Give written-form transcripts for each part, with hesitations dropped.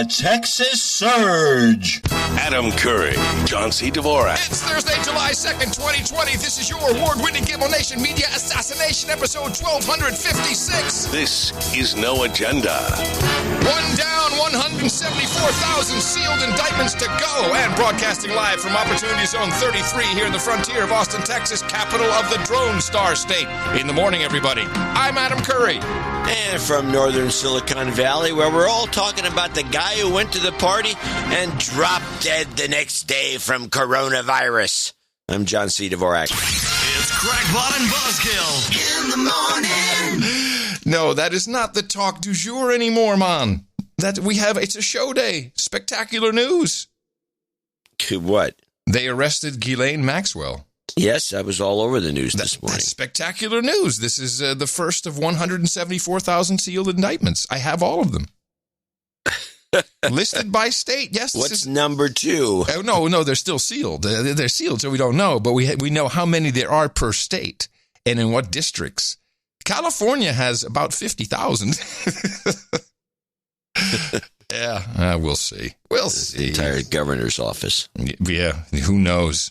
The Texas Surge. Adam Curry, John C. Dvorak. It's Thursday, July 2nd, 2020. This is your award-winning Gimble Nation Media Assassination episode 1256. This is No Agenda. One down, 174,000 sealed indictments to go. And broadcasting live from Opportunity Zone 33 here in the frontier of Austin, Texas, capital of the Drone Star State. In the morning, everybody. I'm Adam Curry. And from northern Silicon Valley, where we're all talking about the guy who went to the party and dropped dead the next day from coronavirus. I'm John C. Dvorak. It's Crackpot and Buzzkill in the morning. No, that is not the talk du jour anymore, man. It's a show day. Spectacular news. What? They arrested Ghislaine Maxwell. Yes, I was all over the news this morning. That's spectacular news. This is the first of 174,000 sealed indictments. I have all of them. Listed by state. Yes. What's number two? No, they're still sealed. They're sealed, so we don't know. But we know how many there are per state and in what districts. California has about 50,000. Yeah, we'll see. We'll see. The entire governor's office. Yeah, who knows?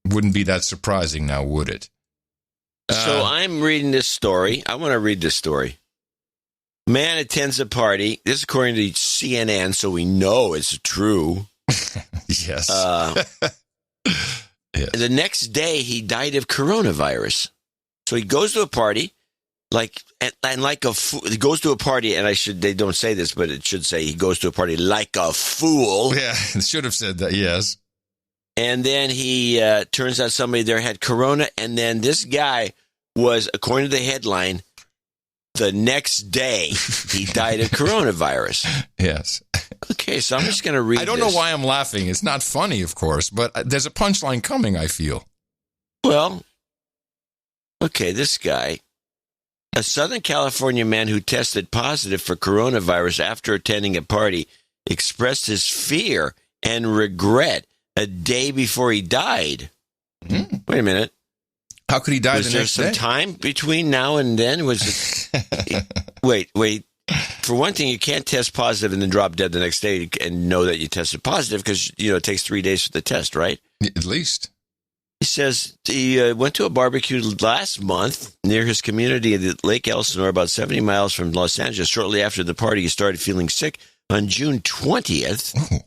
Wouldn't be that surprising now, would it? So I'm reading this story. I want to read this story. Man attends a party. This is according to CNN, so we know it's true. Yes. Yes. The next day, he died of coronavirus. So he goes to a party, he goes to a party, and they don't say this, but it should say he goes to a party like a fool. Yeah, it should have said that, yes. And then he turns out somebody there had corona, and then this guy was, according to the headline, the next day he died of coronavirus. Yes. Okay, so I'm just going to read this. I don't know why I'm laughing. It's not funny, of course, but there's a punchline coming, I feel. Well, okay, this guy, a Southern California man who tested positive for coronavirus after attending a party, expressed his fear and regret a day before he died. Mm. Wait a minute. How could he die the next day? Was there some time between now and then? Was it? Wait. For one thing, you can't test positive and then drop dead the next day and know that you tested positive because, it takes 3 days for the test, right? At least. He says he went to a barbecue last month near his community at Lake Elsinore, about 70 miles from Los Angeles. Shortly after the party, he started feeling sick. On June 20th,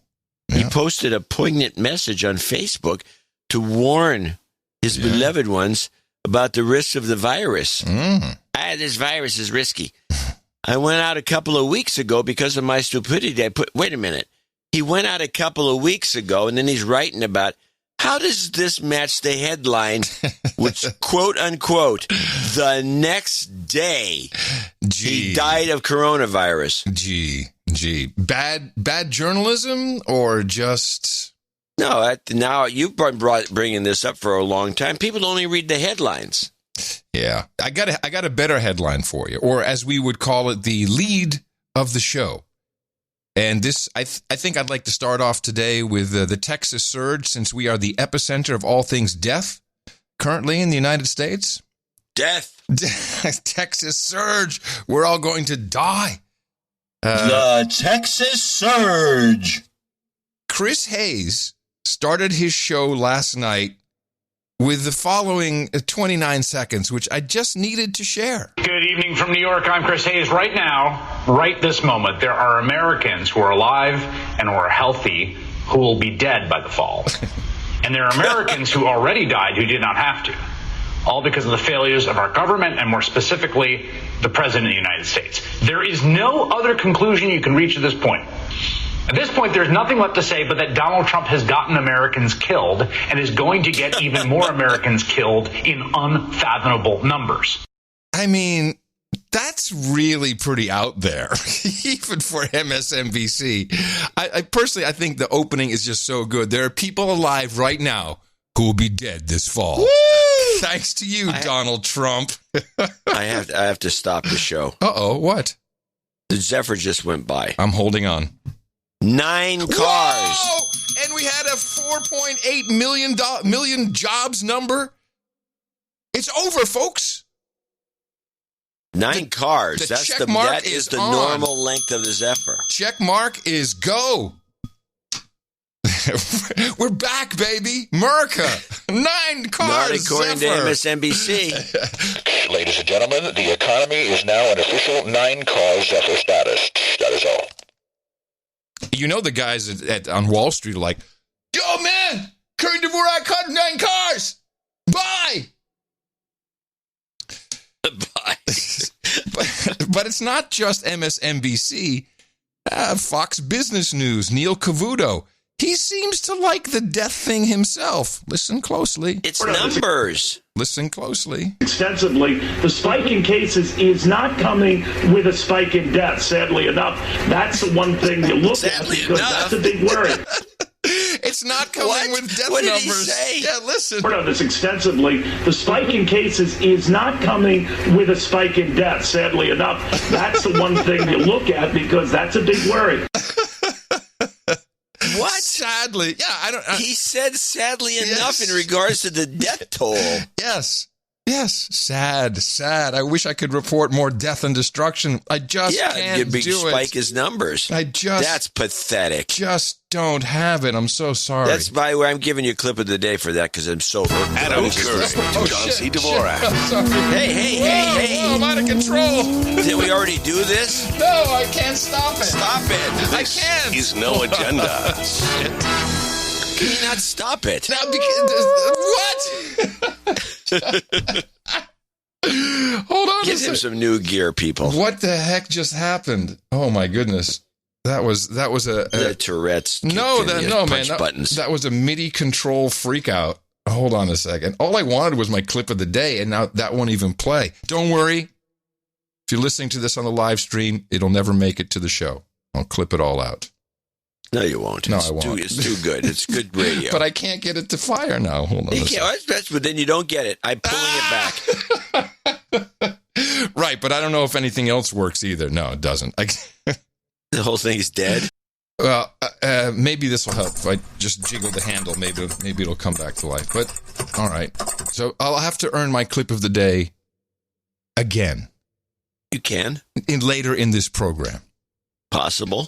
he posted a poignant message on Facebook to warn his beloved ones about the risks of the virus. This virus is risky. I went out a couple of weeks ago because of my stupidity. Wait a minute. He went out a couple of weeks ago, and then he's writing about, how does this match the headline, which, quote unquote, the next day he died of coronavirus? Gee. Bad journalism or just... No, now you've been bringing this up for a long time. People only read the headlines. Yeah, I got a better headline for you, or as we would call it, the lead of the show. And this, I think I'd like to start off today with the Texas surge, since we are the epicenter of all things death currently in the United States. Death. Texas surge. We're all going to die. The Texas surge. Chris Hayes started his show last night with the following 29 seconds, which I just needed to share. Good evening from New York. I'm Chris Hayes. Right now, right this moment, there are Americans who are alive and who are healthy who will be dead by the fall. And there are Americans who already died who did not have to. All because of the failures of our government and more specifically, the President of the United States. There is no other conclusion you can reach at this point. At this point, there's nothing left to say but that Donald Trump has gotten Americans killed and is going to get even more Americans killed in unfathomable numbers. I mean, that's really pretty out there, even for MSNBC. I personally, I think the opening is just so good. There are people alive right now who will be dead this fall. Woo! Thanks to you, Donald Trump. I have to stop the show. Uh-oh, what? The Zephyr just went by. I'm holding on. 9 cars. Whoa! And we had a 4.8 million jobs number. It's over, folks. 9 cars. The check That mark is is the on. normal length of the Zephyr. Check mark is go. We're back, baby. America. 9 cars. Not according Zephyr. to MSNBC. Ladies and gentlemen, the economy is now an official 9-car Zephyr status. That is all. You know the guys on Wall Street are like, yo, man, Curry Dvorak cut 9 cars. Bye. Bye. But it's not just MSNBC. Fox Business News, Neil Cavuto. He seems to like the death thing himself. Listen closely. It's numbers. Listen closely. Extensively, the spike in cases is not coming with a spike in deaths, sadly enough. That's the one thing you look at because that's a big worry. It's not coming with death what numbers. Did he say? Yeah, listen. We're on this extensively. The spike in cases is not coming with a spike in deaths, sadly enough. That's the one thing you look at because that's a big worry. What? Sadly. Yeah, I don't... He said sadly enough Yes. in regards to the death toll. Yes. Yes. Sad. I wish I could report more death and destruction. I just can't big do spike it. his numbers. That's pathetic. Just don't have it. I'm so sorry. That's by the way, I'm giving you a clip of the day for that because I'm so Adam Curry, John C. Dvorak. Hey. Whoa, I'm out of control. Did we already do this? No, I can't stop it. Stop it. I can't. He's no agenda. Shit. Can you not stop it? Now, what? Hold on. Give him some new gear, people. What the heck just happened? Oh my goodness. That was the Tourette's. man. Buttons. That was a MIDI control freak out. Hold on a second. All I wanted was my clip of the day, and now that won't even play. Don't worry. If you're listening to this on the live stream, it'll never make it to the show. I'll clip it all out. No, you won't. No, I won't. It's too good. It's good radio. But I can't get it to fire now. Hold on. But then you don't get it. I'm pulling it back. Right, but I don't know if anything else works either. No, it doesn't. The whole thing is dead. Well, maybe this will help. If I just jiggle the handle, maybe it'll come back to life. But all right, so I'll have to earn my clip of the day again. You can Later in this program. Possible.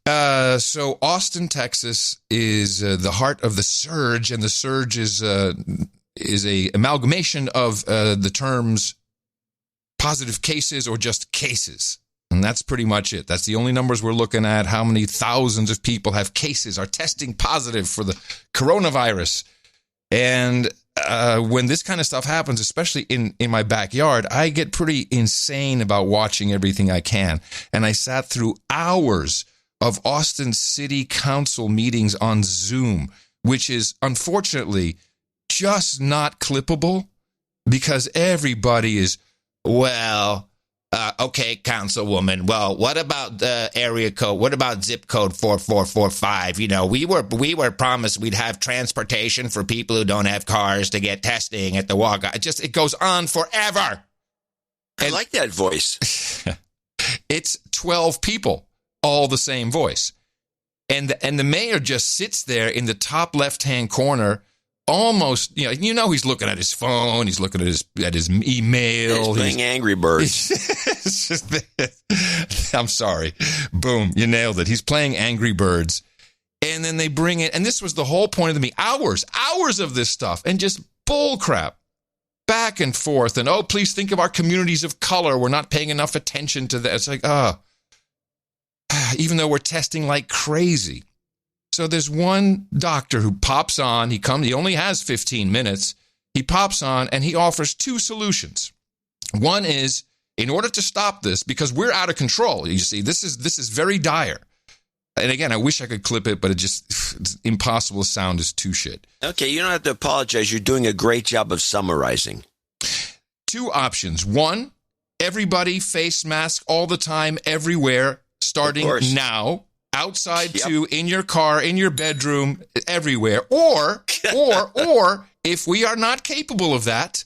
So Austin, Texas, is the heart of the surge, and the surge is a amalgamation of the terms positive cases or just cases. And that's pretty much it. That's the only numbers we're looking at. How many thousands of people have cases, are testing positive for the coronavirus. And when this kind of stuff happens, especially in my backyard, I get pretty insane about watching everything I can. And I sat through hours of Austin City Council meetings on Zoom, which is unfortunately just not clippable because everybody is, well... okay, Councilwoman. Well, what about the area code? What about zip code 4445? You know, we were promised we'd have transportation for people who don't have cars to get testing at the walk. It goes on forever. I like that voice. It's 12 people, all the same voice. And the mayor just sits there in the top left-hand corner, almost, he's looking at his phone, he's looking at his email. He's playing Angry Birds. I'm sorry. Boom, you nailed it. He's playing Angry Birds. And then they bring it, and this was the whole point of the meeting. Hours of this stuff, and just bull crap. Back and forth, and please think of our communities of color. We're not paying enough attention to that. It's like, even though we're testing like crazy. So there's one doctor who pops on. He only has 15 minutes. He pops on and he offers 2 solutions. One is, in order to stop this, because we're out of control. You see, this is very dire. And again, I wish I could clip it, but it's impossible. Sound is too shit. Okay, you don't have to apologize. You're doing a great job of summarizing. 2 options. 1, everybody face mask all the time, everywhere, starting now. Outside too, in your car, in your bedroom, everywhere. Or if we are not capable of that,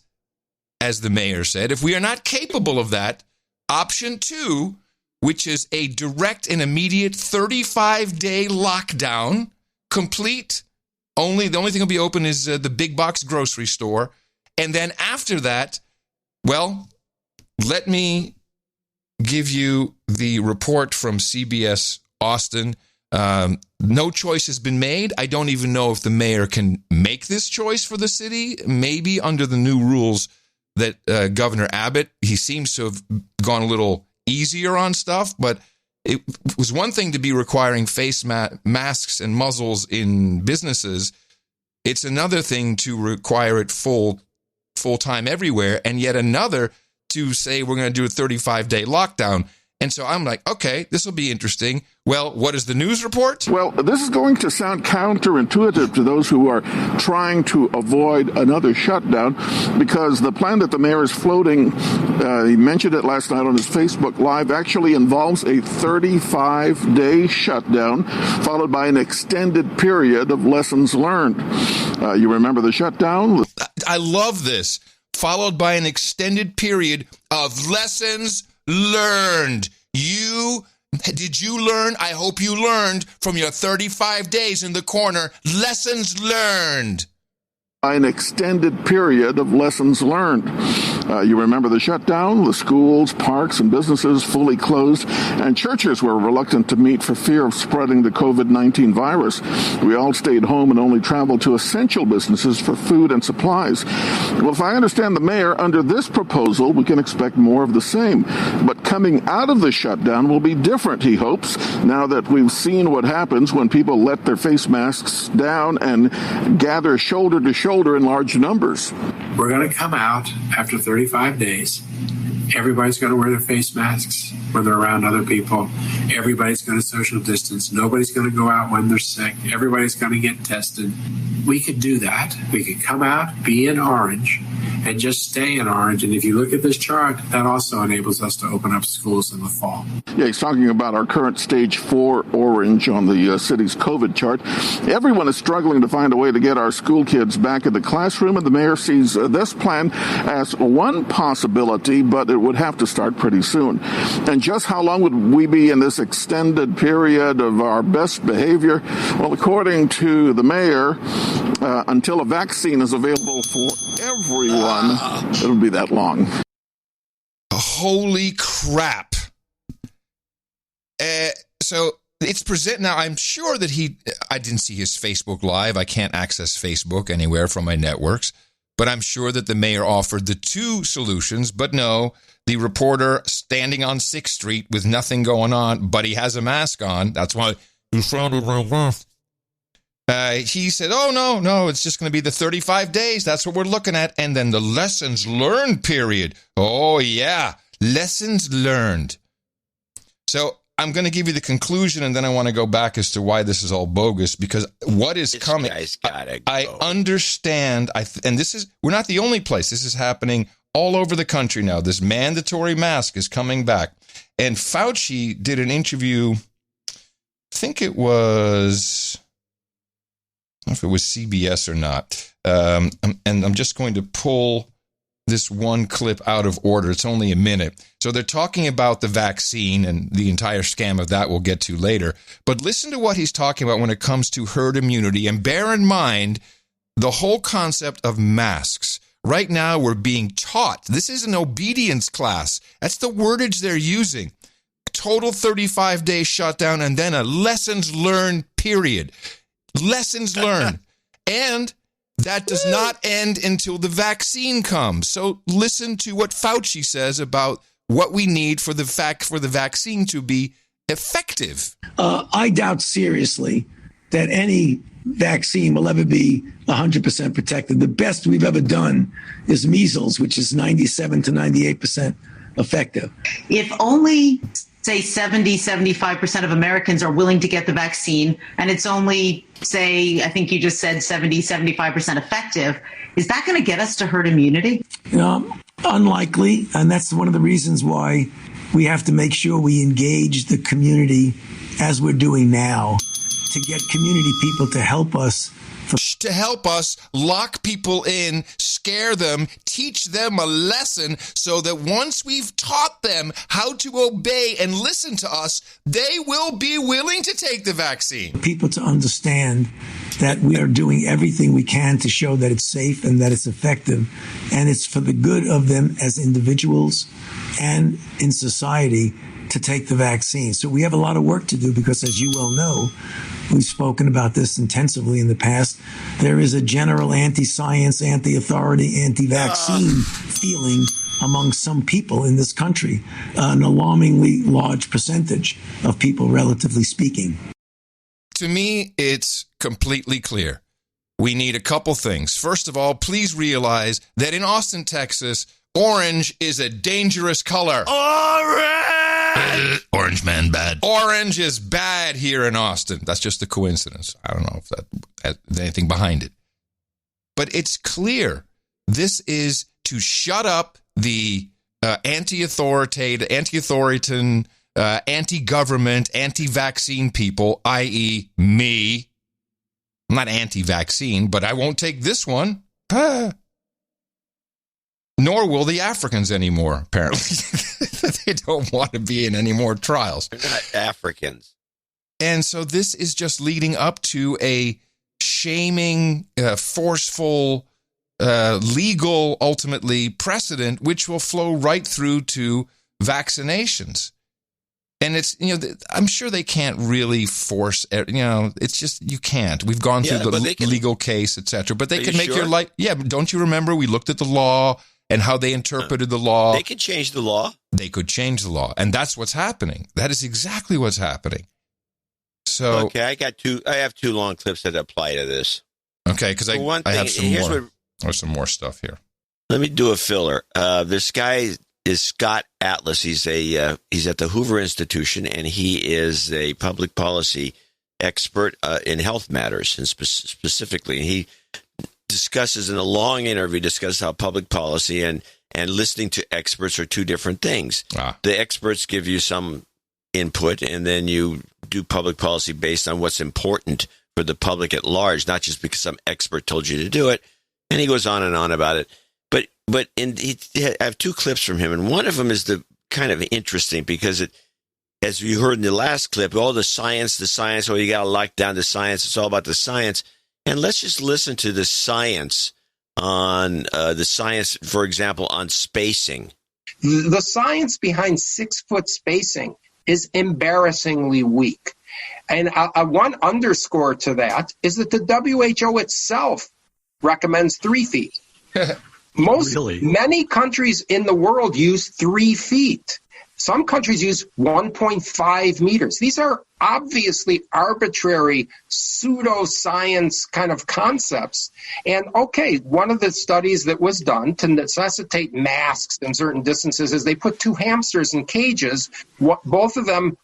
as the mayor said, if we are not capable of that, option 2, which is a direct and immediate 35-day lockdown, complete. The only thing that'll be open is the big box grocery store. And then after that, well, let me give you the report from CBS Austin. No choice has been made. I don't even know if the mayor can make this choice for the city. Maybe under the new rules that Governor Abbott, he seems to have gone a little easier on stuff, but it was one thing to be requiring face masks and muzzles in businesses. It's another thing to require it full time everywhere, and yet another to say we're going to do a 35-day lockdown. And so I'm like, okay, this will be interesting. Well, what is the news report? Well, this is going to sound counterintuitive to those who are trying to avoid another shutdown, because the plan that the mayor is floating, he mentioned it last night on his Facebook Live, actually involves a 35-day shutdown, followed by an extended period of lessons learned. You remember the shutdown? I love this. Followed by an extended period of lessons learned. Did you learn? I hope you learned from your 35 days in the corner. Lessons learned. An extended period of lessons learned. You remember the shutdown? The schools, parks, and businesses fully closed, and churches were reluctant to meet for fear of spreading the COVID-19 virus. We all stayed home and only traveled to essential businesses for food and supplies. Well, if I understand the mayor, under this proposal, we can expect more of the same. But coming out of the shutdown will be different, he hopes, now that we've seen what happens when people let their face masks down and gather shoulder to shoulder in large numbers. We're going to come out after 35 days. Everybody's going to wear their face masks when they're around other people. Everybody's going to social distance. Nobody's going to go out when they're sick. Everybody's going to get tested. We could do that. We could come out, be in orange, and just stay in orange. And if you look at this chart, that also enables us to open up schools in the fall. Yeah, he's talking about our current stage 4 orange on the city's COVID chart. Everyone is struggling to find a way to get our school kids back in the classroom, and the mayor sees this plan as one possibility, but it would have to start pretty soon. And just how long would we be in this extended period of our best behavior? Well, according to the mayor, until a vaccine is available for everyone, it'll be that long. Holy crap. So it's present now. I'm sure that I didn't see his Facebook Live. I can't access Facebook anywhere from my networks, but I'm sure that the mayor offered the two solutions. But no, the reporter standing on 6th Street with nothing going on, but he has a mask on. That's why he sounded like this. He said, oh, no, it's just going to be the 35 days. That's what we're looking at. And then the lessons learned period. Oh, yeah, lessons learned. So I'm going to give you the conclusion, and then I want to go back as to why this is all bogus, because what is coming, I understand, and we're not the only place. This is happening all over the country now. This mandatory mask is coming back. And Fauci did an interview, I think it was, I don't know if it was CBS or not. And I'm just going to pull this one clip out of order. It's only a minute. So they're talking about the vaccine and the entire scam of that we'll get to later. But listen to what he's talking about when it comes to herd immunity. And bear in mind the whole concept of masks. Right now we're being taught. This is an obedience class. That's the wordage they're using. Total 35-day shutdown and then a lessons learned period. Lessons learned. And that does not end until the vaccine comes. So listen to what Fauci says about what we need for the vaccine to be effective. I doubt seriously that any vaccine will ever be 100% protected. The best we've ever done is measles, which is 97 to 98% effective. If only, say, 75% of Americans are willing to get the vaccine, and it's only, say, I think you just said 75% effective, is that going to get us to herd immunity? Unlikely. And that's one of the reasons why we have to make sure we engage the community as we're doing now to get community people to help us. To help us lock people in, scare them, teach them a lesson so that once we've taught them how to obey and listen to us, they will be willing to take the vaccine. People to understand that we are doing everything we can to show that it's safe and that it's effective, and it's for the good of them as individuals and in society to take the vaccine. So we have a lot of work to do because, as you well know, we've spoken about this intensively in the past, there is a general anti-science, anti-authority, anti-vaccine feeling among some people in this country, an alarmingly large percentage of people, relatively speaking. To me, it's completely clear. We need a couple things. First of all, please realize that in Austin, Texas, orange is a dangerous color. Orange! Orange man bad. Orange is bad here in Austin. That's just a coincidence. I don't know if there's anything behind it. But it's clear. This is to shut up the anti-authoritarian, anti-government, anti-vaccine people, i.e. me. I'm not anti-vaccine, but I won't take this one. Nor will the Africans anymore, apparently. They don't want to be in any more trials. They're not Africans. And so this is just leading up to a shaming, forceful, legal, ultimately, precedent, which will flow right through to vaccinations. And it's, I'm sure they can't really force, it's just, you can't. We've gone through the legal case, etc. But they can make your life, but don't you remember we looked at the law and how they interpreted the law? They could change the law. They could change the law. And that's what's happening. That is exactly what's happening. So, okay, I have two long clips that apply to this. Okay, because I have some more. There's some more stuff here. Let me do a filler. This guy is Scott Atlas. He's at the Hoover Institution, and he is a public policy expert in health matters, and specifically, he discusses in a long interview how public policy and listening to experts are two different things. The experts give you some input, and then you do public policy based on what's important for the public at large, not just because some expert told you to do it. And he goes on and on about it. But I have two clips from him, and one of them is the kind of interesting because it, as you heard in the last clip, the science, you got to lock down the science. It's all about the science. And let's just listen to the science on for example, on spacing. The science behind 6-foot spacing is embarrassingly weak. And one underscore to that is that the WHO itself recommends 3 feet. Many countries in the world use 3 feet. Some countries use 1.5 meters. These are obviously arbitrary pseudoscience kind of concepts. And okay, one of the studies that was done to necessitate masks in certain distances is they put 2 hamsters in cages. One of them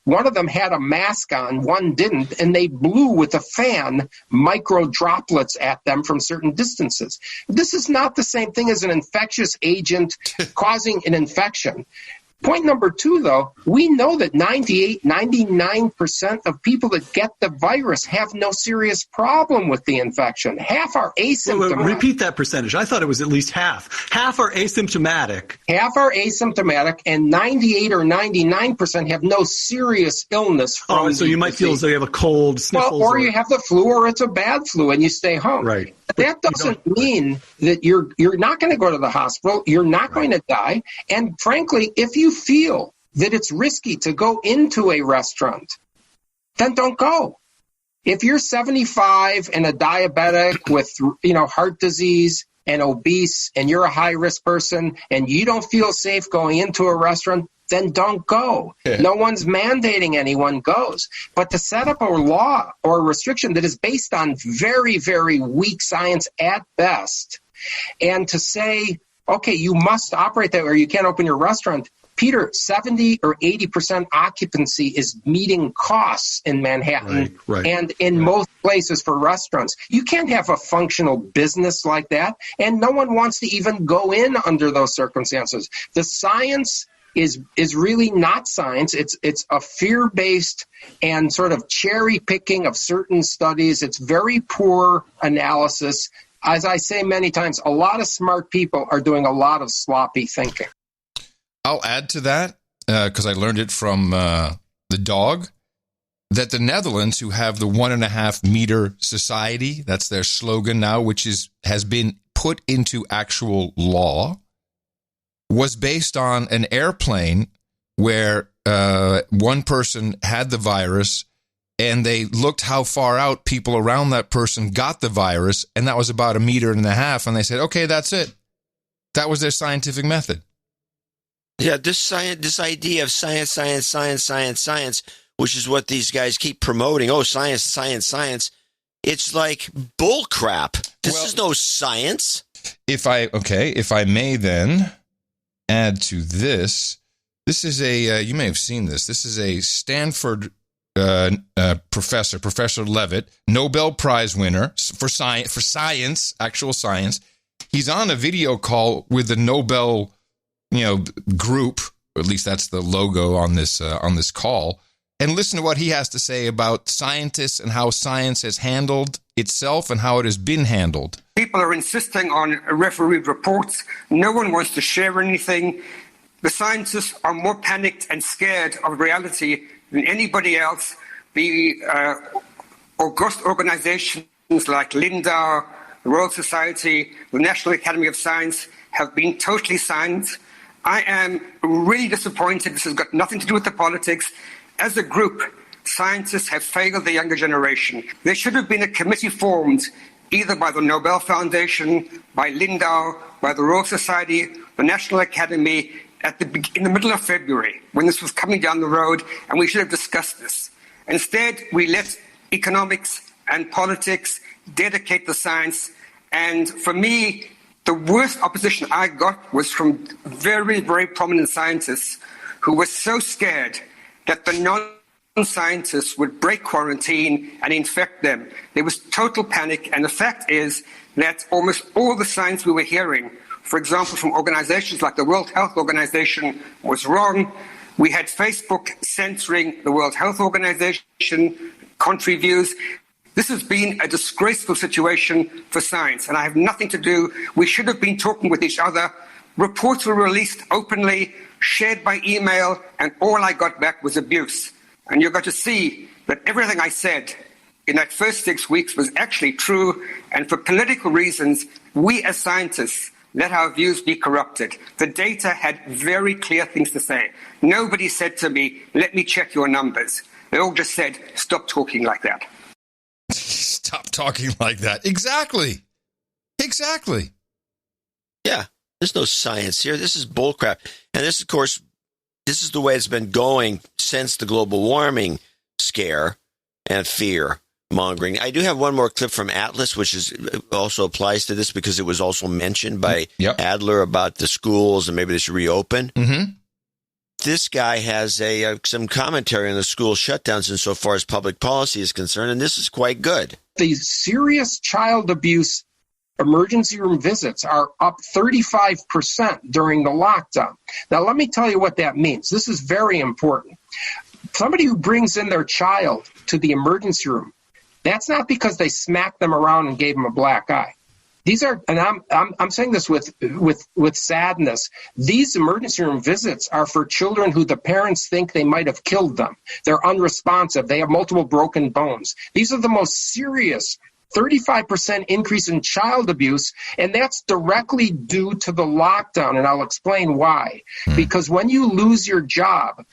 had a mask on, one didn't, and they blew with a fan micro droplets at them from certain distances. This is not the same thing as an infectious agent causing an infection. Point number 2, though, we know that 99% of people that get the virus have no serious problem with the infection. Half are asymptomatic. Repeat that percentage. I thought it was at least half. Half are asymptomatic. Half are asymptomatic, and 98 or 99% have no serious illness from so you might feel as though you have a cold, sniffles. Or you have the flu, or it's a bad flu, and you stay home. Right. That doesn't mean that you're not going to go to the hospital. You're not going to die. And frankly, if you feel that it's risky to go into a restaurant, then don't go. If you're 75 and a diabetic with, heart disease and obese, and you're a high-risk person and you don't feel safe going into a restaurant, then don't go. Yeah. No one's mandating anyone goes. But to set up a law or a restriction that is based on very, very weak science at best, and to say, okay, you must operate that way or you can't open your restaurant. Peter, 70 or 80% occupancy is meeting costs in Manhattan and in most places for restaurants. You can't have a functional business like that, and no one wants to even go in under those circumstances. The science is really not science. It's a fear-based and sort of cherry-picking of certain studies. It's very poor analysis. As I say many times, a lot of smart people are doing a lot of sloppy thinking. I'll add to that, because I learned it from the dog. that the Netherlands, who have the 1.5 meter society, that's their slogan now, which has been put into actual law, was based on an airplane where one person had the virus, and they looked how far out people around that person got the virus, and that was about 1.5 meters, and they said, okay, that's it. That was their scientific method. Yeah, this idea of science, which is what these guys keep promoting. Oh, science. It's like bull crap. This is no science. If I may then add to this, this is you may have seen this. This is a Stanford professor, Professor Levitt, Nobel Prize winner for science, actual science. He's on a video call with the Nobel, group, or at least that's the logo on this call. And listen to what he has to say about scientists and how science has handled itself and how it has been handled. People are insisting on refereed reports. No one wants to share anything. The scientists are more panicked and scared of reality than anybody else. The august organizations like Lindau, the Royal Society, the National Academy of Science have been totally silent. I am really disappointed. This has got nothing to do with the politics. As a group, scientists have failed the younger generation. There should have been a committee formed either by the Nobel Foundation, by Lindau, by the Royal Society, the National Academy, in the middle of February, when this was coming down the road, and we should have discussed this. Instead, we let economics and politics dedicate the science. And for me, the worst opposition I got was from very, very prominent scientists who were so scared that the non-scientists would break quarantine and infect them. There was total panic, and the fact is that almost all the science we were hearing, for example, from organizations like the World Health Organization, was wrong. We had Facebook censoring the World Health Organization, contrary views. This has been a disgraceful situation for science, and I have nothing to do. We should have been talking with each other. Reports were released openly, shared by email, and all I got back was abuse. And you're going to see that everything I said in that first 6 weeks was actually true, and for political reasons, we as scientists let our views be corrupted. The data had very clear things to say. Nobody said to me, let me check your numbers. They all just said, stop talking like that. Stop talking like that. Exactly. Yeah, there's no science here. This is bullcrap. And this, of course, this is the way it's been going since the global warming scare and fear mongering. I do have one more clip from Atlas, which also applies to this because it was also mentioned by Adler about the schools and maybe they should reopen. Mm-hmm. This guy has some commentary on the school shutdowns insofar as public policy is concerned, and this is quite good. The serious child abuse emergency room visits are up 35% during the lockdown. Now, let me tell you what that means. This is very important. Somebody who brings in their child to the emergency room, that's not because they smacked them around and gave them a black eye. These are, and I'm saying this with sadness. These emergency room visits are for children who the parents think they might have killed them. They're unresponsive. They have multiple broken bones. These are the most serious 35% increase in child abuse, and that's directly due to the lockdown, and I'll explain why. Because when you lose your job,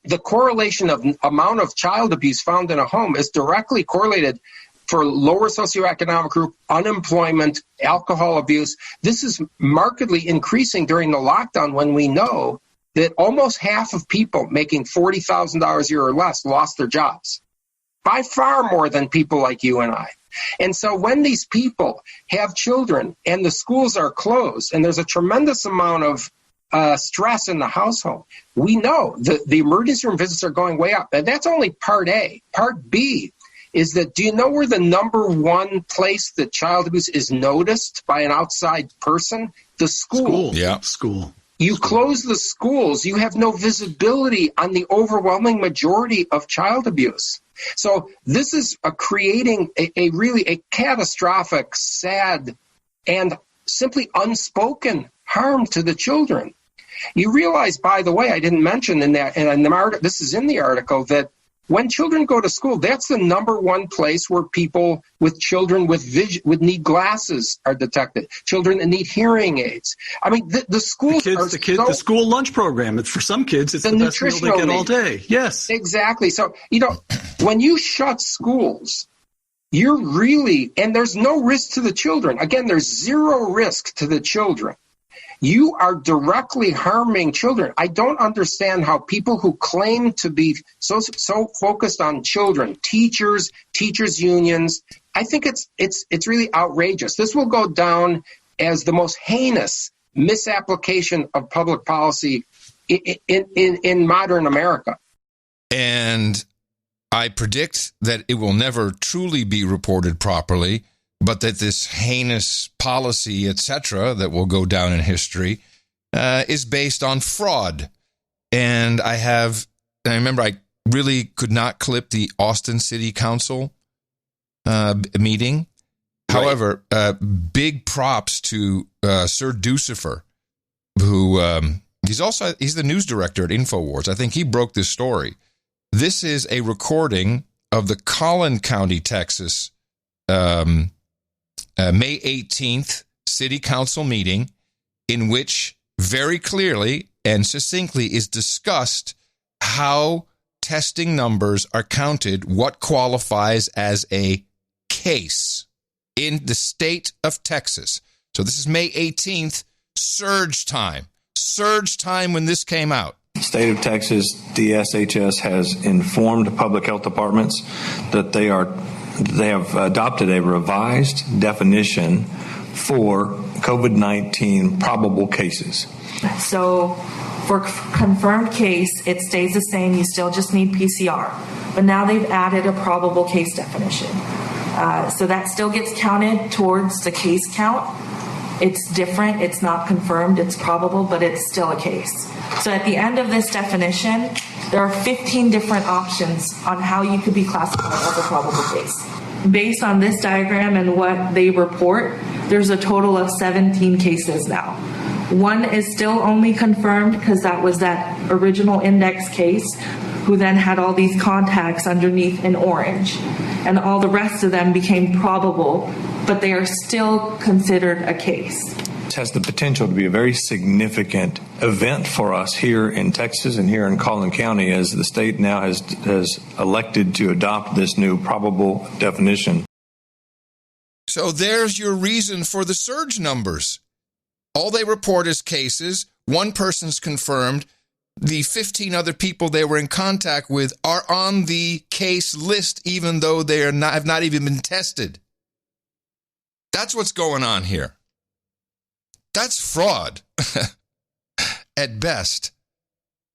the correlation of amount of child abuse found in a home is directly correlated for lower socioeconomic group, unemployment, alcohol abuse. This is markedly increasing during the lockdown when we know that almost half of people making $40,000 a year or less lost their jobs. By far more than people like you and I. And so when these people have children and the schools are closed and there's a tremendous amount of stress in the household, we know that the emergency room visits are going way up. And that's only part A. Part B is that, do you know where the number one place that child abuse is noticed by an outside person? The school. School. You close the schools, you have no visibility on the overwhelming majority of child abuse. So this is creating a really catastrophic, sad, and simply unspoken harm to the children. You realize, by the way, I didn't mention in the article, this is in the article, that when children go to school, that's the number one place where people with children with need glasses are detected. Children that need hearing aids. I mean, the schools the school lunch program. For some kids, it's the best meal they get all day. Yes, exactly. So when you shut schools, you're really, and there's no risk to the children. Again, there's zero risk to the children. You are directly harming children. I don't understand how people who claim to be so focused on children, teachers unions, I think it's really outrageous. This will go down as the most heinous misapplication of public policy in modern America. And I predict that it will never truly be reported properly, but that this heinous policy, etc., that will go down in history, is based on fraud. And I remember I really could not clip the Austin City Council meeting. Right. However, big props to Sir Ducifer, who he's the news director at InfoWars. I think he broke this story. This is a recording of the Collin County, Texas, May 18th City Council meeting, in which very clearly and succinctly is discussed how testing numbers are counted, what qualifies as a case in the state of Texas. So this is May 18th, surge time when this came out. State of Texas, DSHS has informed public health departments that they have adopted a revised definition for COVID-19 probable cases. So for confirmed case, it stays the same. You still just need PCR. But now they've added a probable case definition. So that still gets counted towards the case count. It's different. It's not confirmed. It's probable, but it's still a case. So at the end of this definition, there are 15 different options on how you could be classified as a probable case. Based on this diagram and what they report, there's a total of 17 cases now. One is still only confirmed because that was that original index case who then had all these contacts underneath in orange. And all the rest of them became probable, but they are still considered a case. It has the potential to be a very significant event for us here in Texas and here in Collin County, as the state now has elected to adopt this new probable definition. So there's your reason for the surge numbers. All they report is cases. One person's confirmed. The 15 other people they were in contact with are on the case list, even though they have not even been tested. That's what's going on here. That's fraud at best.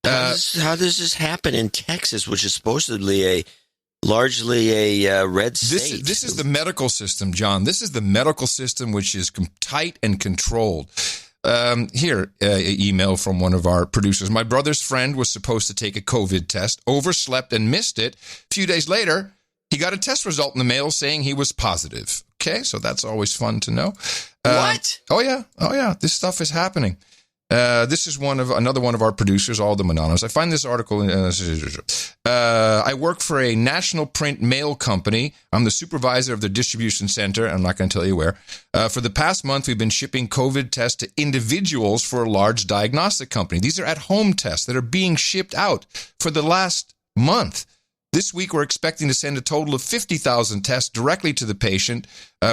How does this happen in Texas, which is supposedly largely a red state? This is the medical system, John. This is the medical system, which is tight and controlled. Here, email from one of our producers. My brother's friend was supposed to take a COVID test, overslept and missed it. A few days later, he got a test result in the mail saying he was positive. Okay, so that's always fun to know. What? Oh yeah. This stuff is happening. This is another one of our producers, all of them anonymous. I find this article. I work for a national print mail company. I'm the supervisor of the distribution center. I'm not going to tell you where. For the past month, we've been shipping COVID tests to individuals for a large diagnostic company. These are at-home tests that are being shipped out for the last month. This week, we're expecting to send a total of 50,000 tests directly to the patient.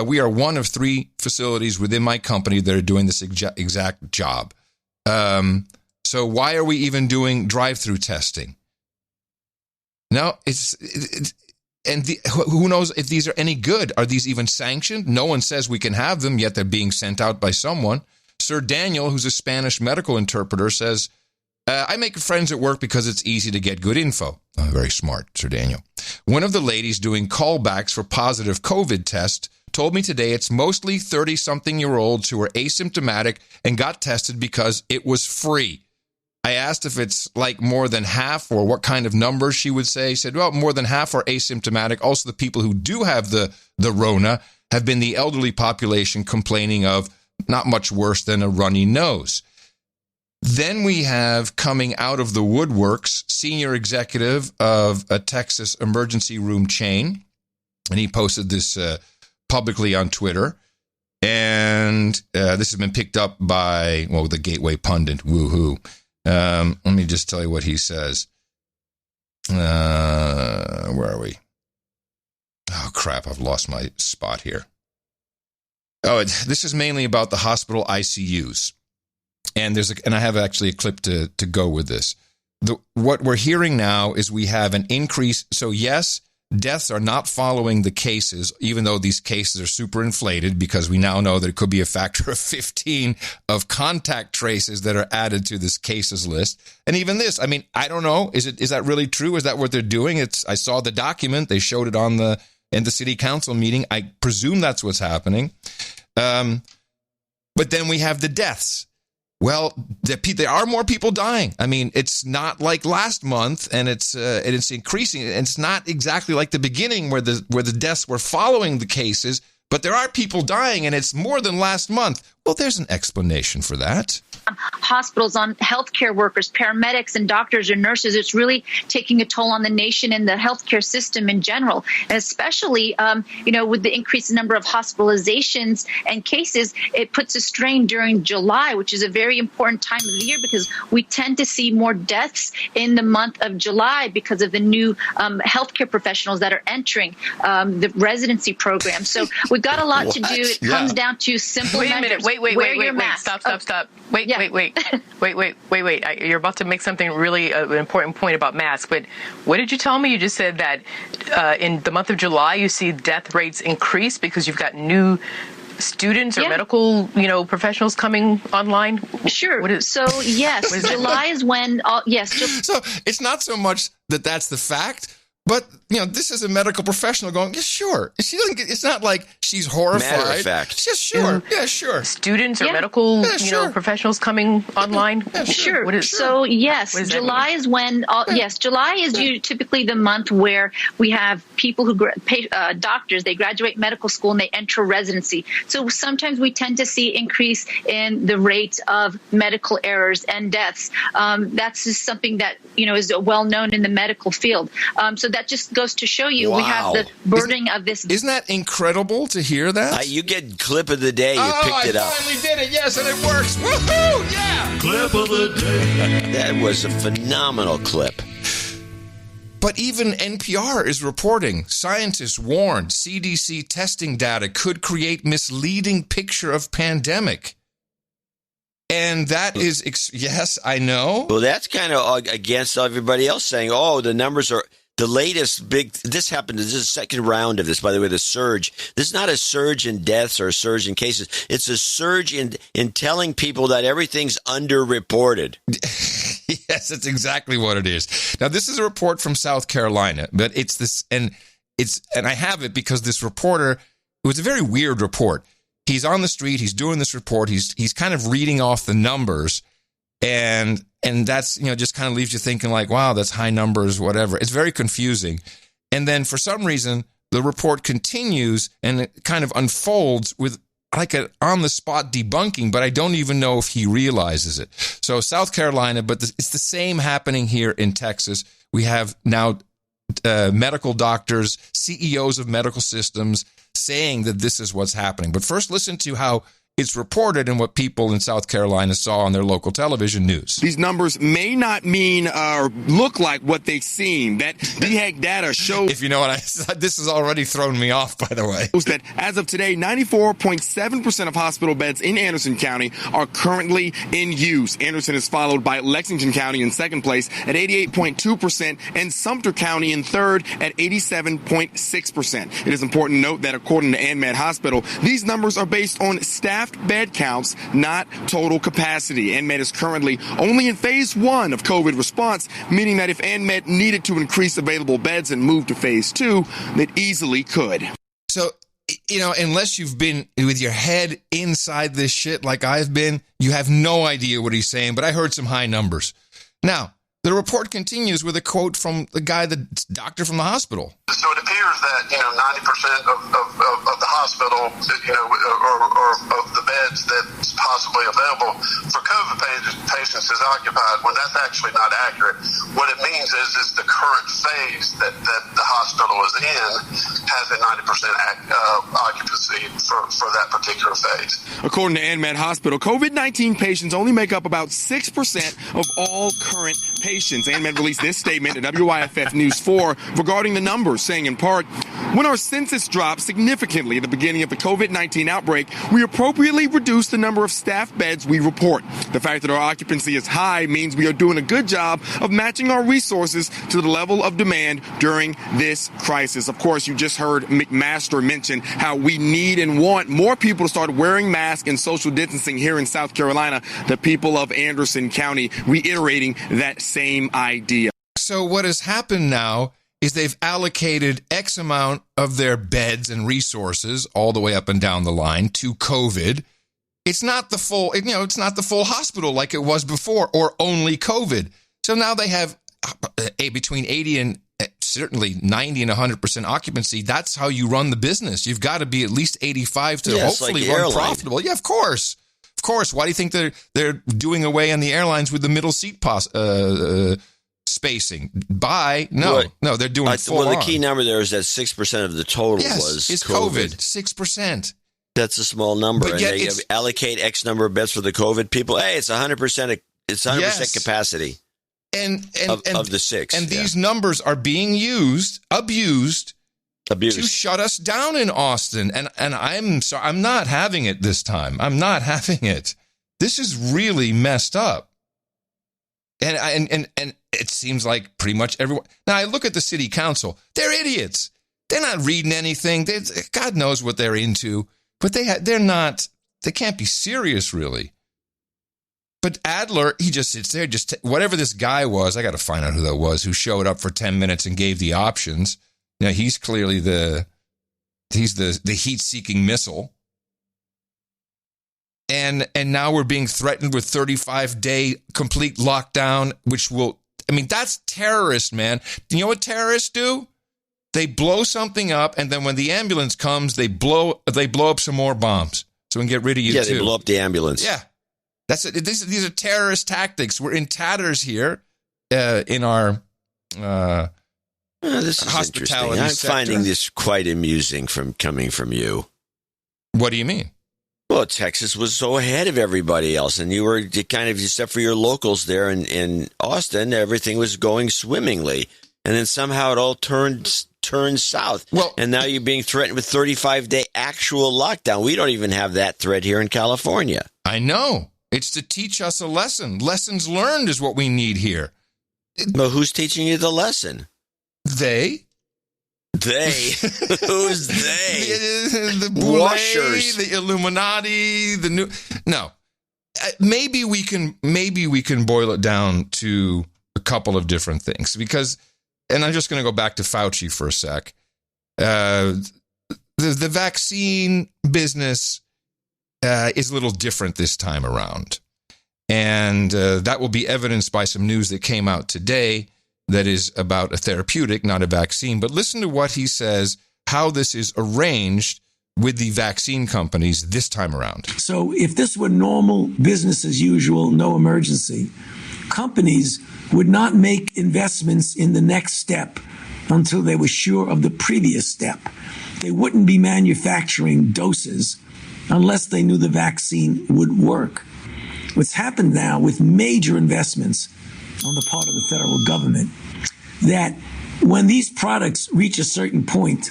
We are one of 3 facilities within my company that are doing this exact job. So why are we even doing drive-through testing? Now, who knows if these are any good? Are these even sanctioned? No one says we can have them, yet they're being sent out by someone. Sir Daniel, who's a Spanish medical interpreter, says, I make friends at work because it's easy to get good info. Oh, very smart, Sir Daniel. One of the ladies doing callbacks for positive COVID tests told me today it's mostly 30-something-year-olds who are asymptomatic and got tested because it was free. I asked if it's like more than half or what kind of numbers she would say. She said, well, more than half are asymptomatic. Also, the people who do have the Rona have been the elderly population complaining of not much worse than a runny nose. Then we have, coming out of the woodworks, senior executive of a Texas emergency room chain. And he posted this publicly on Twitter. And this has been picked up by, the Gateway Pundit. Woohoo. Let me just tell you what he says. Where are we? Oh, crap. I've lost my spot here. Oh, this is mainly about the hospital ICUs. And I have actually a clip to go with this. What we're hearing now is we have an increase. So yes, deaths are not following the cases, even though these cases are super inflated, because we now know that it could be a factor of 15 of contact traces that are added to this cases list. And even this, I mean, I don't know. Is that really true? Is that what they're doing? I saw the document. They showed it in the city council meeting. I presume that's what's happening. But then we have the deaths. Well, there are more people dying. I mean, it's not like last month, and it's increasing. It's not exactly like the beginning where the deaths were following the cases, but there are people dying, and it's more than last month. Well, there's an explanation for that. Hospitals, on healthcare workers, paramedics and doctors and nurses. It's really taking a toll on the nation and the healthcare system in general, and especially, with the increased number of hospitalizations and cases, it puts a strain during July, which is a very important time of the year because we tend to see more deaths in the month of July because of the new healthcare professionals that are entering the residency program. So we've got a lot to do. It comes down to simple measures. Wait. Stop. Wait. You're about to make something really an important point about masks. But what did you tell me? You just said that in the month of July, you see death rates increase because you've got new students or medical, professionals coming online. Sure. July is when. So it's not so much that that's the fact. But, this is a medical professional going, yeah, sure. She doesn't get, it's not like she's horrified. Matter of fact. Just sure. Yeah, sure. Students or medical, professionals coming online. Sure. July is when, July is typically the month where we have people who, doctors, they graduate medical school and they enter residency. So sometimes we tend to see increase in the rate of medical errors and deaths. That's just something that, is well known in the medical field. So that just goes to show you we have the burden of this. Isn't that incredible to hear that? You get clip of the day. You picked it up. I finally did it. Yes, and it works. Woohoo! Yeah. Clip of the day. That was a phenomenal clip. But even NPR is reporting scientists warned CDC testing data could create misleading picture of pandemic. And that is, yes, I know. Well, that's kind of against everybody else saying, the numbers are the latest big. This happened. This is the second round of this, by the way, the surge. This is not a surge in deaths or a surge in cases. It's a surge in telling people that everything's underreported. Yes, that's exactly what it is. Now, this is a report from South Carolina, but it's this, and I have it because this reporter, it was a very weird report. He's on the street. He's doing this report. He's kind of reading off the numbers, and that's, just kind of leaves you thinking like, wow, that's high numbers, whatever. It's very confusing. And then for some reason, the report continues and it kind of unfolds with like an on-the-spot debunking, but I don't even know if he realizes it. So South Carolina, but it's the same happening here in Texas. We have now medical doctors, CEOs of medical systems saying that this is what's happening. But first, listen to how it's reported and what people in South Carolina saw on their local television news. These numbers may not mean or look like what they seem. That DHEC data shows... If you know what this has already thrown me off, by the way. ...that as of today, 94.7% of hospital beds in Anderson County are currently in use. Anderson is followed by Lexington County in second place at 88.2% and Sumter County in third at 87.6%. It is important to note that according to ANMED Hospital, these numbers are based on staff bed counts, not total capacity. ANMED is currently only in phase 1 of COVID response, meaning that if ANMED needed to increase available beds and move to phase 2, it easily could. So, unless you've been with your head inside this shit like I've been, you have no idea what he's saying, but I heard some high numbers. Now, the report continues with a quote from the doctor from the hospital. So it appears that, 90% of the hospital, or of the beds that's possibly available for COVID patients is occupied, when that's actually not accurate. What it means is the current phase that the hospital is in has a 90% occupancy for that particular phase. According to ANMED Hospital, COVID-19 patients only make up about 6% of all current patients. ANMED released this statement at WYFF News 4 regarding the numbers, saying in part, when our census dropped significantly at the beginning of the COVID-19 outbreak, we appropriately reduced the number of staff beds we report. The fact that our occupancy is high means we are doing a good job of matching our resources to the level of demand during this crisis. Of course, you just heard McMaster mention how we need and want more people to start wearing masks and social distancing here in South Carolina. The people of Anderson County reiterating that same idea. So what has happened now is they've allocated X amount of their beds and resources all the way up and down the line to COVID. It's not the full, it's not the full hospital like it was before, or only COVID. So now they have between 80 and certainly 90 and 100% occupancy. That's how you run the business. You've got to be at least 85 to hopefully run profitable. Yeah, of course. Of course. Why do you think they're doing away on the airlines with the middle seat spacing? No, they're doing full on. The key number there is that 6% of the total was COVID. 6%. That's a small number. But and they allocate X number of beds for the COVID people. Hey, it's 100%. It's 100% capacity. And of the 6. And these numbers are being abused to shut us down in Austin. And I'm not having it this time. I'm not having it. This is really messed up. And it seems like pretty much everyone. Now I look at the city council. They're idiots. They're not reading anything. God knows what they're into, but they're not. They can't be serious, really. But Adler, he just sits there, whatever this guy was. I got to find out who that was, who showed up for 10 minutes and gave the options. Now he's clearly the heat-seeking missile. And now we're being threatened with 35-day complete lockdown, which that's terrorist, man. You know what terrorists do? They blow something up, and then when the ambulance comes, they blow up some more bombs so we can get rid of you too. Yeah, they blow up the ambulance. Yeah. That's it. These are terrorist tactics. We're in tatters here in our this is hospitality I'm sector. finding this quite amusing coming from you. What do you mean? Well, Texas was so ahead of everybody else, and you were kind of, except for your locals there in Austin, everything was going swimmingly. And then somehow it all turned south. Well, and now you're being threatened with 35-day actual lockdown. We don't even have that threat here in California. I know. It's to teach us a lesson. Lessons learned is what we need here. But who's teaching you the lesson? They. Who's they? The Washers, the Illuminati, the new. No, maybe we can boil it down to a couple of different things, because, and I'm just going to go back to Fauci for a sec. The vaccine business is a little different this time around, and that will be evidenced by some news that came out today that is about a therapeutic, not a vaccine. But listen to what he says, how this is arranged with the vaccine companies this time around. So if this were normal business as usual, no emergency, companies would not make investments in the next step until they were sure of the previous step. They wouldn't be manufacturing doses unless they knew the vaccine would work. What's happened now with major investments on the part of the federal government, that when these products reach a certain point,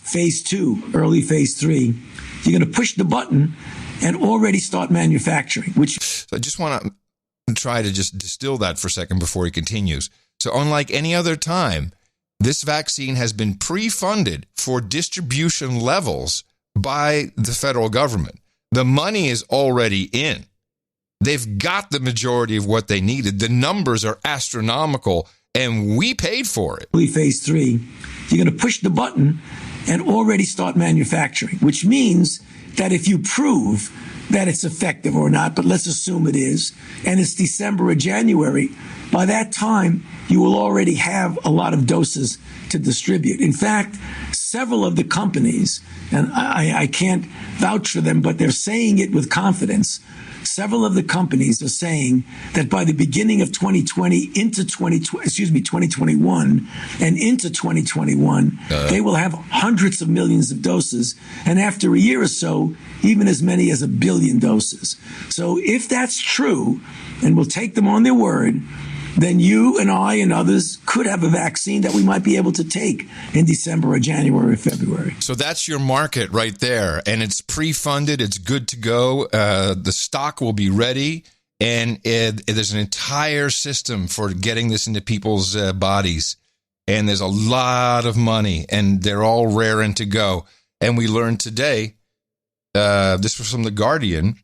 phase 2, early phase 3, you're going to push the button and already start manufacturing. So I just want to try to just distill that for a second before he continues. So unlike any other time, this vaccine has been pre-funded for distribution levels by the federal government. The money is already in. They've got the majority of what they needed. The numbers are astronomical, and we paid for it. Early phase 3, you're going to push the button and already start manufacturing, which means that if you prove that it's effective or not, but let's assume it is, and it's December or January, by that time, you will already have a lot of doses to distribute. In fact, several of the companies, and I can't vouch for them, but they're saying it with confidence. Several of the companies are saying that by the beginning of 2020 into 2021 and into 2021, they will have hundreds of millions of doses. And after a year or so, even as many as 1 billion doses. So if that's true, and we'll take them on their word, then you and I and others could have a vaccine that we might be able to take in December or January or February. So that's your market right there. And it's pre-funded. It's good to go. The stock will be ready. And there's an entire system for getting this into people's bodies. And there's a lot of money. And they're all raring to go. And we learned today, this was from The Guardian,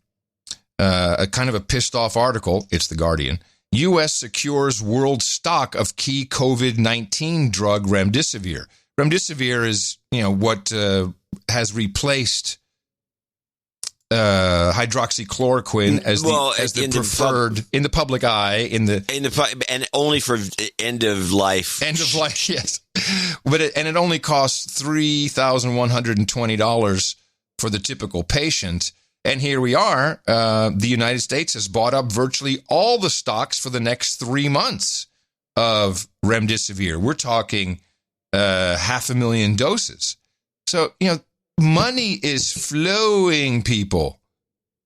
a kind of a pissed off article. It's The Guardian. U.S. secures world stock of key COVID-19 drug remdesivir. Remdesivir is, what has replaced hydroxychloroquine as the preferred in the public eye and only for end of life. End of life, yes. But it only costs $3,120 for the typical patient. And here we are. The United States has bought up virtually all the stocks for the next 3 months of remdesivir. We're talking 500,000 doses. So, money is flowing, people.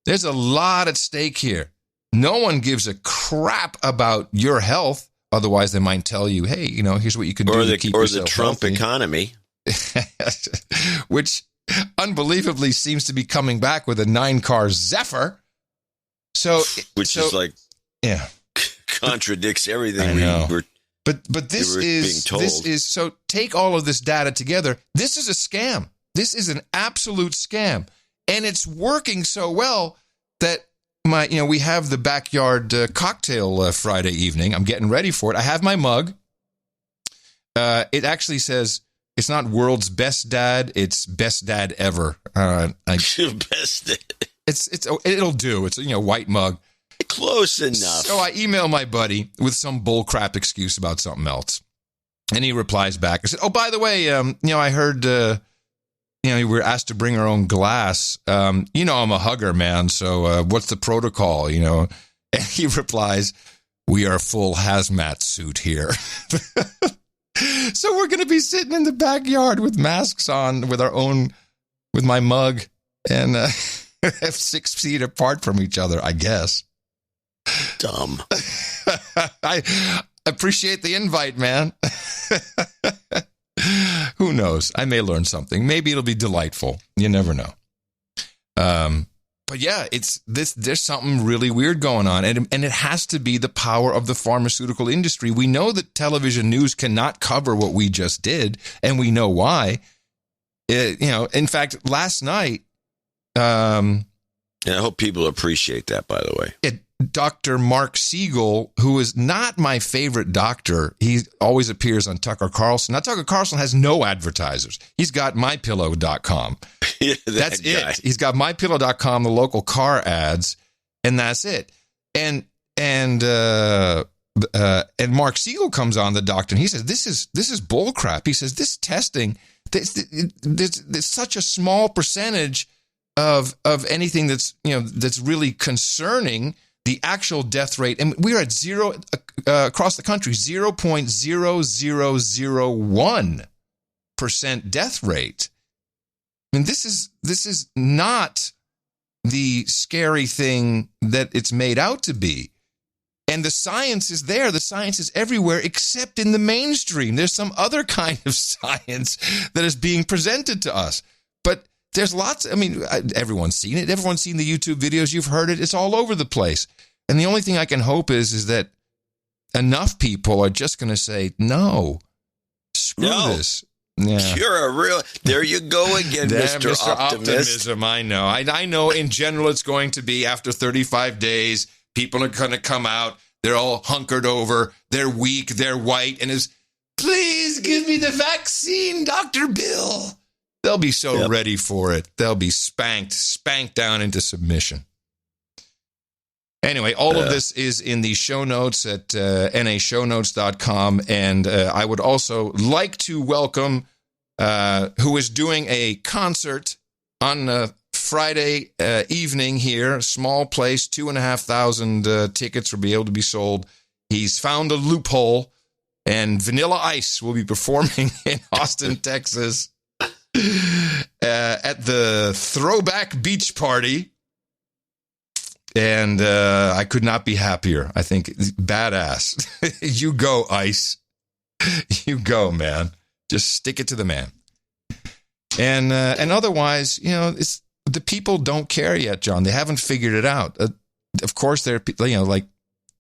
There's a lot at stake here. No one gives a crap about your health. Otherwise, they might tell you, hey, here's what you can do to keep yourself the Trump healthy. Economy. Which unbelievably seems to be coming back with a 9-car Zephyr. Which is like, contradicts everything I know. we were. But this is being told. So take all of this data together. This is a scam. This is an absolute scam, and it's working so well that we have the backyard cocktail Friday evening. I'm getting ready for it. I have my mug. It actually says. It's not world's best dad. It's best dad ever. Best dad. It'll do. It's white mug. Close enough. So I email my buddy with some bullcrap excuse about something else, and he replies back. I said, "Oh, by the way, I heard, we were asked to bring our own glass. I'm a hugger, man. So what's the protocol? And he replies, "We are full hazmat suit here." So we're going to be sitting in the backyard with masks on, with my mug, and 6 feet apart from each other, I guess. Dumb. I appreciate the invite, man. Who knows? I may learn something. Maybe it'll be delightful. You never know. But yeah, there's something really weird going on, and it has to be the power of the pharmaceutical industry. We know that television news cannot cover what we just did, and we know why. In fact, last night, I hope people appreciate that, by the way. Dr. Mark Siegel, who is not my favorite doctor, he always appears on Tucker Carlson. Now, Tucker Carlson has no advertisers. He's got MyPillow.com. That's guy. it. He's got MyPillow.com, the local car ads, and that's it. And Mark Siegel comes on, the doctor, and he says, this is bull crap. He says, this testing, there's such a small percentage of anything that's really concerning the actual death rate, and we're at zero across the country, 0.0001% death rate. I mean, this is not the scary thing that it's made out to be. And the science is there. The science is everywhere except in the mainstream. There's some other kind of science that is being presented to us. But there's lots. I mean, everyone's seen it. Everyone's seen the YouTube videos. You've heard it. It's all over the place. And the only thing I can hope is that enough people are just going to say, no, screw this. Yeah. You're a real. There you go again, Mr. Optimism. I know. I know. In general, it's going to be after 35 days. People are going to come out. They're all hunkered over. They're weak. They're white. And please give me the vaccine, Dr. Bill. They'll be so ready for it. They'll be spanked down into submission. Anyway, all of this is in the show notes at nashownotes.com. And I would also like to welcome who is doing a concert on Friday evening here. Small place, 2,500 tickets will be able to be sold. He's found a loophole, and Vanilla Ice will be performing in Austin, Texas at the Throwback Beach Party. And I could not be happier. I think badass. You go, Ice. You go, man. Just stick it to the man. And otherwise, it's the people don't care yet, John. They haven't figured it out. Of course, there are people, like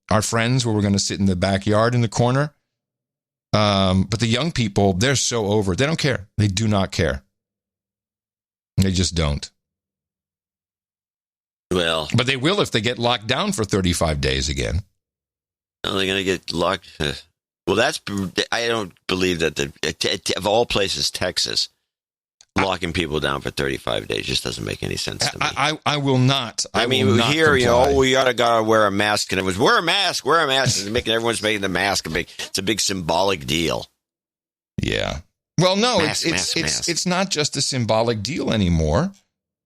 our friends where we're going to sit in the backyard in the corner. But the young people, they're so over it. They don't care. They do not care. They just don't. Well, but they will if they get locked down for 35 days again. No, they're going to get locked. Well, I don't believe that of all places, Texas, locking people down for 35 days just doesn't make any sense to me. I will not. I mean, here, we ought to wear a mask, and it was wear a mask. And everyone's making the mask it's a big symbolic deal. Yeah. Well, no, it's not just a symbolic deal anymore.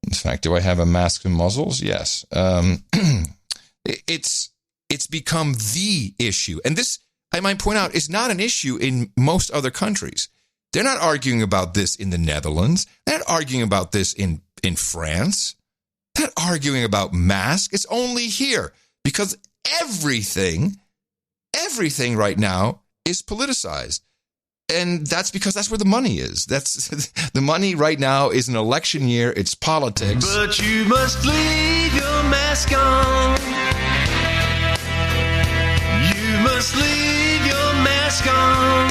In fact, do I have a mask and muzzles? Yes. It's become the issue. And this, I might point out, is not an issue in most other countries. They're not arguing about this in the Netherlands. They're not arguing about this in France. They're not arguing about masks. It's only here because everything right now is politicized. And that's because that's where the money is. That's the money right now is an election year. It's politics. But you must leave your mask on. You must leave your mask on.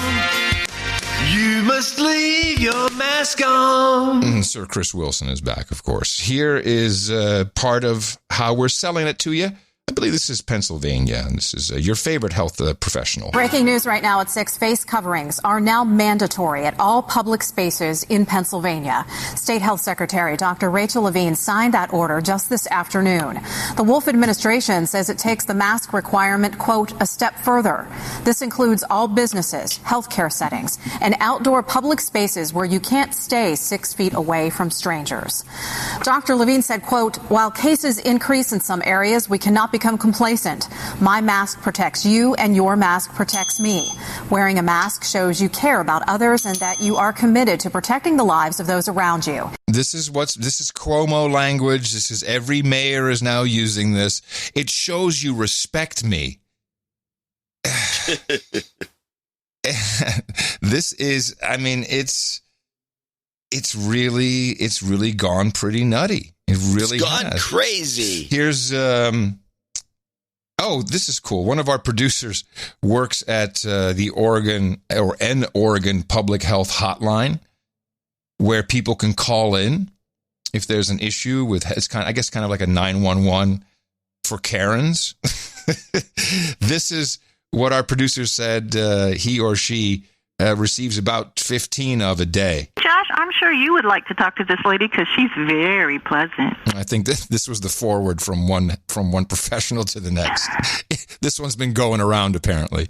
You must leave your mask on. Sir Chris Wilson is back, of course. Here is part of how we're selling it to you. I believe this is Pennsylvania, and this is your favorite health professional. Breaking news right now at 6. Face coverings are now mandatory at all public spaces in Pennsylvania. State Health Secretary Dr. Rachel Levine signed that order just this afternoon. The Wolf administration says it takes the mask requirement, quote, a step further. This includes all businesses, healthcare settings, and outdoor public spaces where you can't stay 6 feet away from strangers. Dr. Levine said, quote, while cases increase in some areas, we cannot become complacent. My mask protects you and your mask protects me. Wearing a mask shows you care about others and that you are committed to protecting the lives of those around you. This is Cuomo language. This is every mayor is now using this. It shows you respect me. This is, I mean, it's really gone pretty nutty. It really it's gone has. Crazy. Here's this is cool. One of our producers works at the Oregon Public Health Hotline, where people can call in if there's an issue with. It's kind of like a 911 for Karens. This is what our producer said. He or she receives about 15 of a day. Josh, I'm sure you would like to talk to this lady because she's very pleasant. I think this was the forward from one professional to the next. This one's been going around apparently.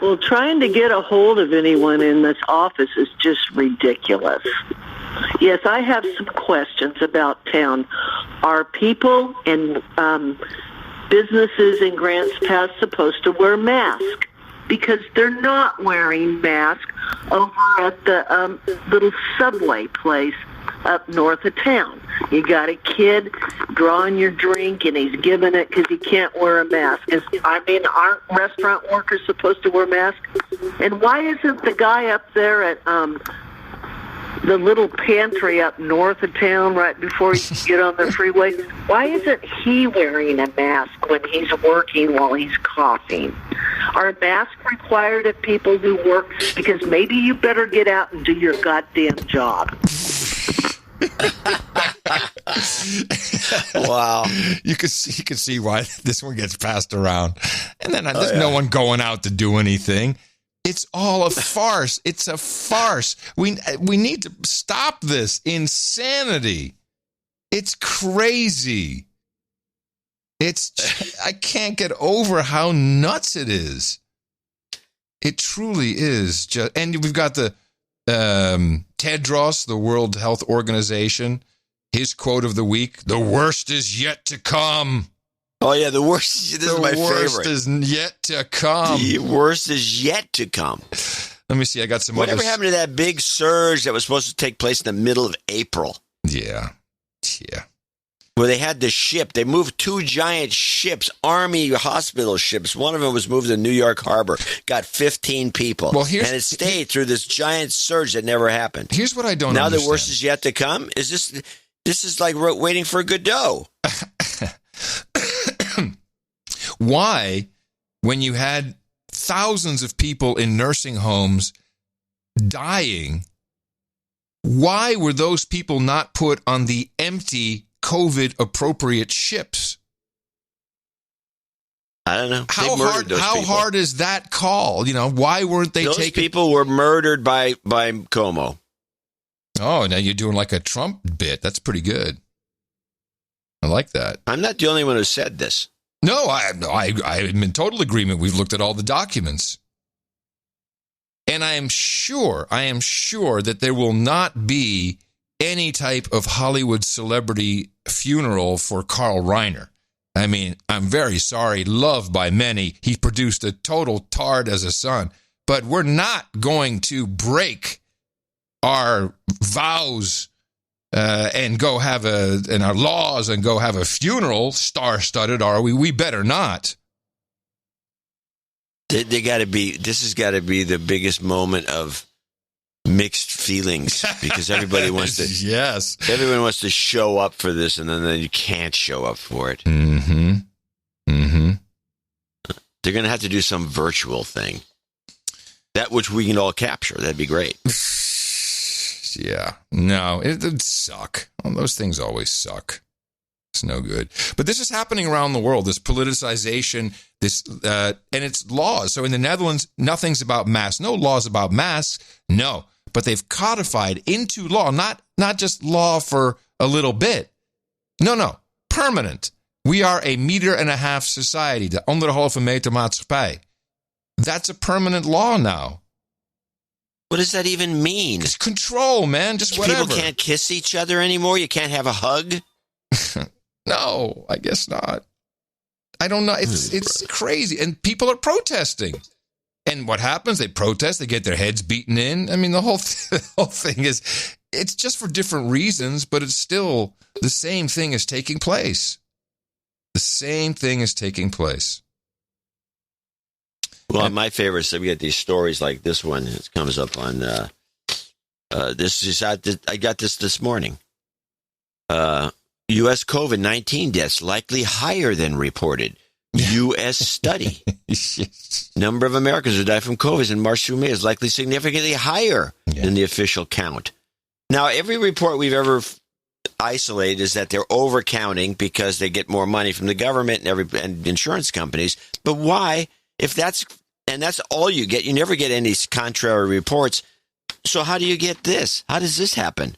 Well, trying to get a hold of anyone in this office is just ridiculous. Yes, I have some questions about town. Are people and businesses in Grants Pass supposed to wear masks? Because they're not wearing masks over at the little subway place up north of town. You got a kid drawing your drink, and he's giving it because he can't wear a mask. Aren't restaurant workers supposed to wear masks? And why isn't the guy up there at the little pantry up north of town right before you get on the freeway, why isn't he wearing a mask when he's working while he's coughing? Are masks required of people who work? Because maybe you better get out and do your goddamn job. Wow. You can see why this one gets passed around. And then there's no one going out to do anything. It's all a farce. It's a farce. We need to stop this insanity. It's crazy. I can't get over how nuts it is. It truly is. And we've got the Tedros, the World Health Organization, his quote of the week, "The worst is yet to come." Oh, yeah, the worst. This is my favorite. The worst is yet to come. The worst is yet to come. Let me see. I got some Whatever happened to that big surge that was supposed to take place in the middle of April? Yeah. Where they had the ship. They moved 2 giant ships, Army hospital ships. One of them was moved to New York Harbor. Got 15 people. Well, and it stayed through this giant surge that never happened. Here's what I don't now understand. The worst is yet to come? Is this is like waiting for Godot. Why, when you had thousands of people in nursing homes dying, why were those people not put on the empty COVID-appropriate ships? I don't know. How hard is that call? Why weren't they taken? Those people were murdered by Como. Oh, now you're doing like a Trump bit. That's pretty good. I like that. I'm not the only one who said this. No, I'm in total agreement. We've looked at all the documents. And I am sure that there will not be any type of Hollywood celebrity funeral for Carl Reiner. I mean, I'm very sorry, loved by many. He produced a total tard as a son. But we're not going to break our vows and go have our laws and go have a funeral star-studded, are we? We better not. This has got to be the biggest moment of mixed feelings because everybody wants to. Yes. Everyone wants to show up for this, and then you can't show up for it. Mm-hmm. Mm-hmm. They're going to have to do some virtual thing. That which we can all capture. That'd be great. Yeah. No, it'd suck. Well, those things always suck. It's no good. But this is happening around the world, this politicization, and it's laws. So in the Netherlands, nothing's about masks. No laws about masks. No. But they've codified into law, not just law for a little bit. No. Permanent. We are a 1.5 meter society. De 1,5 meter maatschappij. That's a permanent law now. What does that even mean? It's control, man. Just whatever. People can't kiss each other anymore? You can't have a hug? No, I guess not. I don't know. It's crazy. And people are protesting. And what happens? They protest. They get their heads beaten in. I mean, the whole thing is, it's just for different reasons, but it's still the same thing is taking place. The same thing is taking place. Well, my favorite is we get these stories like this one. It comes up on this is I got this morning. U.S. COVID-19 deaths likely higher than reported. U.S. study. Number of Americans who died from COVID in March through May is likely significantly higher than the official count. Now, every report we've ever isolated is that they're overcounting because they get more money from the government and insurance companies. But why? If that's all you get, you never get any contrary reports. So how do you get this? How does this happen?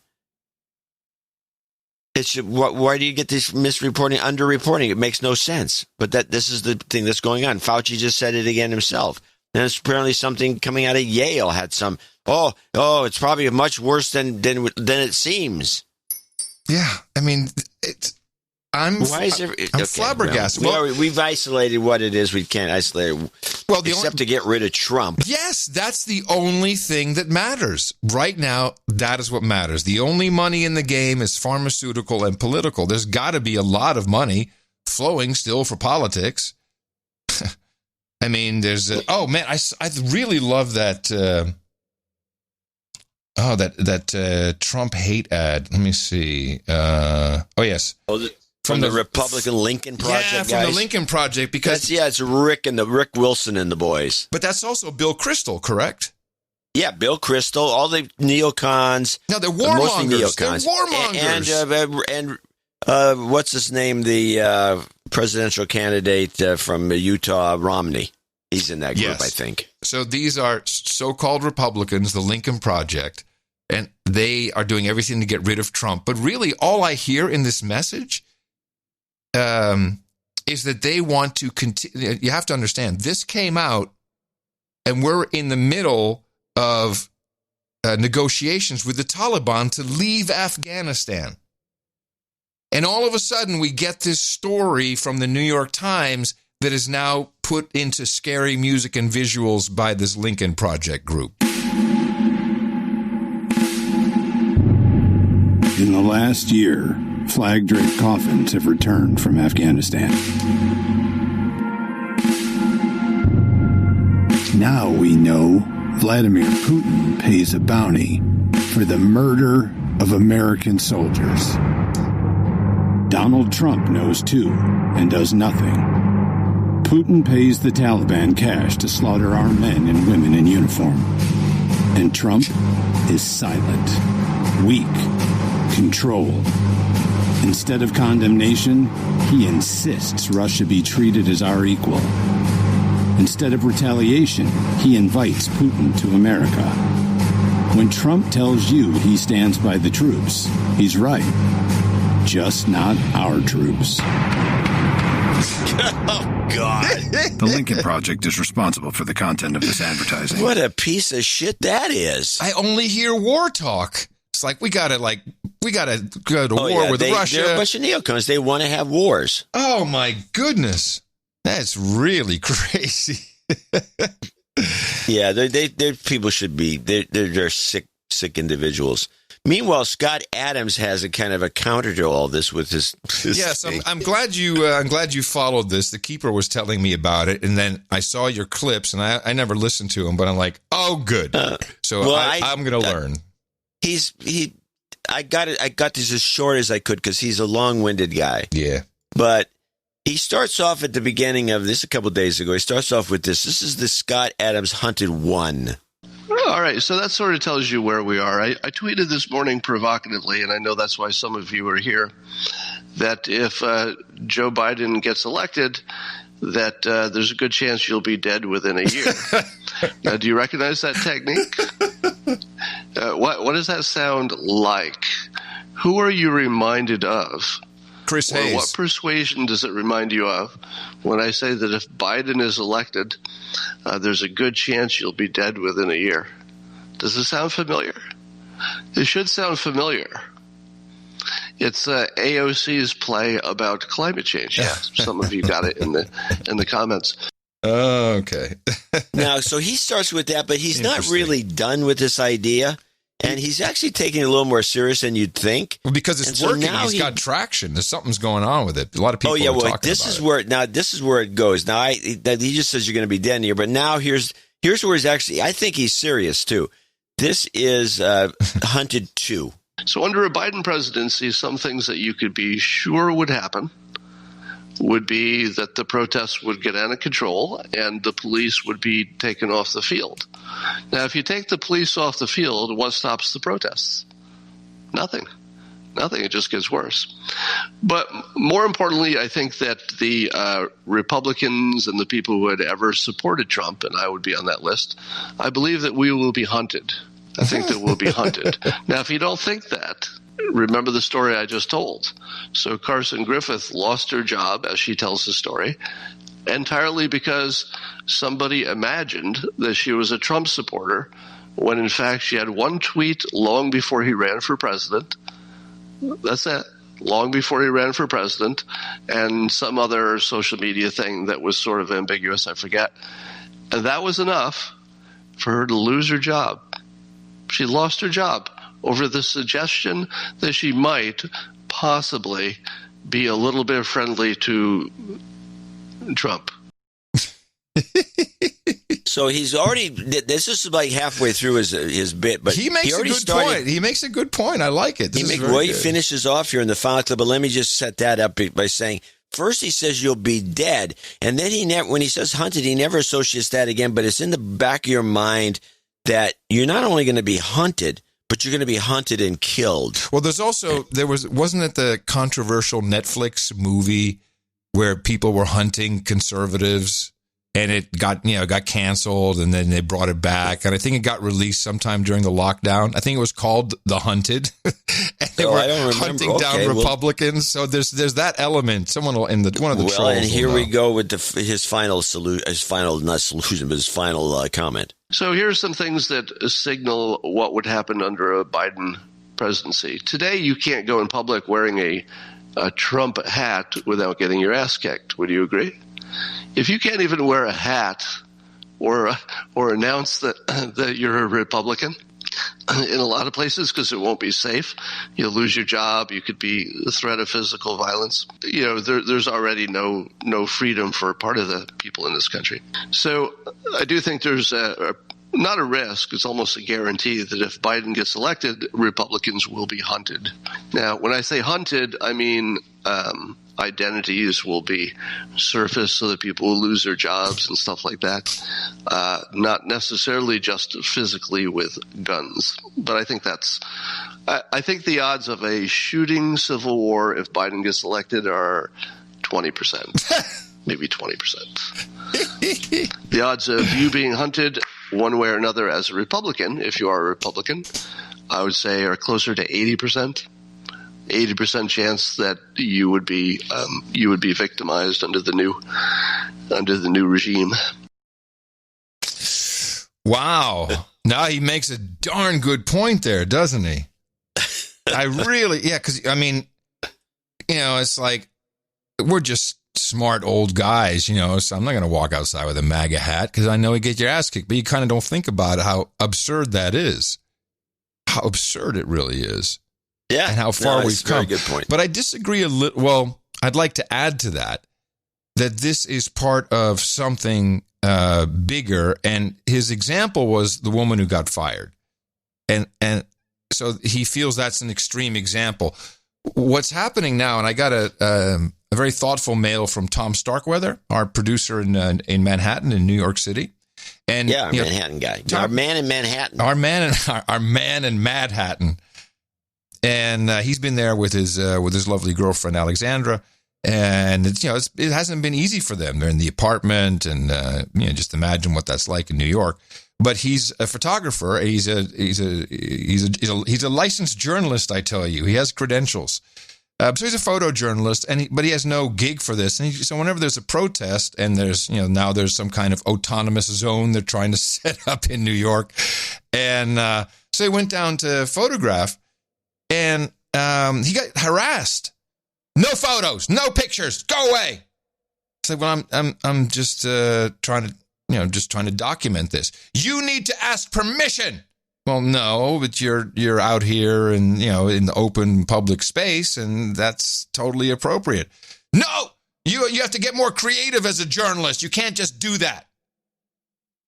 Why do you get this misreporting, underreporting? It makes no sense. But this is the thing that's going on. Fauci just said it again himself. And it's apparently something coming out of Yale had some. It's probably much worse than it seems. Yeah, I mean, I'm flabbergasted. We've isolated what it is. We can't isolate it. Except to get rid of Trump. Yes, that's the only thing that matters. Right now, that is what matters. The only money in the game is pharmaceutical and political. There's got to be a lot of money flowing still for politics. I mean, there's I really love that that Trump hate ad. Let me see. Yes. From the Republican Lincoln Project, yeah, from the Lincoln Project, because it's Rick Wilson and the boys. But that's also Bill Kristol, correct? Yeah, Bill Kristol, all the neocons. No, they're warmongers. Neocons. They're warmongers. And what's his name? The presidential candidate from Utah, Romney. He's in that group, I think. So these are so-called Republicans, the Lincoln Project, and they are doing everything to get rid of Trump. But really, all I hear in this message is that they want to continue. You have to understand, this came out, and we're in the middle of negotiations with the Taliban to leave Afghanistan. And all of a sudden, we get this story from the New York Times that is now put into scary music and visuals by this Lincoln Project group. In the last year, flag-draped coffins have returned from Afghanistan. Now we know Vladimir Putin pays a bounty for the murder of American soldiers. Donald Trump knows too, and does nothing. Putin pays the Taliban cash to slaughter our men and women in uniform. And Trump is silent, weak, controlled. Instead of condemnation, he insists Russia be treated as our equal. Instead of retaliation, he invites Putin to America. When Trump tells you he stands by the troops, he's right. Just not our troops. Oh, God. The Lincoln Project is responsible for the content of this advertising. What a piece of shit that is. I only hear war talk. It's like, we gotta go to war with Russia. They're a bunch of neocons. They want to have wars. Oh, my goodness. That's really crazy. Yeah, they people should be. They're sick individuals. Meanwhile, Scott Adams has a kind of a counter to all this with his yes, thing. I'm glad you followed this. The Keeper was telling me about it, and then I saw your clips, and I never listened to them, but I'm like, oh, good. So I'm going to learn. I got this as short as I could because he's a long-winded guy. Yeah, but he starts off at the beginning of this a couple of days ago. He starts off with this. This is the Scott Adams Hunted 1. All right, so that sort of tells you where we are. I tweeted this morning provocatively, and I know that's why some of you are here, that if Joe Biden gets elected, that there's a good chance you'll be dead within a year. Now, do you recognize that technique? What does that sound like? Who are you reminded of? Chris Hayes. What persuasion does it remind you of when I say that if Biden is elected, there's a good chance you'll be dead within a year? Does it sound familiar? It should sound familiar. It's AOC's play about climate change. Yeah, some of you got it in the comments. Oh, okay. Now, so he starts with that, but he's not really done with this idea. And he's actually taking it a little more serious than you'd think. Well, because it's working. He's got traction. There's something's going on with it. A lot of people are talking about this is where it goes. Now, he just says you're going to be dead here. But now here's where he's actually, I think he's serious, too. This is Hunted 2. So under a Biden presidency, some things that you could be sure would happen would be that the protests would get out of control and the police would be taken off the field. Now, if you take the police off the field, what stops the protests? Nothing. It just gets worse. But more importantly, I think that the Republicans and the people who had ever supported Trump, and I would be on that list, I believe that we will be hunted. I think that we'll be hunted. Now, if you don't think that, remember the story I just told. So Carson Griffith lost her job, as she tells the story, entirely because somebody imagined that she was a Trump supporter when in fact she had one tweet long before he ran for president. That's it. Long before he ran for president, and some other social media thing that was sort of ambiguous, I forget. And that was enough for her to lose her job. She lost her job over the suggestion that she might possibly be a little bit friendly to Trump. So he's already, this is like halfway through his bit, but he makes a good point. He makes a good point. I like it. He finishes off here in the final clip, but let me just set that up by saying, first he says you'll be dead, and then when he says hunted, he never associates that again, but it's in the back of your mind that you're not only going to be hunted, but you're going to be hunted and killed. Well, wasn't it the controversial Netflix movie where people were hunting conservatives and it got canceled, and then they brought it back, and I think it got released sometime during the lockdown. I think it was called The Hunted, and they were hunting down Republicans. So there's that element. Someone will, one of the trolls. Well, and here we go with his final comment. So here's some things that signal what would happen under a Biden presidency. Today, you can't go in public wearing a Trump hat without getting your ass kicked. Would you agree? If you can't even wear a hat or announce that you're a Republican in a lot of places because it won't be safe, you'll lose your job. You could be a threat of physical violence. There's already no freedom for part of the people in this country. So I do think there's not a risk, it's almost a guarantee that if Biden gets elected, Republicans will be hunted. Now, when I say hunted, I mean identities will be surfaced so that people will lose their jobs and stuff like that. Not necessarily just physically with guns, but I think I think the odds of a shooting civil war if Biden gets elected are 20%, maybe 20%. The odds of you being hunted one way or another as a Republican, if you are a Republican, I would say are closer to 80%. 80% chance that you would be victimized under the new regime. Wow. Now he makes a darn good point there, doesn't he? Because it's like we're just smart old guys, so I'm not going to walk outside with a MAGA hat because I know you get your ass kicked, but you kind of don't think about how absurd that is. How absurd it really is. Yeah. And how far we've come. Very good point. But I disagree a little. Well, I'd like to add to that this is part of something bigger. And his example was the woman who got fired. And so he feels that's an extreme example. What's happening now, and I got a very thoughtful mail from Tom Starkweather, our producer in Manhattan, in New York City. And our Manhattan guy. Our man in Manhattan. Our man in Manhattan. And he's been there with his lovely girlfriend Alexandra, and it hasn't been easy for them. They're in the apartment, and just imagine what that's like in New York. But he's a photographer. He's a licensed journalist. I tell you, he has credentials. So he's a photojournalist, but he has no gig for this. And so whenever there's a protest, and there's now there's some kind of autonomous zone they're trying to set up in New York, and so he went down to photograph. And he got harassed. No photos, no pictures, go away. I said, well, I'm just trying to document this. You need to ask permission. Well, no, but you're out here and in the open public space, and that's totally appropriate. No, you have to get more creative as a journalist. You can't just do that.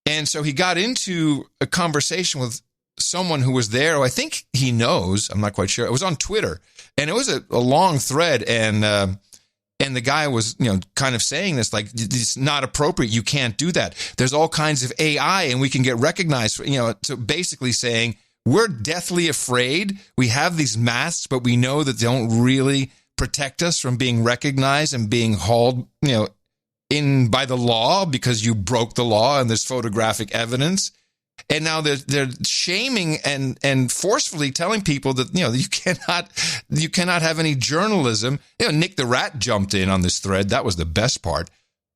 And so he got into a conversation with someone who was there, who I think he knows. I'm not quite sure. It was on Twitter, and it was a long thread. And the guy was, kind of saying this, like, it's not appropriate. You can't do that. There's all kinds of AI, and we can get recognized. So basically saying we're deathly afraid. We have these masks, but we know that they don't really protect us from being recognized and being hauled, in by the law because you broke the law and there's photographic evidence. And now they're shaming and forcefully telling people that you cannot have any journalism. Nick the Rat jumped in on this thread. That was the best part.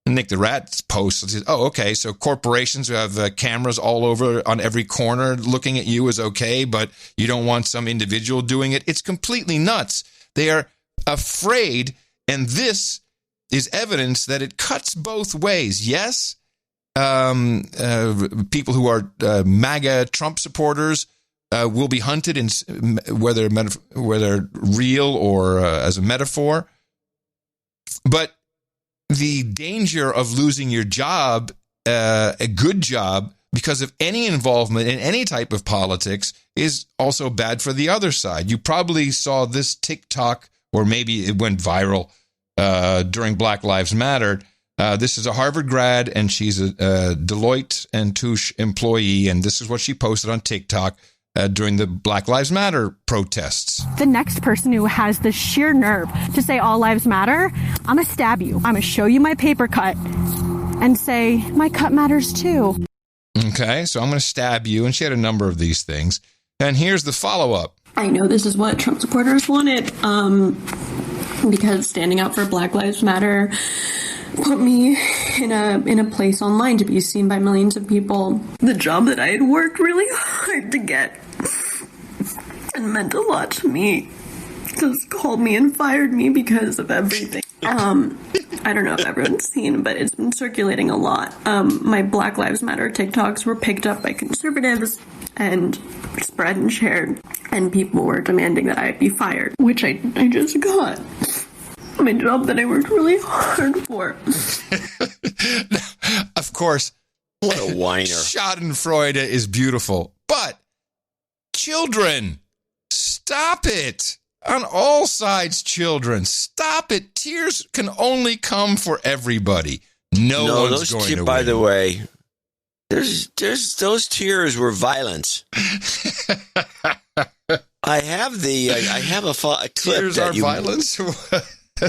Nick the Rat posts, "Oh, okay, so corporations who have cameras all over on every corner looking at you is okay, but you don't want some individual doing it." It's completely nuts. They are afraid, and this is evidence that it cuts both ways. Yes. People who are MAGA Trump supporters will be hunted, whether real or as a metaphor. But the danger of losing your job, a good job, because of any involvement in any type of politics is also bad for the other side. You probably saw this TikTok, or maybe it went viral during Black Lives Matter. This is a Harvard grad, and she's a Deloitte and Touche employee, and this is what she posted on TikTok during the Black Lives Matter protests. The next person who has the sheer nerve to say all lives matter, I'm going to stab you. I'm going to show you my paper cut, and say, my cut matters too. Okay, so I'm going to stab you. And she had a number of these things. And here's the follow-up. I know this is what Trump supporters wanted, because standing up for Black Lives Matter put me in a place online to be seen by millions of people. The job that I had worked really hard to get and meant a lot to me just called me and fired me because of everything. I don't know if everyone's seen, but it's been circulating a lot. My Black Lives Matter TikToks were picked up by conservatives and spread and shared, and people were demanding that I be fired, which I just got. My job that I worked really hard for. Of course. What a whiner. Schadenfreude is beautiful. But children, stop it. On all sides, children, stop it. Tears can only come for everybody. No one's going to win. By the way, there's those tears were violence. I have a clip. Tears are violence?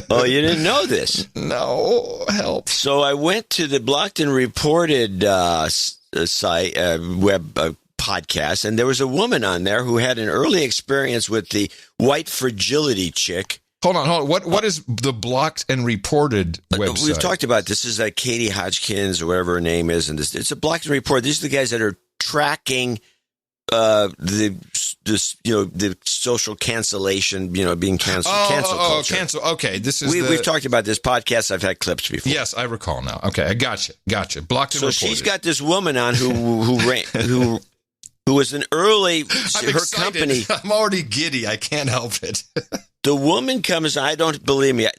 Oh, you didn't know this? No, help. So I went to the Blocked and Reported site, web podcast, and there was a woman on there who had an early experience with the white fragility chick. Hold on. What is the Blocked and Reported website? We've talked about this. Is like Katie Hodgkins or whatever her name is, and it's a Blocked and Reported. These are the guys that are tracking the social cancellation, being canceled. Cancel culture. Cancel. Okay, we've talked about this podcast. I've had clips before. Yes, I recall now. Okay, I gotcha. Blocked and Reported. So she's got this woman on who was an early. I'm her excited. Company. I'm already giddy. I can't help it. The woman comes. I don't believe me. I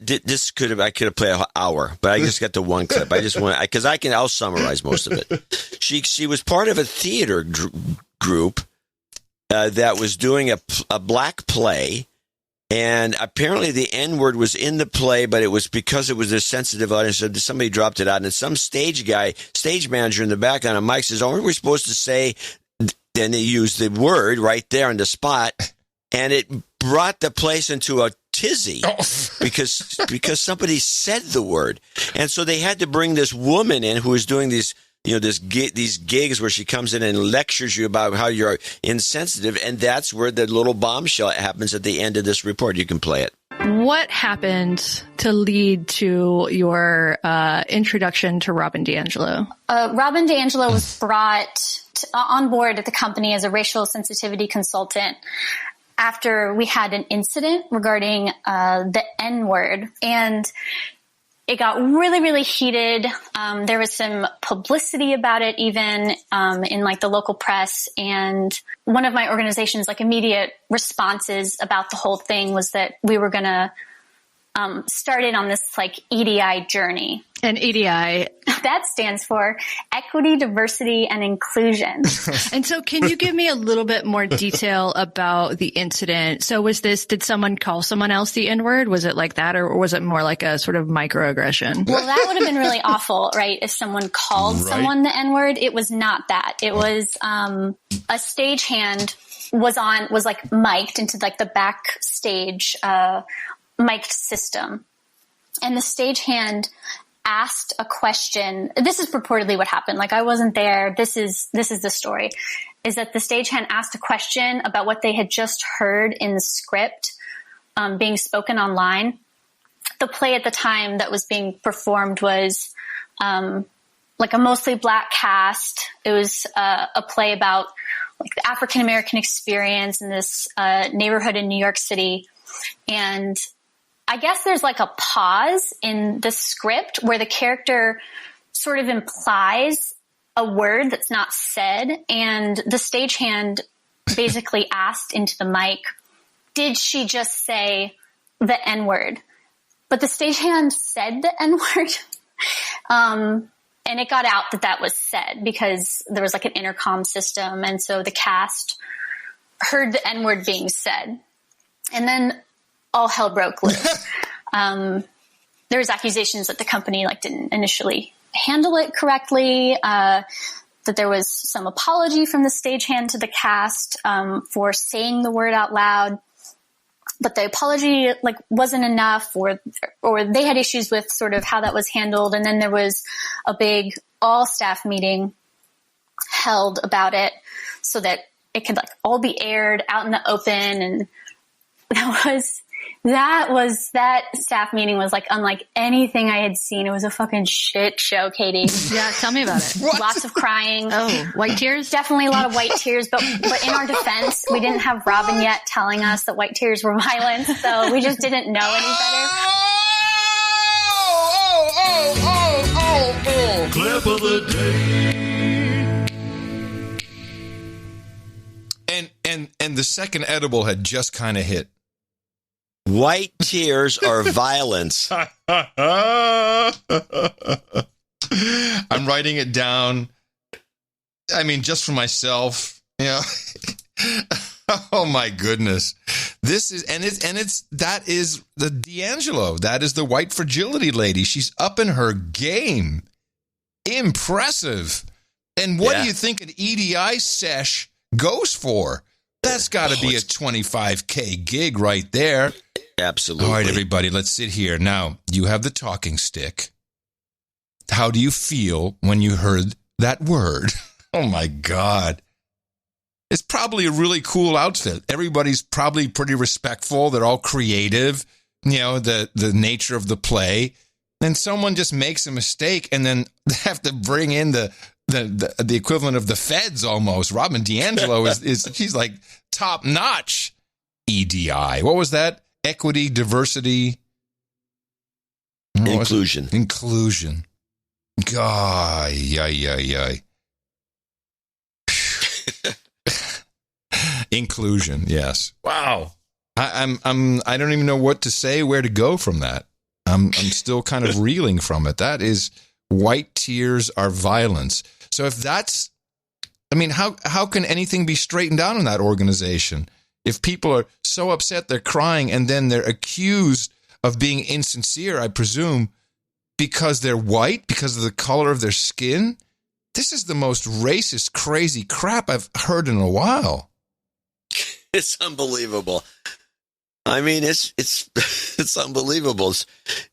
could have played an hour, but I just got the one clip. I just want because I'll summarize most of it. She was part of a theater group that was doing a black play, and apparently the N-word was in the play, but it was because it was a sensitive audience. So somebody dropped it out, and some stage manager in the back on a mic says, "Oh, we're supposed to say." Then they used the word right there on the spot, and it brought the place into a tizzy because somebody said the word, and so they had to bring this woman in who was doing these these gigs where she comes in and lectures you about how you're insensitive, and that's where the little bombshell happens at the end of this report. You can play it. What happened to lead to your introduction to Robin DiAngelo? Robin DiAngelo was brought on board at the company as a racial sensitivity consultant after we had an incident regarding the N-word, and it got really, really heated. There was some publicity about it, even in like the local press. And one of my organization's like immediate responses about the whole thing was that we were going to start in on this like EDI journey. And EDI, that stands for Equity, Diversity, and Inclusion. And so can you give me a little bit more detail about the incident? So did someone call someone else the N-word? Was it like that, or was it more like a sort of microaggression? Well, that would have been really awful, right? If someone called someone the N-word. It was not that. It was a stagehand was like mic'd into like the backstage mic'd system. And the stagehand asked a question. This is purportedly what happened. Like, I wasn't there. This is the story, is that the stagehand asked a question about what they had just heard in the script being spoken online. The play at the time that was being performed was like a mostly black cast. It was a play about like the African American experience in this neighborhood in New York City. And I guess there's like a pause in the script where the character sort of implies a word that's not said. And the stagehand basically asked into the mic, did she just say the N-word? But the stagehand said the N-word. And it got out that was said because there was like an intercom system. And so the cast heard the N-word being said. And then all hell broke loose. There was accusations that the company like didn't initially handle it correctly, that there was some apology from the stagehand to the cast for saying the word out loud. but the apology like wasn't enough, or they had issues with sort of how that was handled. And then there was a big all staff meeting held about it so that it could like all be aired out in the open. And that staff meeting was like unlike anything I had seen. It was a fucking shit show, Katie. Yeah, tell me about it. Lots of crying. Oh, white tears? Definitely a lot of white tears. But in our defense, we didn't have Robin yet telling us that white tears were violent, so we just didn't know any better. Clip of the day. And the second edible had just kind of hit. White tears are violence. I'm writing it down. I mean, just for myself, you know. Oh my goodness. That is the D'Angelo. That is the white fragility lady. She's up in her game. Impressive. And what do you think an EDI sesh goes for? That's got to be a $25K gig right there. Absolutely. All right, everybody, let's sit here. Now, you have the talking stick. How do you feel when you heard that word? Oh, my God. It's probably a really cool outfit. Everybody's probably pretty respectful. They're all creative, you know, the nature of the play. And someone just makes a mistake and then they have to bring in the equivalent of the feds almost. Robin D'Angelo is she's like top notch EDI. What was that? Equity, diversity, inclusion. Inclusion. God, yay. Inclusion, yes. Wow. I don't even know what to say, where to go from that. I'm still kind of reeling from it. That is white tears are violence. So if that's, I mean, how can anything be straightened out in that organization? If people are so upset they're crying and then they're accused of being insincere, I presume, because they're white, because of the color of their skin, this is the most racist, crazy crap I've heard in a while. It's unbelievable. I mean, it's unbelievable.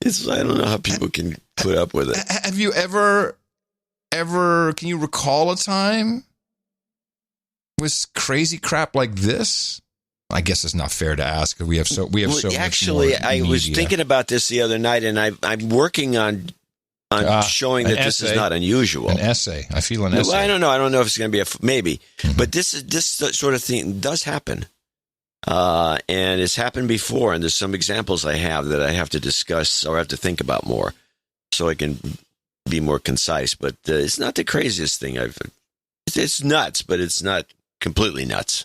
It's I don't know how people can put up with it. Have you ever, can you recall a time with crazy crap like this? I guess it's not fair to ask because we have so actually, much more I was media. thinking about this the other night, and I'm working on showing that this is not unusual. An essay. I feel an essay. Well, I don't know. I don't know if it's going to be maybe, but this sort of thing does happen, and it's happened before. And there's some examples I have that I have to discuss or I have to think about more, so I can be more concise. But it's not the craziest thing It's nuts, but it's not completely nuts.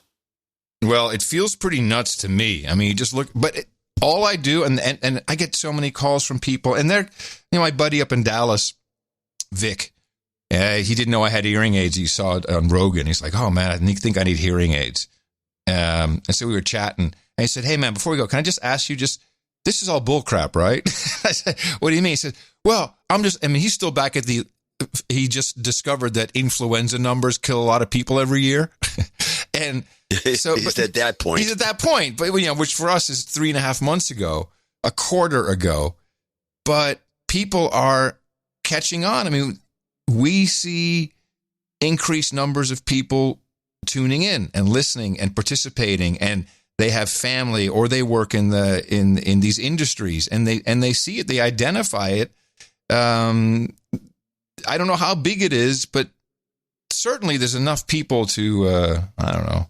Well, it feels pretty nuts to me. I mean, you just look, but all I do, and I get so many calls from people, and they're, you know, my buddy up in Dallas, Vic, he didn't know I had hearing aids. He saw it on Rogan. He's like, oh man, I think I need hearing aids. And so we were chatting, and he said, hey man, before we go, can I just ask you this is all bullcrap, right? I said, what do you mean? He said, well, he's still back at he just discovered that influenza numbers kill a lot of people every year. And so he's at that point. He's at that point, but you know, which for us is 3.5 months ago, a quarter ago. But people are catching on. I mean, we see increased numbers of people tuning in and listening and participating, and they have family or they work in these industries, and they see it, they identify it. I don't know how big it is, but certainly there's enough people to, I don't know.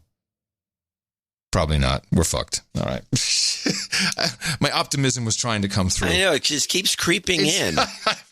Probably not. We're fucked. All right. My optimism was trying to come through. I know. It just keeps creeping in.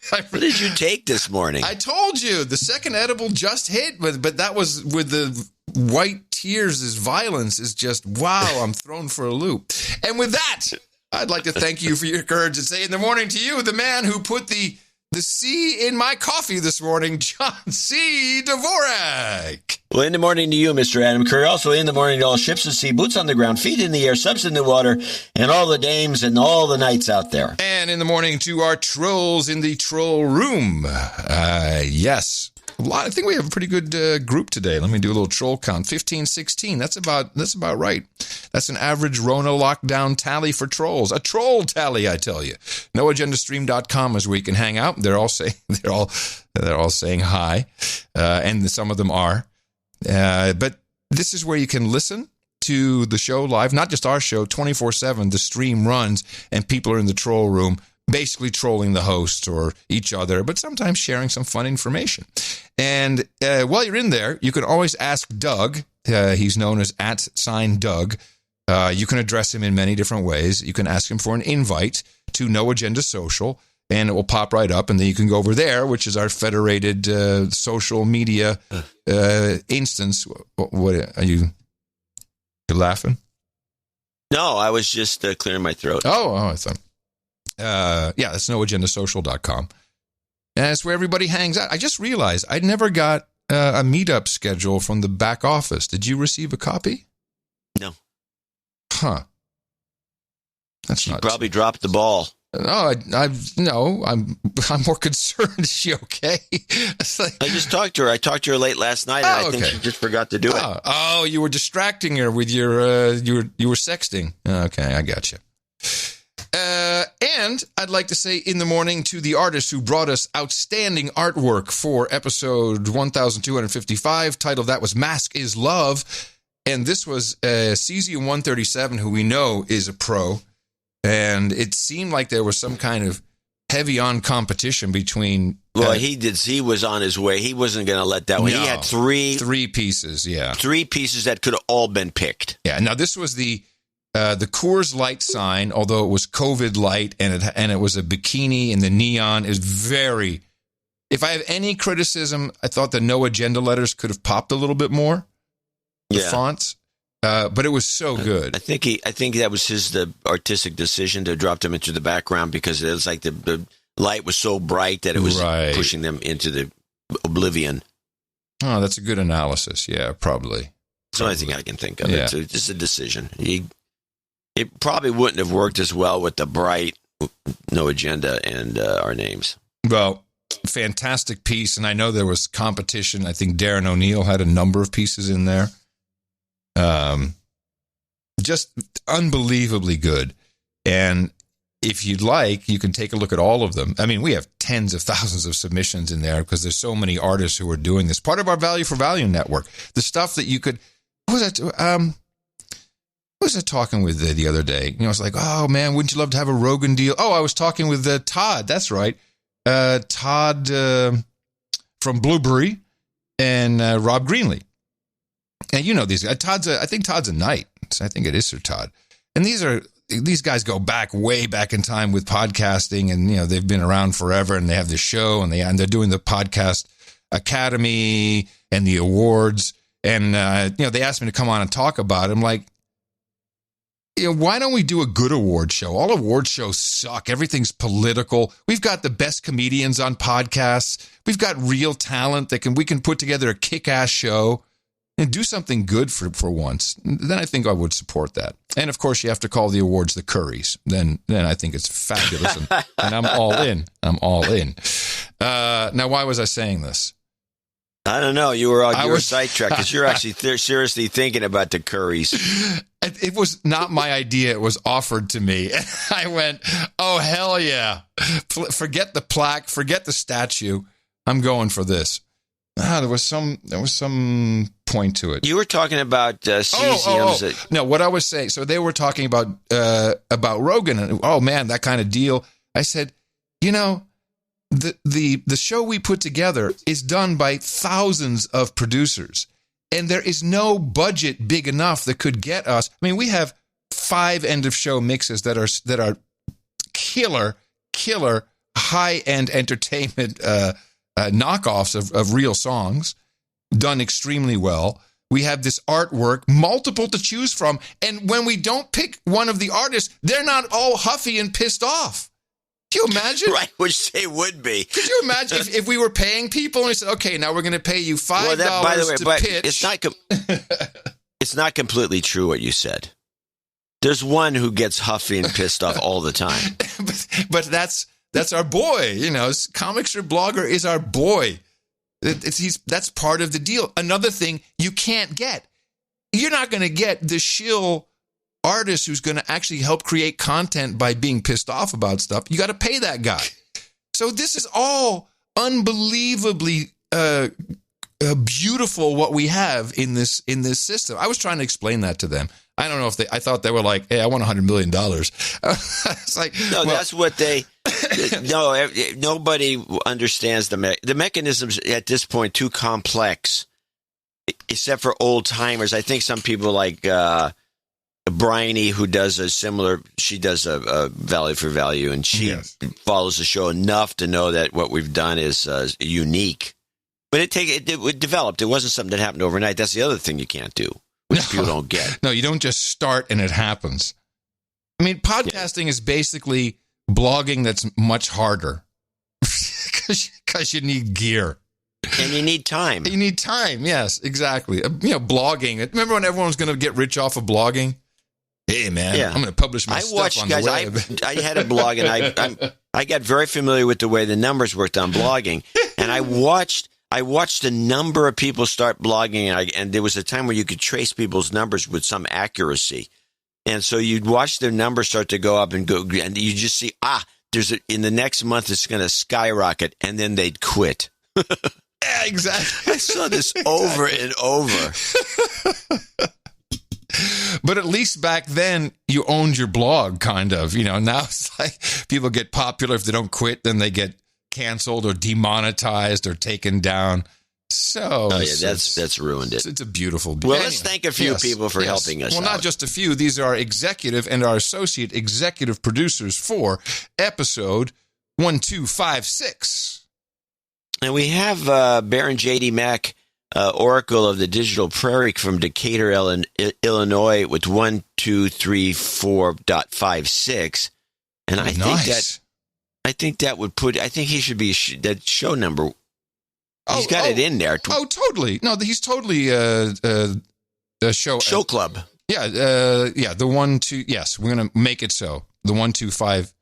What did you take this morning? I told you. The second edible just hit, but that was with the white tears. This violence is just, wow, I'm thrown for a loop. And with that, I'd like to thank you for your courage and say in the morning to you, the man who put the C in my coffee this morning, John C. Dvorak. Well, in the morning to you, Mr. Adam Curry. Also in the morning to all ships at sea, boots on the ground, feet in the air, subs in the water, and all the dames and all the knights out there. And in the morning to our trolls in the troll room. Yes. I think we have a pretty good group today. Let me do a little troll count. 15, 16. That's about right. That's an average Rona lockdown tally for trolls. A troll tally, I tell you. NoAgendaStream.com is where you can hang out. They're all saying hi, and some of them are. But this is where you can listen to the show live, not just our show, 24/7. The stream runs, and people are in the troll room, basically trolling the hosts or each other, but sometimes sharing some fun information. And while you're in there, you can always ask Doug. He's known as @Doug. You can address him in many different ways. You can ask him for an invite to No Agenda Social, and it will pop right up, and then you can go over there, which is our federated social media instance. What are you? You're laughing? No, I was just clearing my throat. Oh, I thought. Yeah, that's noagendasocial.com. And it's where everybody hangs out. I just realized I never got a meetup schedule from the back office. Did you receive a copy? No. Huh. That's not. Probably dropped the ball. No, I'm more concerned. Is she okay? It's like, I just talked to her. I talked to her late last night, and I think she just forgot to do it. Oh, you were distracting her with your you were sexting. Okay, I got you. And I'd like to say in the morning to the artist who brought us outstanding artwork for episode 1255, titled that was Mask is Love. And this was Cesium-137, who we know is a pro. And it seemed like there was some kind of heavy-on competition between... Well, he was on his way. He wasn't going to let that one. No, he had three pieces, yeah. 3 pieces that could have all been picked. Yeah, now this was the Coors Light sign, although it was COVID Light and it was a bikini and the neon is very... If I have any criticism, I thought the No Agenda letters could have popped a little bit more. The fonts. But it was so good. I think that was the artistic decision to drop them into the background because it was like the light was so bright that it was pushing them into the oblivion. Oh, that's a good analysis. Yeah, probably. It's the only thing I can think of. Yeah. It's just a decision. It probably wouldn't have worked as well with the bright No Agenda and our names. Well, fantastic piece. And I know there was competition. I think Darren O'Neill had a number of pieces in there. Just unbelievably good. And if you'd like, you can take a look at all of them. I mean, we have tens of thousands of submissions in there because there's so many artists who are doing this. Part of our Value for Value network. The stuff that you could... What was I talking with the other day? You know, it's like, oh, man, wouldn't you love to have a Rogan deal? Oh, I was talking with Todd. That's right. Todd from Blueberry and Rob Greenlee. And you know these guys. I think Todd's a knight. So I think it is Sir Todd. And these guys go way back in time with podcasting, and you know they've been around forever, and they have this show, and they're doing the Podcast Academy and the awards. And you know they asked me to come on and talk about it. I'm like, you know, why don't we do a good award show? All award shows suck. Everything's political. We've got the best comedians on podcasts. We've got real talent we can put together a kick-ass show. And do something good for once. Then I think I would support that. And of course, you have to call the awards the Currys. Then I think it's fabulous, and I'm all in. Now, why was I saying this? I don't know. You were sidetracked because you're actually seriously thinking about the Currys. It was not my idea. It was offered to me. And I went, oh, hell yeah. Forget the plaque. Forget the statue. I'm going for this. There was some point to it. You were talking about cesiums. No, what I was saying. So they were talking about Rogan, and oh man, that kind of deal. I said, you know, the show we put together is done by thousands of producers, and there is no budget big enough that could get us. I mean, we have 5 end of show mixes that are killer high end entertainment. Knockoffs of real songs done extremely well. We have this artwork, multiple to choose from. And when we don't pick one of the artists, they're not all huffy and pissed off. Can you imagine? Right, which they would be. Could you imagine if we were paying people and we said, okay, now we're going to pay you $5 by the way, to pitch. It's not completely true what you said. There's one who gets huffy and pissed off all the time. but that's our boy, you know. Comic Strip Blogger is our boy. That's part of the deal. Another thing you can't get. You're not going to get the shill artist who's going to actually help create content by being pissed off about stuff. You got to pay that guy. So this is all unbelievably beautiful what we have in this system. I was trying to explain that to them. I don't know if I thought they were like, hey, I want $100 million. It's like, no, that's what nobody understands the mechanisms at this point too complex, except for old timers. I think some people like Bryony, who does she does a value for value, and she follows the show enough to know that what we've done is unique. But it developed. It wasn't something that happened overnight. That's the other thing you can't do, which people don't get. No, you don't just start and it happens. I mean, podcasting is basically blogging that's much harder because you need gear. And you need time. You need time, yes, exactly. Blogging. Remember when everyone was going to get rich off of blogging? Hey, man, I'm going to publish my stuff on the web. I had a blog, and I got very familiar with the way the numbers worked on blogging. And I watched a number of people start blogging, and there was a time where you could trace people's numbers with some accuracy. And so you'd watch their numbers start to go up and you just see, in the next month it's going to skyrocket, and then they'd quit. Yeah, exactly. I saw this over and over. But at least back then you owned your blog, kind of. Now it's like people get popular. If they don't quit, then they get canceled or demonetized or taken down. So that's ruined it. It's a beautiful. Well, let's thank a few people for helping us. Well, out. Not just a few. These are our executive and our associate executive producers for episode 1256. And we have Baron J.D. Mack, Oracle of the Digital Prairie from Decatur, Illinois, with 1234.56. And I think that would put. I think he should be that show number. He's got it in there. Oh, totally. No, he's totally a show club. Yeah, the 1, 2. Yes, we're gonna make it so. The 1, 2, 5,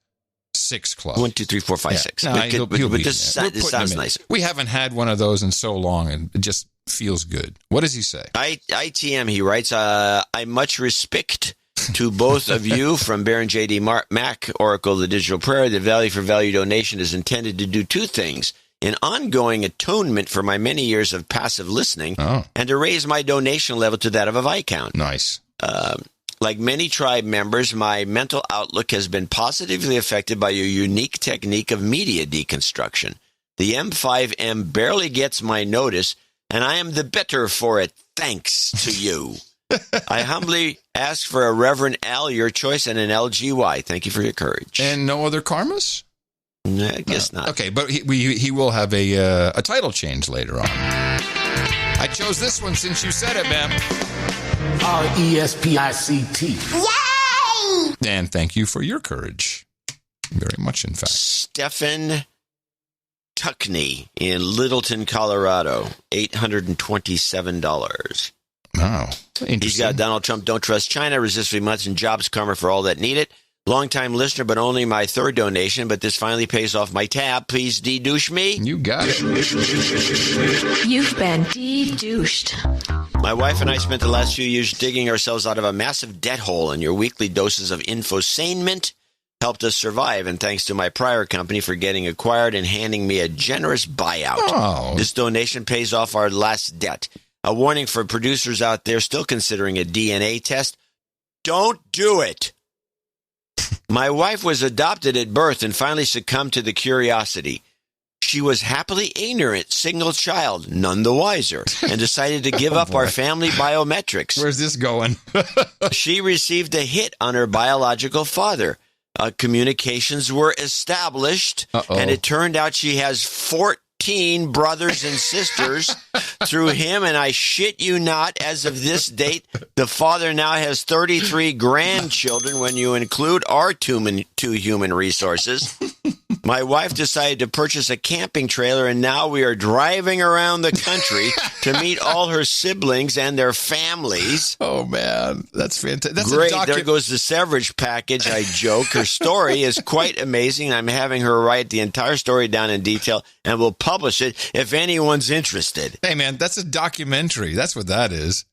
6 club. 1, 2, 3, 4, 5, 6. No, but this sounds nice. We haven't had one of those in so long, and it just feels good. What does he say? ITM, he writes, I much respect to both of you from Baron J.D. Mack, Oracle of the Digital Prairie. The value for value donation is intended to do two things: an ongoing atonement for my many years of passive listening, and to raise my donation level to that of a Viscount. Nice. Like many tribe members, my mental outlook has been positively affected by your unique technique of media deconstruction. The M5M barely gets my notice, and I am the better for it, thanks to you. I humbly ask for a Reverend Al, your choice, and an LGY. Thank you for your courage. And no other karmas? I guess not. Okay, but he will have a title change later on. I chose this one since you said it, ma'am. RESPICT. Yay! And thank you for your courage. Very much, in fact. Stephen Tuckney in Littleton, Colorado. $827. Wow. He's got Donald Trump, don't trust China, resist free months, and jobs karma for all that need it. Long-time listener, but only my third donation, but this finally pays off my tab. Please de-douche me. You got it. You've been de-douched. My wife and I spent the last few years digging ourselves out of a massive debt hole, and your weekly doses of infosainment helped us survive, and thanks to my prior company for getting acquired and handing me a generous buyout. Oh. This donation pays off our last debt. A warning for producers out there still considering a DNA test. Don't do it. My wife was adopted at birth and finally succumbed to the curiosity. She was happily ignorant, single child, none the wiser, and decided to give up our family biometrics. Where's this going? She received a hit on her biological father. Communications were established, and it turned out she has 14 brothers and sisters through him, and I shit you not, as of this date, the father now has 33 grandchildren when you include our two human resources. My wife decided to purchase a camping trailer, and now we are driving around the country to meet all her siblings and their families. Oh, man. That's fantastic. That's great. There goes the severage package, I joke. Her story is quite amazing. I'm having her write the entire story down in detail, and we'll publish it if anyone's interested. Hey, man, that's a documentary. That's what that is.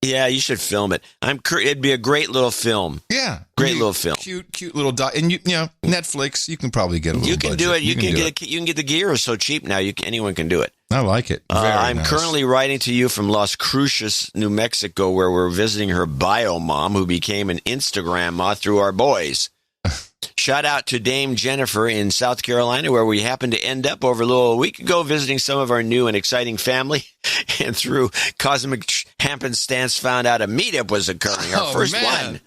Yeah, you should film it. It'd be a great little film. Yeah, great little film. Cute little and you know, Netflix. You can probably get a little. You can budget. do it. You can get the gear. It's so cheap now. Anyone can do it. I like it. I'm nice. currently writing to you from Las Cruces, New Mexico, where we're visiting her bio mom, who became an Instagram ma through our boys. Shout out to Dame Jennifer in South Carolina, where we happened to end up over a little week ago visiting some of our new and exciting family. And through cosmic happenstance, found out a meetup was occurring, our first one.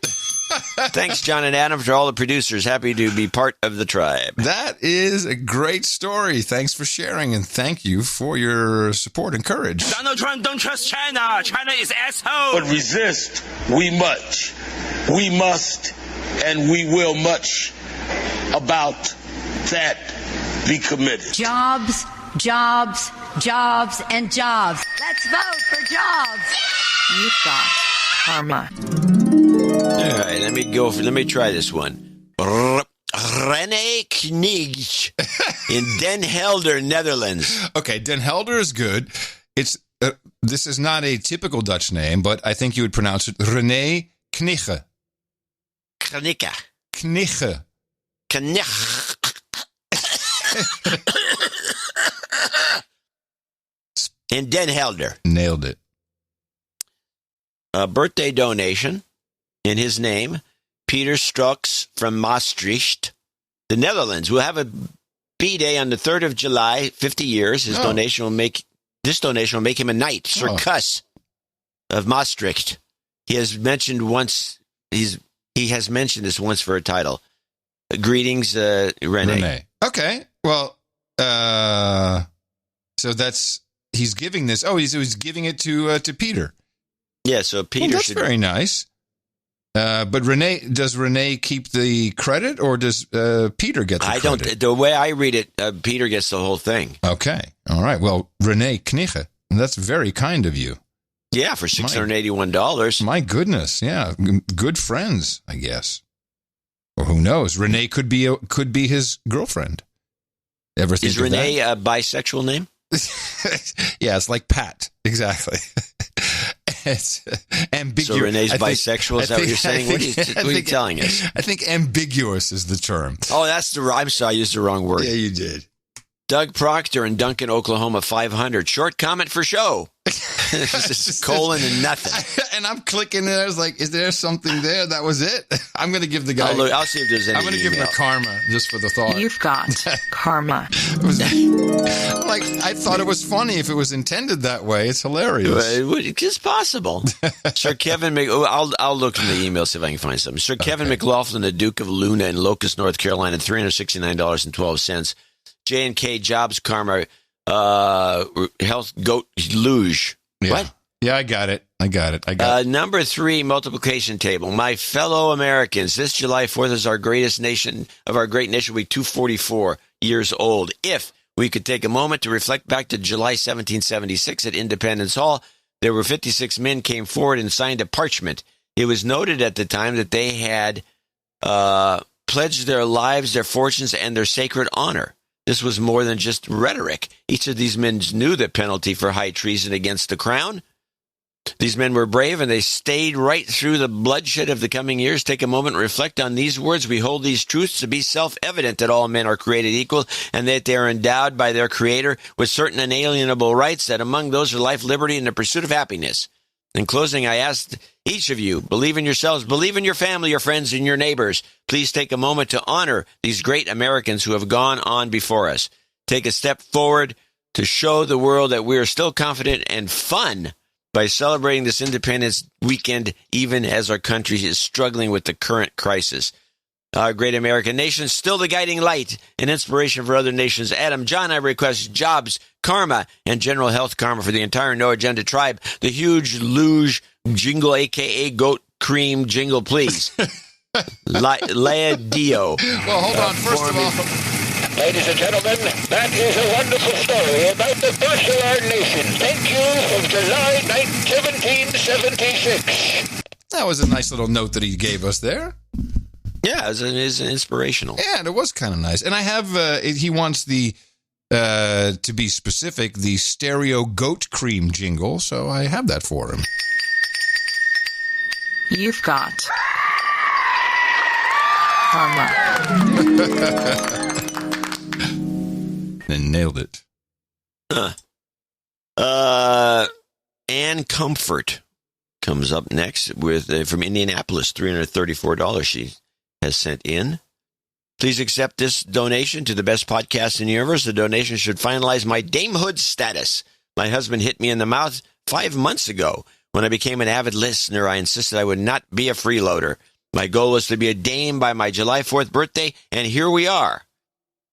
Thanks, John and Adam, for all the producers. Happy to be part of the tribe. That is a great story. Thanks for sharing, and thank you for your support and courage. Donald Trump don't trust China. China is asshole. But resist, we must, and we will much about that be committed. Jobs, jobs, jobs, and jobs. Let's vote for jobs. You've got karma. All right, let me try this one. René Knig in Den Helder, Netherlands. Okay, Den Helder is good. It's this is not a typical Dutch name, but I think you would pronounce it René Knigge. Knigge. Knigge. Knigge. In Den Helder. Nailed it. A birthday donation in his name, Peter Strux from Maastricht, the Netherlands. Will have a B-Day on the 3rd of July, 50 years. This donation will make him a knight, Sir Kuss of Maastricht. He has mentioned this once for a title. Greetings, René. Okay. Well, so he's giving this. Oh, he's giving it to Peter. Yeah, so Peter that's very nice. But does René keep the credit, or does Peter get the credit? don't. The way I read it, Peter gets the whole thing. Okay. All right. Well, René Knigge, that's very kind of you. Yeah, for $681. My goodness. Yeah. Good friends, I guess. Or who knows? René could be his girlfriend. Ever think Is René a bisexual name? Yeah, it's like Pat. Exactly. It's ambiguous. So René's bisexual? Is that what you're saying? What are you telling us? I think ambiguous is the term. Oh, I'm sorry, I used the wrong word. Yeah, you did. Doug Proctor in Duncan, Oklahoma, 500. Short comment for show. Colon and nothing. And I'm clicking there. I was like, is there something there? That was it? I'm going to give the guy... I'll see if there's any I'm going to give him a karma just for the thought. You've got karma. I thought it was funny if it was intended that way. It's hilarious. It's possible. Sir Kevin... I'll look in the email, see if I can find something. Sir Kevin McLaughlin, the Duke of Luna in Locust, North Carolina, $369.12. J&K Jobs Karma, Health Goat Luge. Yeah. What? Yeah, I got it. Number 3, multiplication table. My fellow Americans, this July 4th is our great nation week, 244 years old. If we could take a moment to reflect back to July 1776 at Independence Hall, there were 56 men came forward and signed a parchment. It was noted at the time that they had pledged their lives, their fortunes, and their sacred honor. This was more than just rhetoric. Each of these men knew the penalty for high treason against the crown. These men were brave, and they stayed right through the bloodshed of the coming years. Take a moment and reflect on these words. We hold these truths to be self-evident that all men are created equal and that they are endowed by their Creator with certain inalienable rights, that among those are life, liberty, and the pursuit of happiness. In closing, I ask each of you, believe in yourselves, believe in your family, your friends, and your neighbors. Please take a moment to honor these great Americans who have gone on before us. Take a step forward to show the world that we are still confident and fun by celebrating this Independence weekend, even as our country is struggling with the current crisis. Our great American nation, still the guiding light and inspiration for other nations. Adam, John, I request jobs, karma, and general health karma for the entire No Agenda tribe. The huge luge jingle, a.k.a. goat cream jingle, please. Lea Dio. Well, hold on. First of all, Ladies and gentlemen, that is a wonderful story about the birth of our nation. Thank you from July 1776. That was a nice little note that he gave us there. Yeah, it was inspirational. Yeah, and it was kind of nice. And I have, he wants the, to be specific, the stereo goat cream jingle, so I have that for him. You've got karma. And nailed it. Ann Comfort comes up next with from Indianapolis, $334 she has sent in. Please accept this donation to the best podcast in the universe. The donation should finalize my damehood status. My husband hit me in the mouth 5 months ago. When I became an avid listener, I insisted I would not be a freeloader. My goal was to be a dame by my July 4th birthday, and here we are.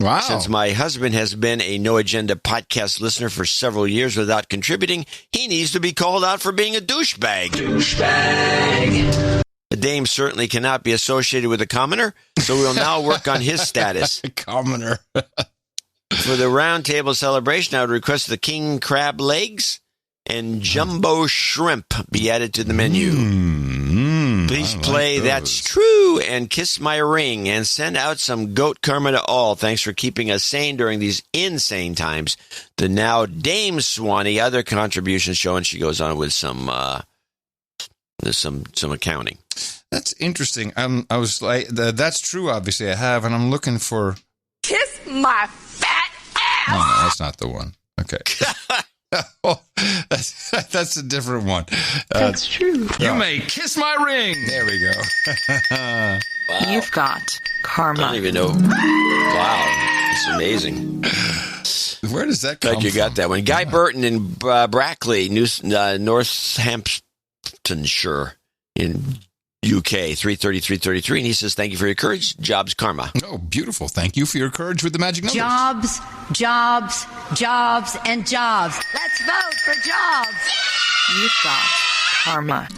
Wow. Since my husband has been a No Agenda podcast listener for several years without contributing, he needs to be called out for being a douchebag. Douchebag. A dame certainly cannot be associated with a commoner, so we'll now work on his status. Commoner. For the round table celebration, I would request the king crab legs and jumbo shrimp be added to the menu. Please play That's True and Kiss My Ring and send out some goat karma to all. Thanks for keeping us sane during these insane times. The now Dame Swanee, other contributions showing she goes on with some accounting. That's interesting. I was like, that's true, obviously I have, and I'm looking for... Kiss my fat ass! Oh, no, that's not the one. Okay. Oh, that's a different one. That's true. You may kiss my ring. There we go. Wow. You've got karma. I don't even know. Wow. It's amazing. Where does that come from? Glad you got that one. Guy Burton in Brackley, Northamptonshire in UK, 33333, and he says, thank you for your courage. Jobs karma. Oh, beautiful. Thank you for your courage with the magic numbers. Jobs, jobs, jobs, and jobs. Let's vote for jobs. You've got karma.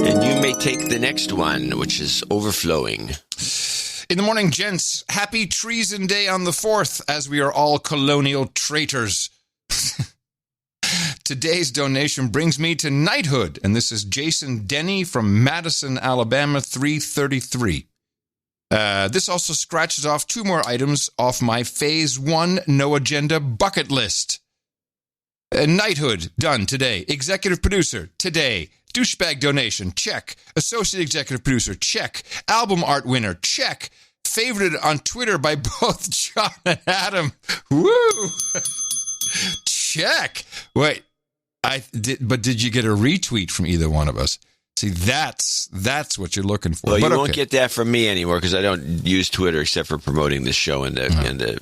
And you may take the next one, which is overflowing. In the morning, gents, happy Treason Day on the 4th, as we are all colonial traitors. Today's donation brings me to knighthood, and this is Jason Denny from Madison, Alabama, 333. This also scratches off 2 more items off my Phase 1 No Agenda bucket list. Knighthood, done today. Executive producer, today. Douchebag donation, check. Associate executive producer, check. Album art winner, check. Favorited on Twitter by both John and Adam. Woo! Check. Wait. But did you get a retweet from either one of us? See, that's what you're looking for. Well, but you won't get that from me anymore because I don't use Twitter except for promoting this show and the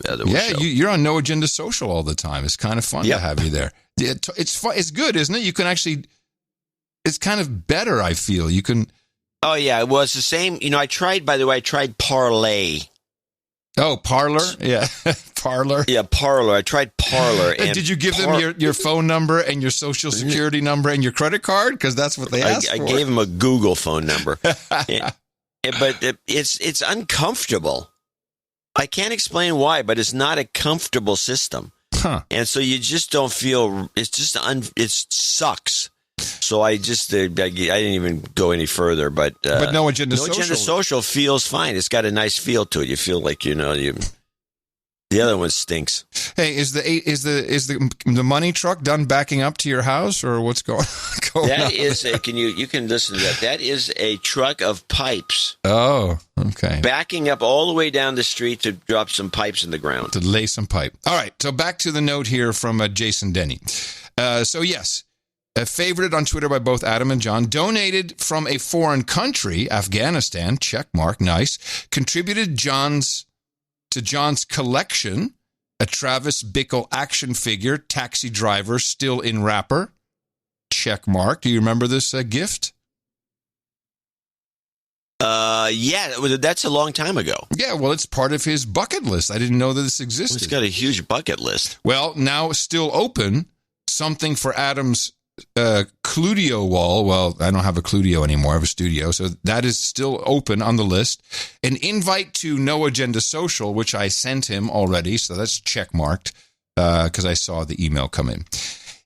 other show. Yeah, you're on No Agenda Social all the time. It's kind of fun to have you there. It's fun. It's good, isn't it? You can actually. It's kind of better. I feel you can. Oh yeah, well it's the same. You know, I tried Parlay. Oh, Parler? Yeah. Parler? Yeah, Parler. I tried Parler. And did you give them your phone number and your social security number and your credit card? Because that's what they asked for. I gave them a Google phone number. But it's uncomfortable. I can't explain why, but it's not a comfortable system. Huh. And so you just don't feel, it sucks. So I didn't even go any further, but No Agenda Social. No Agenda Social feels fine. It's got a nice feel to it. You feel like the other one stinks. Hey, is the money truck done backing up to your house, or what's going on? That is you can listen to that. That is a truck of pipes. Oh, okay. Backing up all the way down the street to drop some pipes in the ground. To lay some pipe. All right. So back to the note here from Jason Denny. So yes. Favorited on Twitter by both Adam and John, donated from a foreign country, Afghanistan, check mark, nice, contributed to John's collection, a Travis Bickle action figure, taxi driver, still in wrapper, check mark. Do you remember this gift? Yeah, that's a long time ago. Yeah, well, it's part of his bucket list. I didn't know that this existed. He's got a huge bucket list. Well, now still open, something for Adam's Cludio wall. Well, I don't have a Cludio anymore. I have a studio. So that is still open on the list. An invite to No Agenda Social, which I sent him already. So that's checkmarked because I saw the email come in.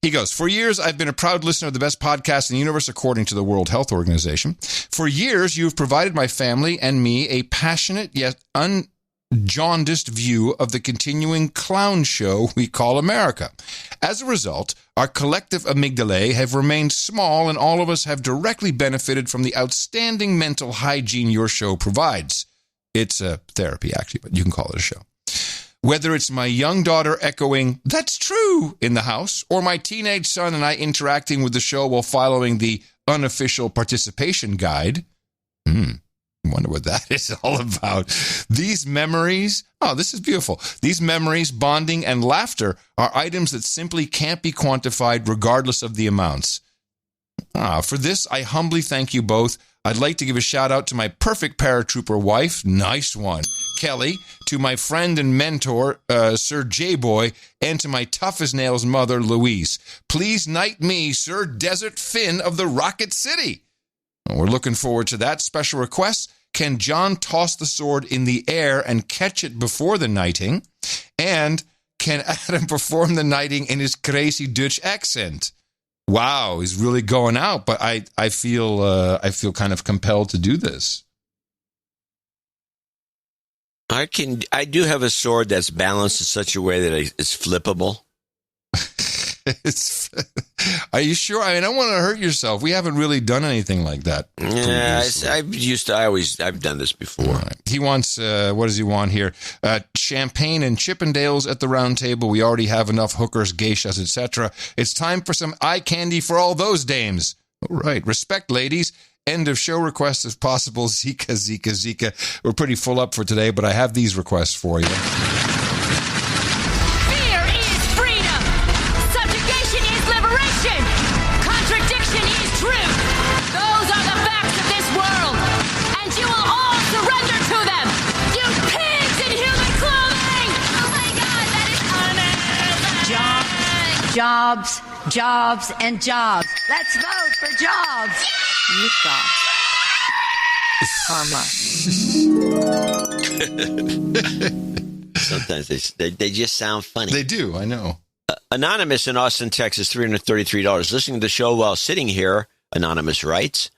He goes, for years, I've been a proud listener of the best podcast in the universe, according to the World Health Organization. For years, you've provided my family and me a passionate yet unjaundiced view of the continuing clown show we call America. As a result, our collective amygdalae have remained small, and all of us have directly benefited from the outstanding mental hygiene your show provides. It's a therapy, actually, but you can call it a show. Whether it's my young daughter echoing, "That's true," in the house, or my teenage son and I interacting with the show while following the unofficial participation guide. I wonder what that is all about. These memories, this is beautiful. These memories, bonding, and laughter are items that simply can't be quantified regardless of the amounts. For this, I humbly thank you both. I'd like to give a shout out to my perfect paratrooper wife, nice one, Kelly, to my friend and mentor, Sir J-Boy, and to my tough-as-nails mother, Louise. Please knight me, Sir Desert Finn of the Rocket City. We're looking forward to that special request. Can John toss the sword in the air and catch it before the knighting? And can Adam perform the knighting in his crazy Dutch accent? Wow, he's really going out, but I feel kind of compelled to do this. I do have a sword that's balanced in such a way that it's flippable. Are you sure? I don't want to hurt yourself. We haven't really done anything like that. Yeah, I've done this before. Right. He wants, what does he want here? Champagne and Chippendales at the round table. We already have enough hookers, geishas, etc. It's time for some eye candy for all those dames. All right. Respect, ladies. End of show requests if possible. Zika, Zika, Zika. We're pretty full up for today, but I have these requests for you. Fear is freedom. Subjugation is liberation. Contradiction is truth. Those are the facts of this world. And you will all surrender to them. You pigs in human clothing. Oh my God, that is Jobs, jobs, and jobs. Let's vote for jobs. You've got karma. Sometimes they just sound funny. They do, I know. Anonymous in Austin, Texas, $333. Listening to the show while sitting here, Anonymous writes,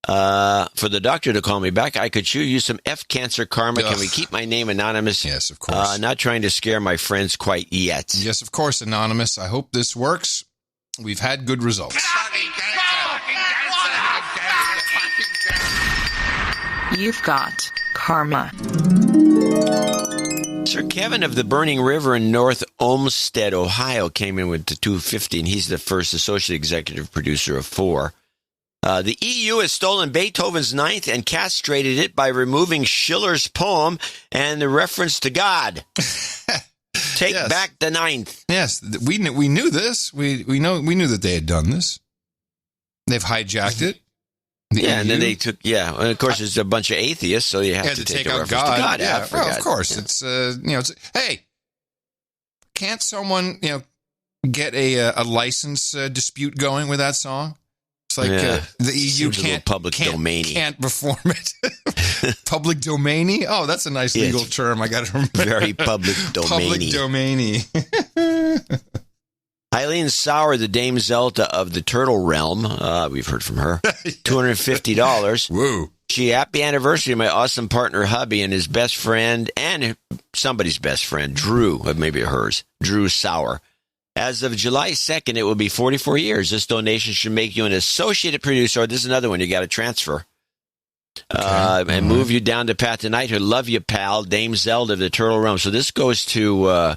for the doctor to call me back, I could use some cancer karma. Can we keep my name anonymous? Yes, of course. Not trying to scare my friends quite yet. Yes, of course, Anonymous. I hope this works. We've had good results. You've got karma. Sir Kevin of the Burning River in North Olmsted, Ohio, came in with the 250, and he's the first associate executive producer of 4. The EU has stolen Beethoven's Ninth and castrated it by removing Schiller's poem and the reference to God. Take back the Ninth. Yes, we knew this. We knew that they had done this. They've hijacked it. And then they took, and of course, there's a bunch of atheists, so you have to take out out God. God. Of course. It's, hey, can't someone, get a license dispute going with that song? It's like the EU can't perform it. Public domainy? Oh, that's a nice legal term. I got to remember. Very public domainy. Public domainy. Eileen Sauer, the Dame Zelda of the Turtle Realm. We've heard from her. $250. Woo. She, happy anniversary to my awesome partner, hubby, and his best friend, and somebody's best friend, Drew, maybe hers, Drew Sauer. As of July 2nd, it will be 44 years. This donation should make you an associate producer. This is another one you got to transfer. And move you down to Pat tonight, who love you, pal, Dame Zelda of the Turtle Realm. So this goes to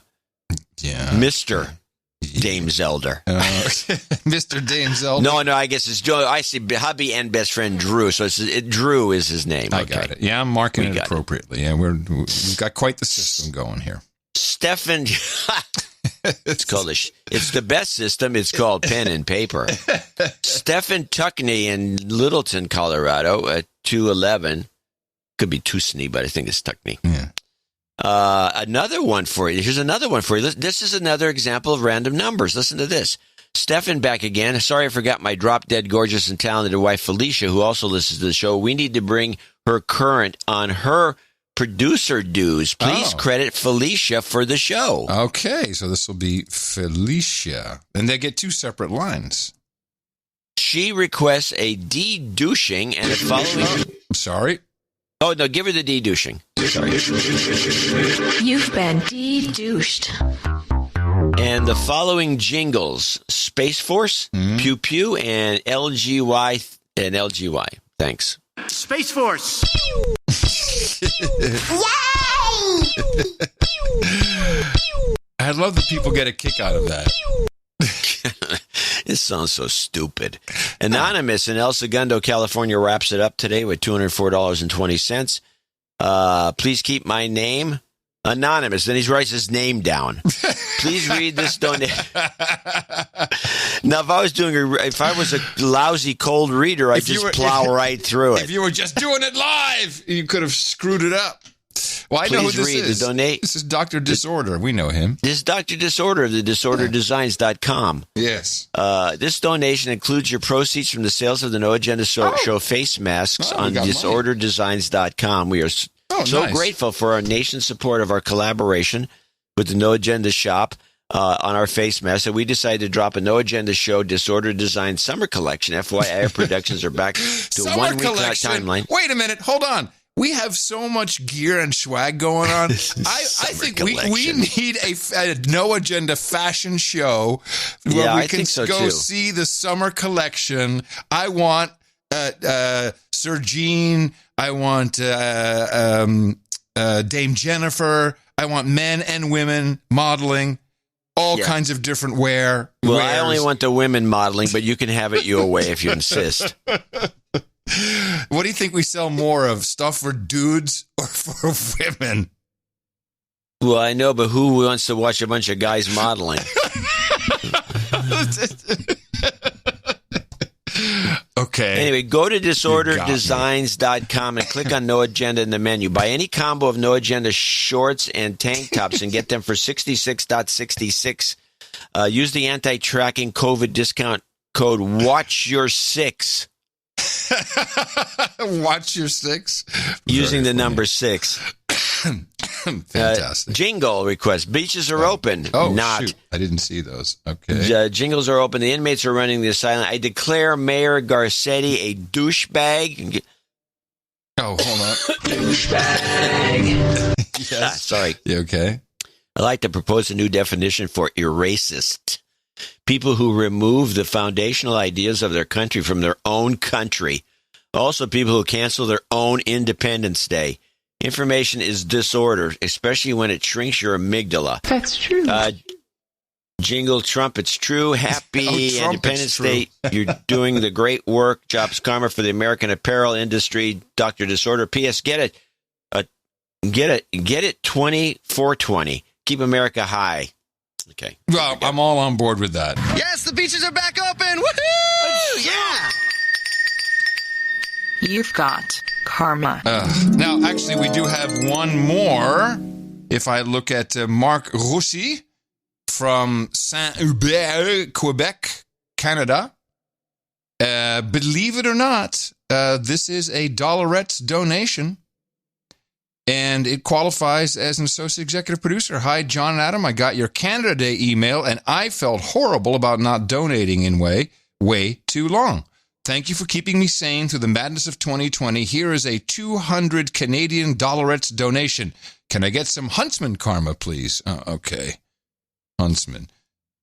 Mr. Dame Zelda. Mr. Dame Zelda. No, I guess it's Joe. I see hubby and best friend Drew. So Drew is his name. I got it. Yeah, I'm marking it appropriately. Yeah, we've got quite the system going here. Stefan, it's called it's the best system. It's called pen and paper. Stephen Tuckney in Littleton, Colorado, at 211. Could be Tusney, but I think it's Tuckney. Yeah. Another one for you. Here's another one for you. This is another example of random numbers. Listen to this. Stefan back again. Sorry I forgot my drop-dead gorgeous and talented wife, Felicia, who also listens to the show. We need to bring her current on her producer dues. Please credit Felicia for the show. Okay, so this will be Felicia. And they get 2 separate lines. She requests a de-douching and the following... Sorry. Oh, no, give her the de-douching. Sorry. You've been de-douched. And the following jingles: Space Force, Pew Pew, and LGY and LGY. Thanks. Space Force. I love that people get a kick out of that. This sounds so stupid. Anonymous in El Segundo, California wraps it up today with $204.20. Please keep my name anonymous. Then he writes his name down. Please read this donation. Now, if I was a lousy cold reader, I'd just plow right through it. If you were just doing it live, you could have screwed it up. Well, I know who this is. This is Dr. Disorder. We know him. This is Dr. Disorder of the disorderdesigns.com. Yes. This donation includes your proceeds from the sales of the No Agenda Show face masks on disorderdesigns.com. We are so grateful for our nation's support of our collaboration with the No Agenda shop on our face masks. So we decided to drop a No Agenda Show Disorder Design Summer Collection. FYI, our productions are back to 1 week timeline. Wait a minute. Hold on. We have so much gear and swag going on. I think we need a No Agenda fashion show where we can go see the summer collection. I want Sir Jean. I want Dame Jennifer. I want men and women modeling. All kinds of different wear. Well, I only want the women modeling, but you can have it your way if you insist. What do you think we sell more of, stuff for dudes or for women? Well, I know, but who wants to watch a bunch of guys modeling? Okay. Anyway, go to disorderdesigns.com and click on No Agenda in the menu. Buy any combo of No Agenda shorts and tank tops and get them for $66.66. Use the anti-tracking COVID discount code WATCHYOUR6. Watch your 6? Using the number 6. Fantastic. Jingle request. Beaches are open. Oh, shoot. I didn't see those. Okay. Jingles are open. The inmates are running the asylum. I declare Mayor Garcetti a douchebag. Oh, hold on. Douchebag. Yes. Sorry. You okay? I'd like to propose a new definition for erasist. People who remove the foundational ideas of their country from their own country. Also, people who cancel their own Independence Day. Information is disorder, especially when it shrinks your amygdala. That's true. Jingle Trump, it's true. Happy Independence Day. You're doing the great work. Jobs Karma for the American apparel industry. Dr. Disorder. P.S. Get it 2420. Keep America high. Okay. Well, I'm all on board with that. Yes, the beaches are back open. Woohoo! Yeah. You've got karma. Now, actually, we do have one more. If I look at Marc Roussy from Saint-Hubert, Quebec, Canada. Believe it or not, this is a $1 donation. And it qualifies as an associate executive producer. Hi, John and Adam. I got your Canada Day email, and I felt horrible about not donating in way too long. Thank you for keeping me sane through the madness of 2020. Here is a 200 Canadian dollarettes donation. Can I get some Huntsman karma, please? Okay. Huntsman.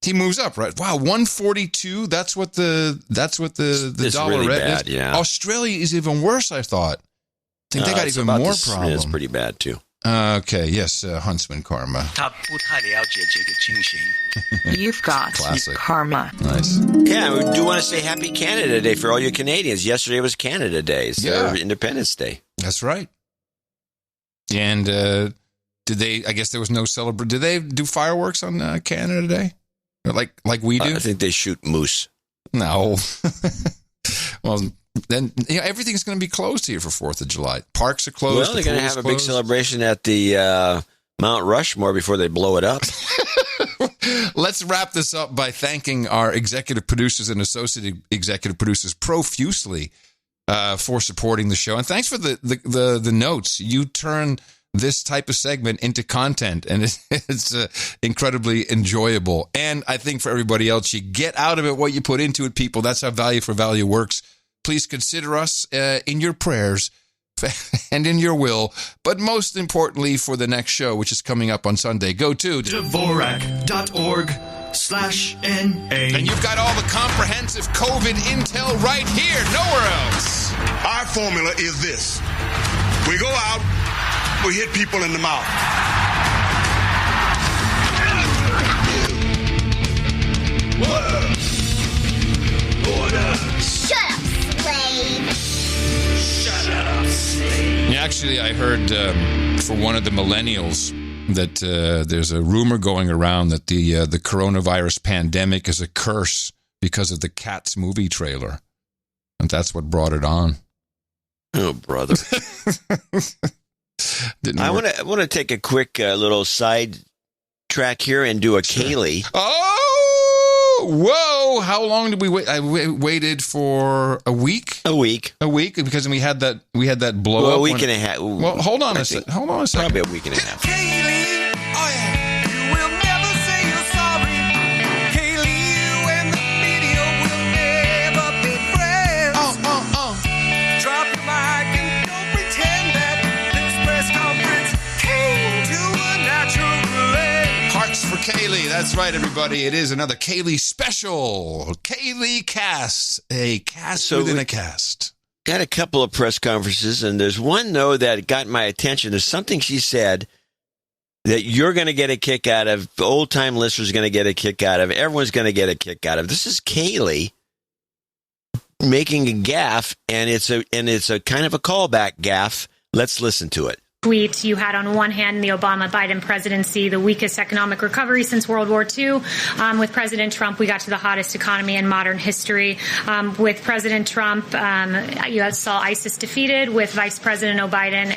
He moves up, right? Wow, 142. That's what the dollarette really bad, is. Yeah. Australia is even worse, I thought. I think they got even more problems. It's pretty bad, too. Okay, yes, Huntsman karma. You've got classic karma. Nice. Yeah, we do want to say Happy Canada Day for all you Canadians. Yesterday was Canada Day. It's Independence Day. That's right. And did they? I guess there was no celebration. Did they do fireworks on Canada Day, or like we do? I think they shoot moose. No. Well, then everything's going to be closed here for 4th of July. Parks are closed. Well, they're going to have a big celebration at the Mount Rushmore before they blow it up. Let's wrap this up by thanking our executive producers and associate executive producers profusely for supporting the show. And thanks for the notes. You turn this type of segment into content, and it's incredibly enjoyable. And I think for everybody else, you get out of it what you put into it, people. That's how Value for Value works. Please consider us in your prayers and in your will, but most importantly for the next show, which is coming up on Sunday. Go to Dvorak.org/NA. And you've got all the comprehensive COVID intel right here, nowhere else. Our formula is this. We go out, we hit people in the mouth. Order. Shut up, slave. Shut up, slave. Yeah, actually, I heard for one of the millennials that there's a rumor going around that the coronavirus pandemic is a curse because of the Cats movie trailer, and that's what brought it on. Oh, brother! I want to take a quick little side track here and do a Kaylee. Oh, whoa! How long did we wait? I waited for a week. A week because we had that blow up. A week and a half. Well, hold on a second. Probably a week and a half. Kaylee, oh yeah, you will never say you're sorry. Kaylee, when the video will never be friends. Drop your mic and don't pretend that this press conference came to a natural end. Hearts for Kaylee. That's right, everybody. It is another Kaylee special. Kaylee cast. A cast within a cast. Got a couple of press conferences, and there's one, though, that got my attention. There's something she said that you're going to get a kick out of, old-time listeners are going to get a kick out of, everyone's going to get a kick out of. This is Kaylee making a gaffe, and it's a kind of a callback gaffe. Let's listen to it. Tweet you had on one hand the Obama-Biden presidency, the weakest economic recovery since World War II. With President Trump, we got to the hottest economy in modern history. With President Trump, you saw ISIS defeated. With Vice President Biden.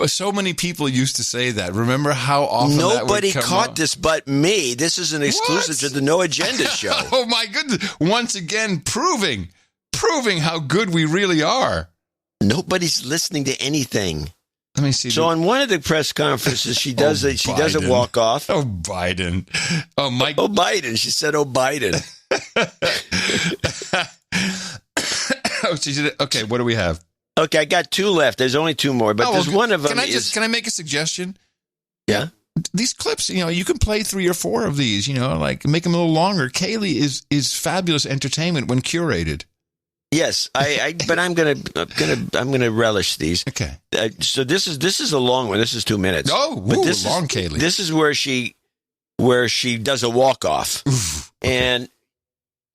So many people used to say that. Remember how often nobody that would come caught up? This but me. This is an exclusive to the No Agenda show. Oh my goodness! Once again, proving how good we really are. Nobody's listening to anything. Let me see. So on one of the press conferences, she does a walk off. Oh, Biden. Oh, Mike. Oh, Biden. She said, "Oh, Biden." Oh, she did it. Okay, what do we have? Okay, I got two left. There's only two more, but there's one of them. Can I make a suggestion? Yeah. These clips, you can play 3 or 4 of these, like make them a little longer. Kaylee is fabulous entertainment when curated. Yes, but I'm gonna relish these. Okay. So this is a long one. This is 2 minutes. Oh, but this long is, Kaylee. This is where she does a walk off, okay.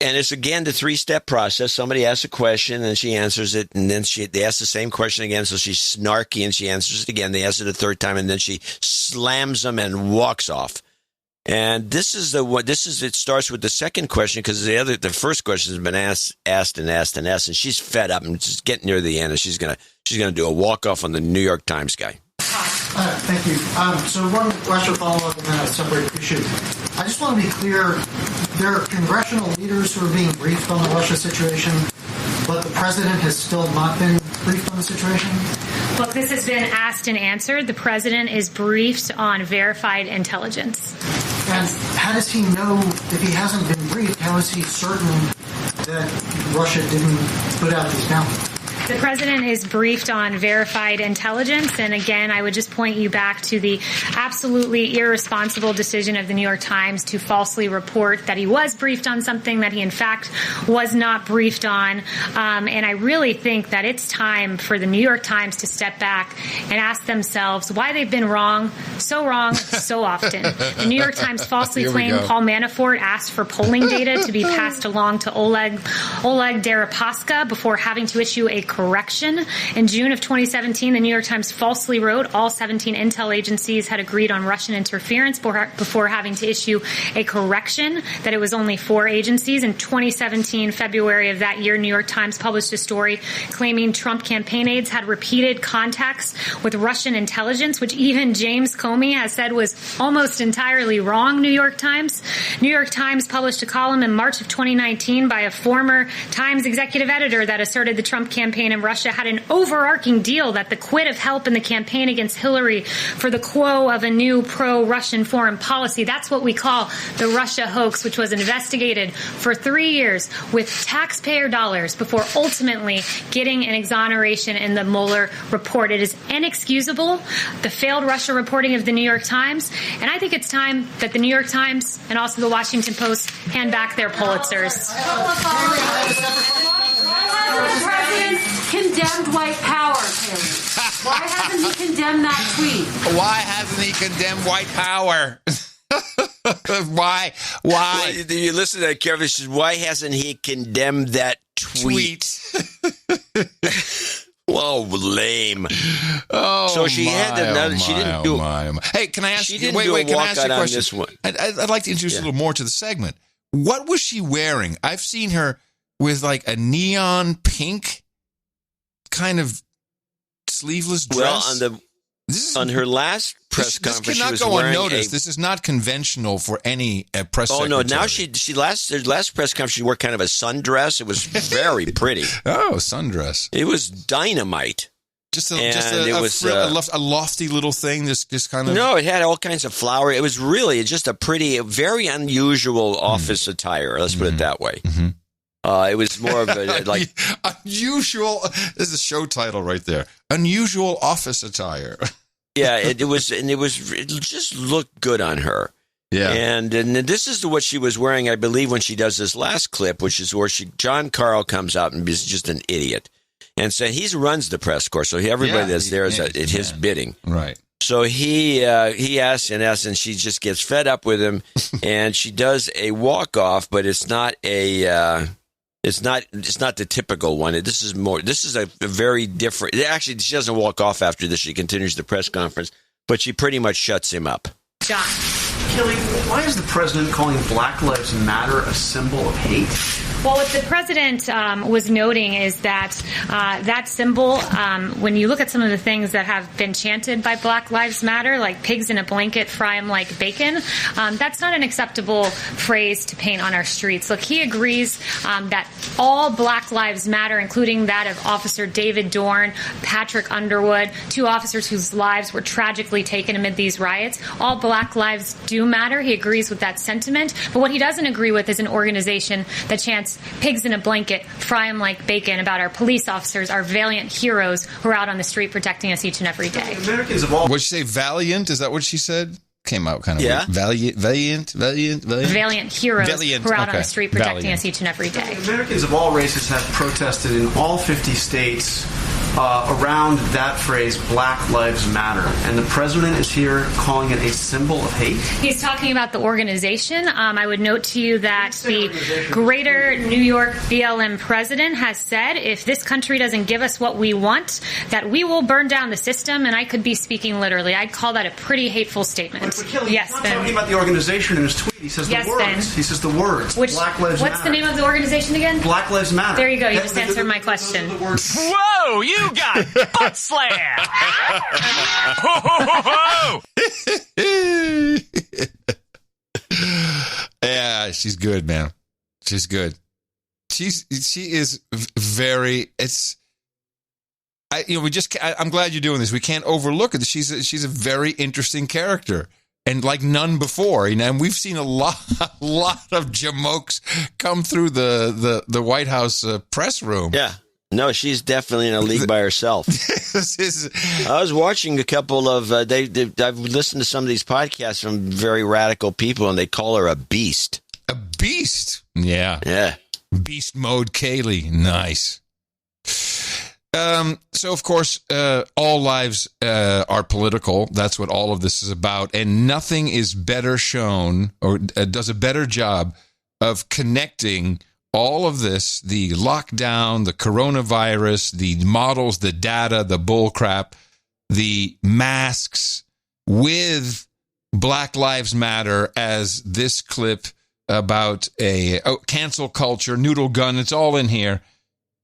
And it's, again, the 3-step process. Somebody asks a question, and she answers it, and then they ask the same question again, so she's snarky, and she answers it again. They ask it a third time, and then she slams them and walks off. And it starts with the second question, because the first question has been asked, and she's fed up, and just getting near the end, and she's gonna do a walk-off on the New York Times guy. Thank you. So one question follow-up and then a separate issue. I just want to be clear, there are congressional leaders who are being briefed on the Russia situation, but the president has still not been briefed on the situation? Look, this has been asked and answered. The president is briefed on verified intelligence. And how does he know, if he hasn't been briefed, how is he certain that Russia didn't put out these bounties? The president is briefed on verified intelligence. And again, I would just point you back to the absolutely irresponsible decision of the New York Times to falsely report that he was briefed on something that he, in fact, was not briefed on. And I really think that it's time for the New York Times to step back and ask themselves why they've been wrong so often. The New York Times falsely claimed Paul Manafort asked for polling data to be passed along to Oleg Deripaska before having to issue a correction. In June of 2017, the New York Times falsely wrote all 17 intel agencies had agreed on Russian interference before having to issue a correction that it was only 4 agencies. In 2017, February of that year, New York Times published a story claiming Trump campaign aides had repeated contacts with Russian intelligence, which even James Comey has said was almost entirely wrong, New York Times. New York Times published a column in March of 2019 by a former Times executive editor that asserted the Trump campaign in Russia had an overarching deal that the quid of help in the campaign against Hillary for the quo of a new pro-Russian foreign policy. That's what we call the Russia hoax, which was investigated for 3 years with taxpayer dollars before ultimately getting an exoneration in the Mueller report. It is inexcusable, the failed Russia reporting of the New York Times, and I think it's time that the New York Times and also the Washington Post hand back their Pulitzers. The president condemned white power, Haley. Why hasn't he condemned that tweet? Why hasn't he condemned white power? Why? Well, you listen to that carefully. Why hasn't he condemned that tweet? Whoa, lame. Oh, so she had another. She didn't do. Hey, can I ask you? Wait. Can I ask you a question? This one. I'd like to introduce a little more to the segment. What was she wearing? I've seen her with like a neon pink kind of sleeveless dress. Well, on her last press conference, this cannot go unnoticed. This is not conventional for any press secretary. Oh, no. Now her last press conference, she wore kind of a sundress. It was very pretty. Oh, sundress. It was dynamite. Just a lofty little thing, just kind of... No, it had all kinds of flower. It was really just a pretty, very unusual office attire. Let's put it that way. Mm-hmm. It was more of a like unusual. This is a show title right there. Unusual office attire. Yeah, it just looked good on her. Yeah, and this is what she was wearing, I believe, when she does this last clip, which is where John Carl comes out and is just an idiot, and so he runs the press corps, so everybody that's there is at his bidding, right? So he asks and asks, and she just gets fed up with him, and she does a walk off, but it's not a. It's not the typical one. This is a very different. Actually, she doesn't walk off after this. She continues the press conference, but she pretty much shuts him up. John. Kelly, why is the president calling Black Lives Matter a symbol of hate? Well, what the president was noting is that that symbol, when you look at some of the things that have been chanted by Black Lives Matter, like pigs in a blanket, fry 'em like bacon, that's not an acceptable phrase to paint on our streets. Look, he agrees that all Black Lives Matter, including that of Officer David Dorn, Patrick Underwood, 2 officers whose lives were tragically taken amid these riots, all Black lives do matter. He agrees with that sentiment. But what he doesn't agree with is an organization that chants pigs in a blanket, fry 'em like bacon about our police officers, our valiant heroes who are out on the street protecting us each and every day. Americans of all... What'd she say, valiant? Is that what she said? Came out kind of weird. Valiant heroes who are out on the street protecting us each and every day. Americans of all races have protested in all 50 states around that phrase, Black Lives Matter. And the president is here calling it a symbol of hate? He's talking about the organization. I would note to you that the Greater New York BLM president has said if this country doesn't give us what we want, that we will burn down the system, and I could be speaking literally. I'd call that a pretty hateful statement. But Kelly, yes, he's not Ben. talking about the organization in his tweet. He says the words. Ben. He says the words. Black Lives Matter. What's the name of the organization again? Black Lives Matter. There you go. You just answered my question. Whoa, you got butt slam! Ho, ho, ho, ho! Yeah, she's good, man. She's good. She is very. I'm glad you're doing this. We can't overlook it. She's a very interesting character, and like none before. And we've seen a lot of jamokes come through the White House press room. Yeah. No, she's definitely in a league by herself. I was watching a couple of. I've listened to some of these podcasts from very radical people, and they call her a beast. A beast? Yeah. Yeah. Beast mode Kaylee. Nice. So, of course, all lives are political. That's what all of this is about. And nothing is better shown or does a better job of connecting all of this, the lockdown, the coronavirus, the models, the data, the bullcrap, the masks with Black Lives Matter as this clip about a cancel culture, noodle gun, it's all in here.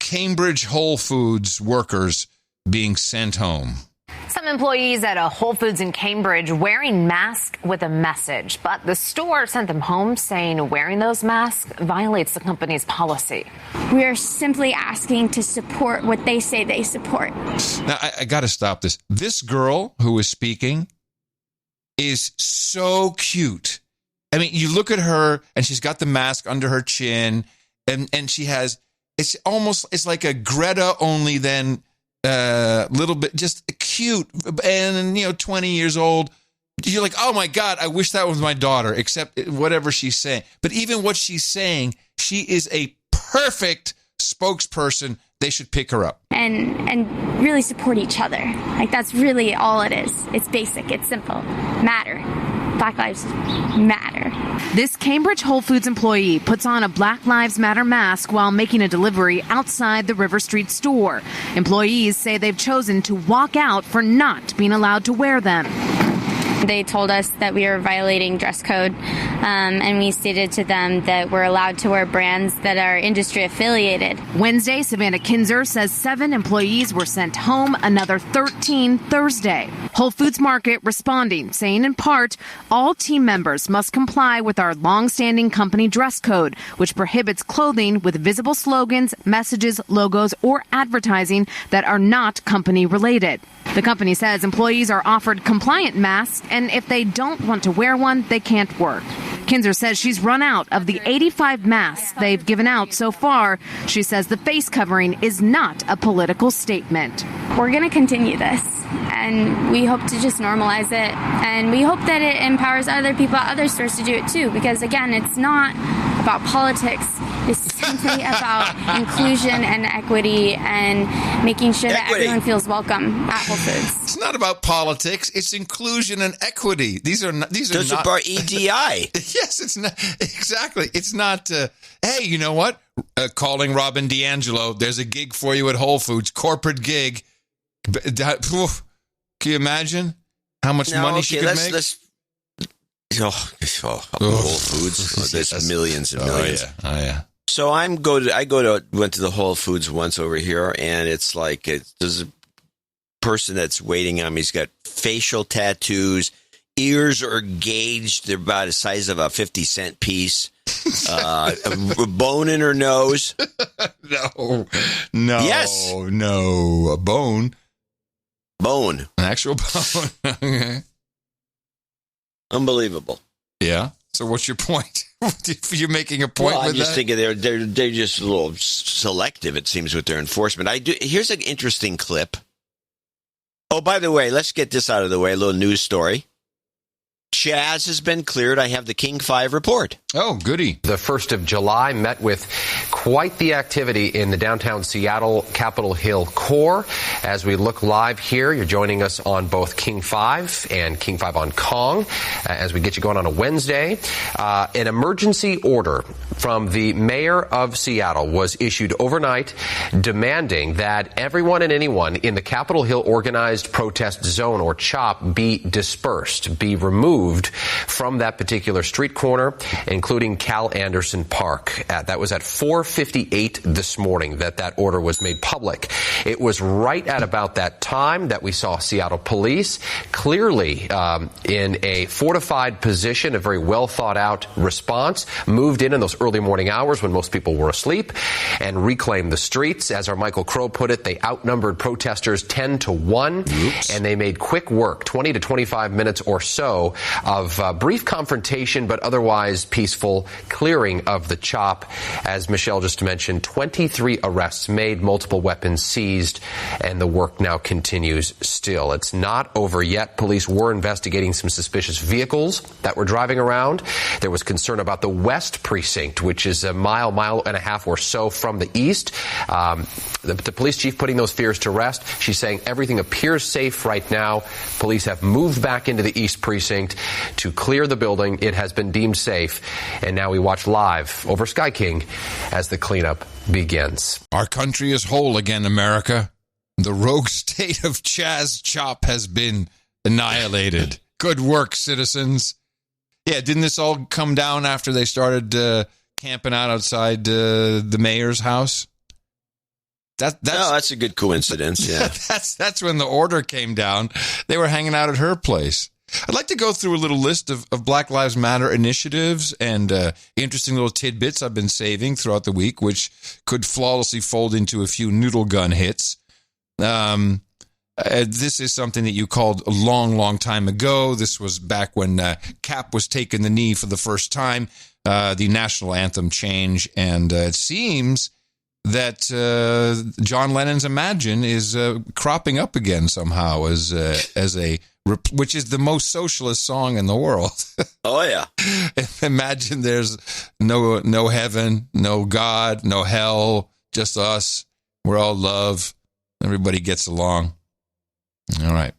Cambridge Whole Foods workers being sent home. Some employees at a Whole Foods in Cambridge wearing masks with a message, but the store sent them home saying wearing those masks violates the company's policy. We are simply asking to support what they say they support. Now, I got to stop this. This girl who is speaking is so cute. I mean, you look at her and she's got the mask under her chin and she has, it's like a Greta only then little bit just cute and 20 years old. You're like, oh my God, I wish that was my daughter, except whatever she's saying. But even what she's saying, she is a perfect spokesperson. They should pick her up. And really support each other. Like, that's really all it is. It's basic. It's simple. Matter. Black Lives Matter. This Cambridge Whole Foods employee puts on a Black Lives Matter mask while making a delivery outside the River Street store. Employees say they've chosen to walk out for not being allowed to wear them. They told us that we were violating dress code, and we stated to them that we're allowed to wear brands that are industry affiliated. Wednesday, Savannah Kinzer says 7 employees were sent home, another 13 Thursday. Whole Foods Market responding, saying in part, all team members must comply with our long-standing company dress code, which prohibits clothing with visible slogans, messages, logos, or advertising that are not company related. The company says employees are offered compliant masks, and if they don't want to wear one, they can't work. Kinzer says she's run out of the 85 masks they've given out so far. She says the face covering is not a political statement. We're going to continue this, and we hope to just normalize it, and we hope that it empowers other people at other stores to do it too, because again, it's not about politics. It's simply about inclusion and equity and making sure that everyone feels welcome at Whole Foods. It's not about politics. It's inclusion and equity. These are not about EDI. Yes, it's not exactly. It's not. Hey, you know what? Calling Robin DiAngelo. There's a gig for you at Whole Foods, corporate gig. Can you imagine how much money she could make? Whole Foods. There's millions and millions. Oh yeah. So went to the Whole Foods once over here, and it's like there's a person that's waiting on me. He's got facial tattoos. Ears are gauged. They're about the size of a 50-cent piece. A bone in her nose. No. Yes. No. A bone. Bone. An actual bone. Okay. Unbelievable. Yeah. So what's your point? You're making a point with that? I'm just thinking they're just a little selective, it seems, with their enforcement. Here's an interesting clip. Oh, by the way, let's get this out of the way. A little news story. Chaz has been cleared. I have the King 5 report. Oh, goody. The 1st of July met with quite the activity in the downtown Seattle Capitol Hill core. As we look live here, you're joining us on both King 5 and King 5 on Kong as we get you going on a Wednesday. An emergency order from the mayor of Seattle was issued overnight demanding that everyone and anyone in the Capitol Hill organized protest zone, or CHOP, be dispersed, be removed from that particular street corner, including Cal Anderson Park. That was at 4:58 this morning that order was made public. It was right at about that time that we saw Seattle police clearly in a fortified position, a very well thought out response, moved in those early morning hours when most people were asleep and reclaimed the streets. As our Michael Crow put it, they outnumbered protesters 10-1. Oops. And they made quick work, 20 to 25 minutes or so of brief confrontation, but otherwise peaceful clearing of the CHOP. As Michelle just mentioned, 23 arrests made, multiple weapons seized, and the work now continues still. It's not over yet. Police were investigating some suspicious vehicles that were driving around. There was concern about the West Precinct, which is a mile and a half or so from the east. The police chief putting those fears to rest. She's saying everything appears safe right now. Police have moved back into the East Precinct. to clear the building. It has been deemed safe. And now we watch live over Sky King as the cleanup begins. Our country is whole again, America. The rogue state of Chaz Chop has been annihilated. Good work, citizens. Yeah, didn't this all come down after they started camping out outside the mayor's house? That's a good coincidence, yeah. That's when the order came down. They were hanging out at her place. I'd like to go through a little list of Black Lives Matter initiatives and interesting little tidbits I've been saving throughout the week, which could flawlessly fold into a few noodle gun hits. This is something that you called a long, long time ago. This was back when Cap was taking the knee for the first time, the national anthem change, and it seems that John Lennon's Imagine is cropping up again somehow as which is the most socialist song in the world. Oh, yeah. Imagine there's no heaven, no God, no hell, just us. We're all love. Everybody gets along. All right.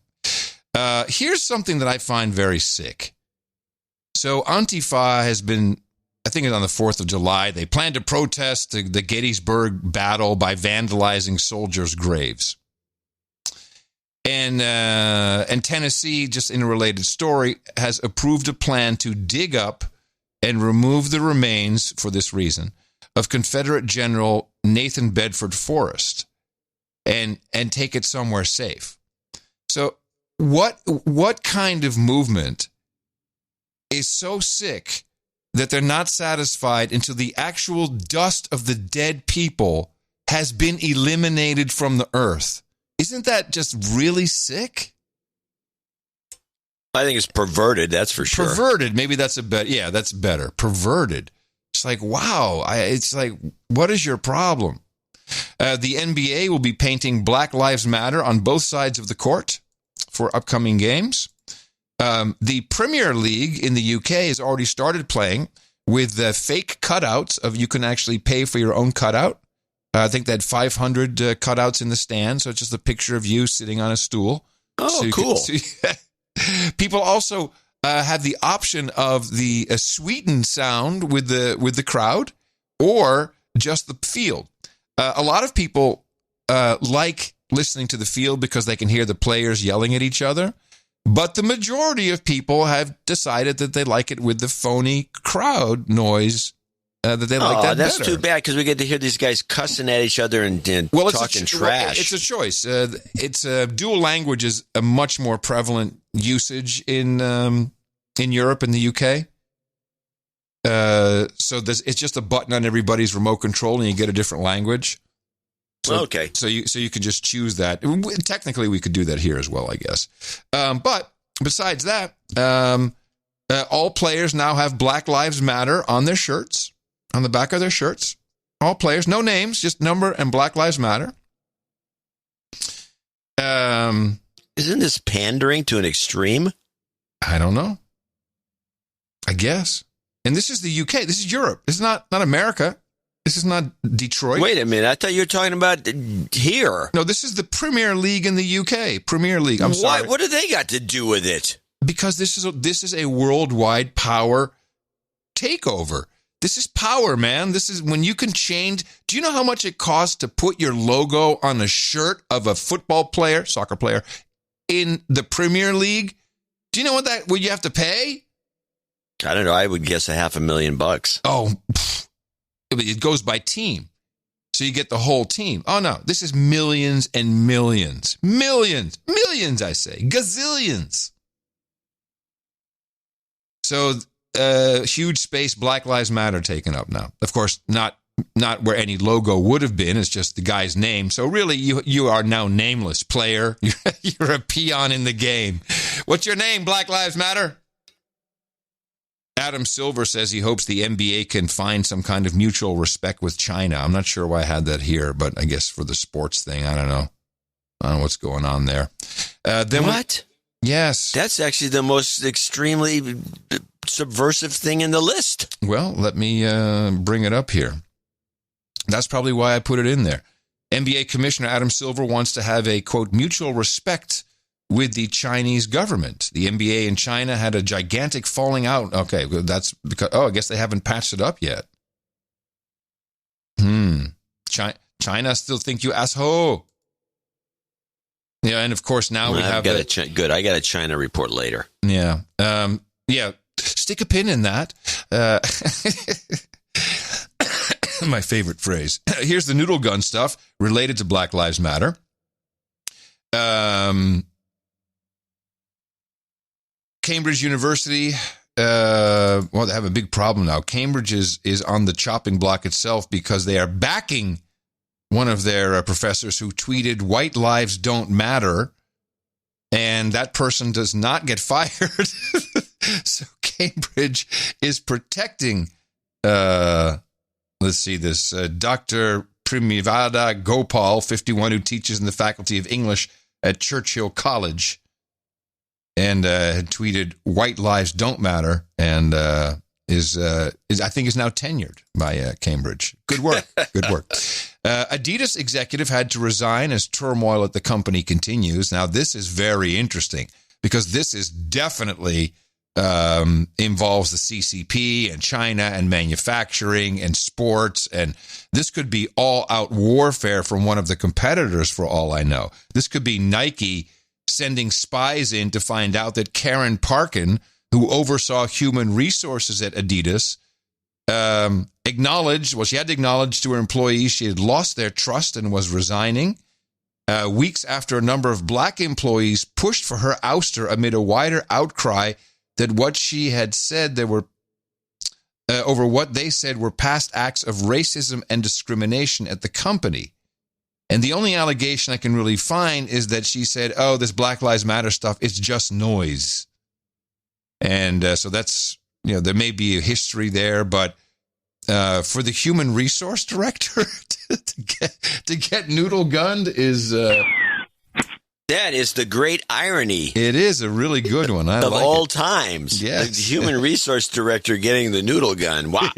Here's something that I find very sick. So Antifa has been, I think it's on the 4th of July, they plan to protest the Gettysburg battle by vandalizing soldiers' graves. And Tennessee, just in a related story, has approved a plan to dig up and remove the remains, for this reason, of Confederate General Nathan Bedford Forrest and take it somewhere safe. So what kind of movement is so sick that they're not satisfied until the actual dust of the dead people has been eliminated from the earth? Isn't that just really sick? I think it's perverted, that's for sure. Perverted, maybe that's that's better. Perverted. It's like, wow, it's like, what is your problem? The NBA will be painting Black Lives Matter on both sides of the court for upcoming games. The Premier League in the UK has already started playing with fake cutouts of you can actually pay for your own cutout. I think they had 500 cutouts in the stand, so it's just a picture of you sitting on a stool. Oh, so cool. People also have the option of the sweetened sound with the crowd or just the field. A lot of people like listening to the field because they can hear the players yelling at each other. But the majority of people have decided that they like it with the phony crowd noise, that they like that that's better. Too bad because we get to hear these guys cussing at each other and talking trash. It's a choice. It's dual language is a much more prevalent usage in Europe and the UK. So it's just a button on everybody's remote control, and you get a different language. So, okay. So you could just choose that. Technically, we could do that here as well, I guess. But besides that, all players now have Black Lives Matter on their shirts, on the back of their shirts. All players, no names, just number and Black Lives Matter. Isn't this pandering to an extreme? I don't know. I guess. And this is the UK. This is Europe. This is not America. This is not Detroit. Wait a minute. I thought you were talking about here. No, this is the Premier League in the UK. Premier League. I'm sorry. What do they got to do with it? Because this is a worldwide power takeover. This is power, man. This is when you can change. Do you know how much it costs to put your logo on a shirt of a football player, soccer player, in the Premier League? Do you know what you have to pay? I don't know. I would guess $500,000. Oh, it goes by team. So you get the whole team. Oh, no. This is millions and millions. Millions. Millions, I say. Gazillions. So huge space, Black Lives Matter taken up now. Of course, not where any logo would have been. It's just the guy's name. So really, you are now nameless, player. You're a peon in the game. What's your name, Black Lives Matter? Adam Silver says he hopes the NBA can find some kind of mutual respect with China. I'm not sure why I had that here, but I guess for the sports thing, I don't know. I don't know what's going on there. What? Yes. That's actually the most extremely subversive thing in the list. Well, let me bring it up here. That's probably why I put it in there. NBA Commissioner Adam Silver wants to have a, quote, mutual respect with the Chinese government. The NBA in China had a gigantic falling out. Okay, that's because, I guess they haven't patched it up yet. China still think you asshole. Yeah, and of course now we have good. I got a China report later. Yeah. Stick a pin in that. My favorite phrase. Here's the noodle gun stuff related to Black Lives Matter. Cambridge University, they have a big problem now. Cambridge is on the chopping block itself because they are backing one of their professors who tweeted, "White lives don't matter," and that person does not get fired. So Cambridge is protecting, Dr. Primivada Gopal, 51, who teaches in the Faculty of English at Churchill College, and had tweeted, "White lives don't matter," and is I think is now tenured by Cambridge. Good work. Good work. Adidas executive had to resign as turmoil at the company continues. Now, this is very interesting because this is definitely involves the CCP and China and manufacturing and sports, and this could be all-out warfare from one of the competitors for all I know. This could be Nike sending spies in to find out that Karen Parkin, who oversaw human resources at Adidas, she had to acknowledge to her employees she had lost their trust and was resigning. Weeks after a number of black employees pushed for her ouster amid a wider outcry that what she had said over what they said were past acts of racism and discrimination at the company. And the only allegation I can really find is that she said, "Oh, this Black Lives Matter stuff, it's just noise." And so that's, there may be a history there, but for the human resource director to get noodle gunned is... that is the great irony. It is a really good one. I of like all it. Times. Yes. The human resource director getting the noodle gun. Wow.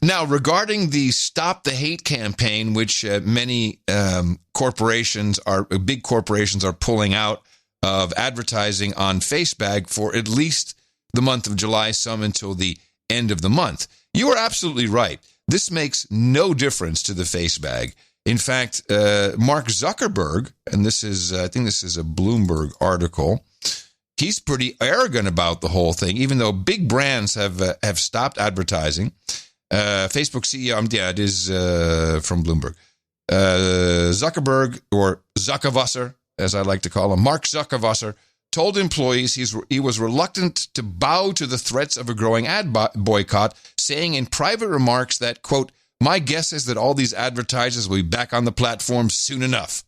Now, regarding the Stop the Hate campaign, which many big corporations are pulling out of advertising on FaceBag for at least the month of July, some until the end of the month. You are absolutely right. This makes no difference to the FaceBag. In fact, Mark Zuckerberg, and I think this is a Bloomberg article, he's pretty arrogant about the whole thing, even though big brands have stopped advertising. Facebook CEO, it is from Bloomberg. Zuckerberg, or Zuckerwasser, as I like to call him, Mark Zuckerwasser, told employees he was reluctant to bow to the threats of a growing ad boycott, saying in private remarks that, quote, "My guess is that all these advertisers will be back on the platform soon enough."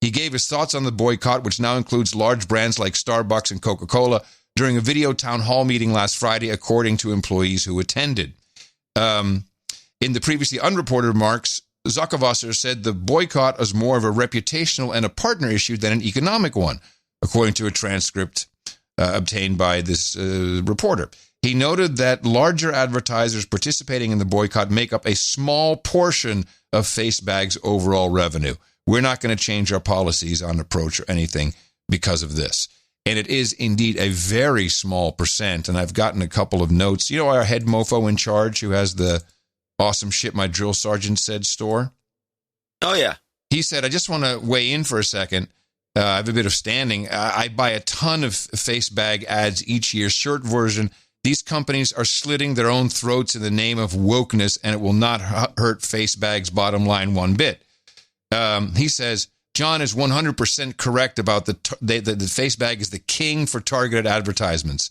He gave his thoughts on the boycott, which now includes large brands like Starbucks and Coca-Cola, during a video town hall meeting last Friday, according to employees who attended. In the previously unreported remarks, Zuckerwasser said the boycott is more of a reputational and a partner issue than an economic one, according to a transcript obtained by this reporter. He noted that larger advertisers participating in the boycott make up a small portion of FaceBag's overall revenue. We're not going to change our policies on approach or anything because of this. And it is indeed a very small percent. And I've gotten a couple of notes. You know, our head mofo in charge who has the awesome shit my drill sergeant said store? Oh, yeah. He said, I just want to weigh in for a second. I have a bit of standing. I buy a ton of FaceBag ads each year, short version. These companies are slitting their own throats in the name of wokeness, and it will not hurt FaceBag's bottom line one bit. He says, John is 100% correct about the FaceBag is the king for targeted advertisements.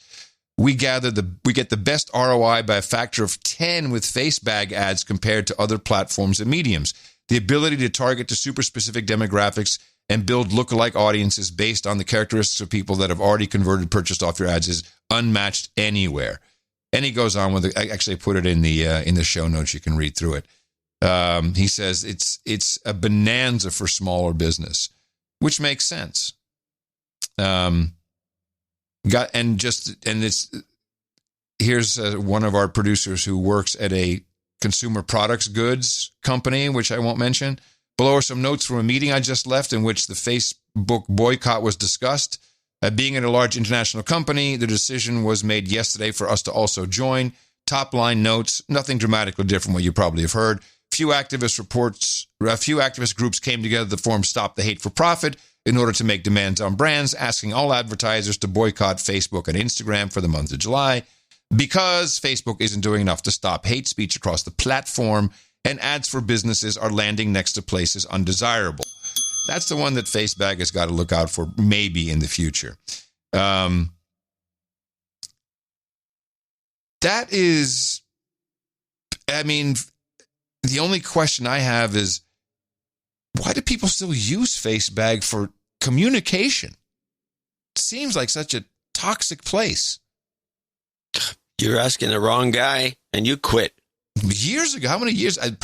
We get the best ROI by a factor of 10 with FaceBag ads compared to other platforms and mediums. The ability to target to super specific demographics and build lookalike audiences based on the characteristics of people that have already converted, purchased off your ads is unmatched anywhere. And he goes on with it. I actually put it in the show notes. You can read through it. He says it's a bonanza for smaller business, which makes sense. Here's one of our producers who works at a consumer products goods company, which I won't mention, Below are some notes from a meeting I just left in which the Facebook boycott was discussed. Being in a large international company, the decision was made yesterday for us to also join. Top line notes, nothing dramatically different from what you probably have heard. A few activist groups came together to form Stop the Hate for Profit in order to make demands on brands, asking all advertisers to boycott Facebook and Instagram for the month of July because Facebook isn't doing enough to stop hate speech across the platform, and ads for businesses are landing next to places undesirable. That's the one that Facebook has got to look out for maybe in the future. That is, I mean, the only question I have is, why do people still use Facebook for communication? It seems like such a toxic place. You're asking the wrong guy, and you quit. Years ago. How many years? It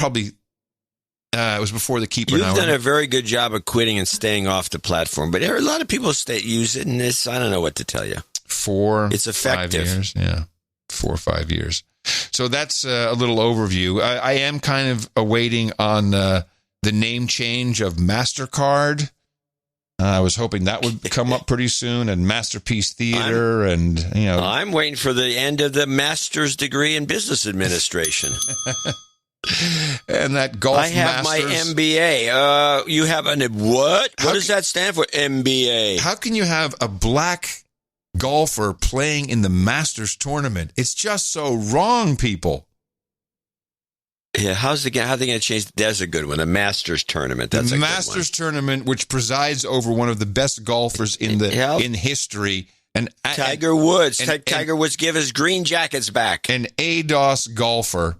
was before the Keeper. You've done a very good job of quitting and staying off the platform, but there are a lot of people use it, and this, I don't know what to tell you. It's effective. 5 years, yeah. 4 or 5 years. So that's a little overview. I am kind of awaiting on the name change of MasterCard. I was hoping that would come up pretty soon, and Masterpiece Theater, I'm waiting for the end of the master's degree in business administration. And that golf I have masters. my MBA. You have what? What does that stand for, MBA? How can you have a black golfer playing in the Masters tournament? It's just so wrong, people. Yeah, how are they going to change? That's a good one. A Masters tournament. That's the Masters tournament, which presides over one of the best golfers in history. And Tiger Woods. Tiger Woods give his green jackets back. An ADOS golfer,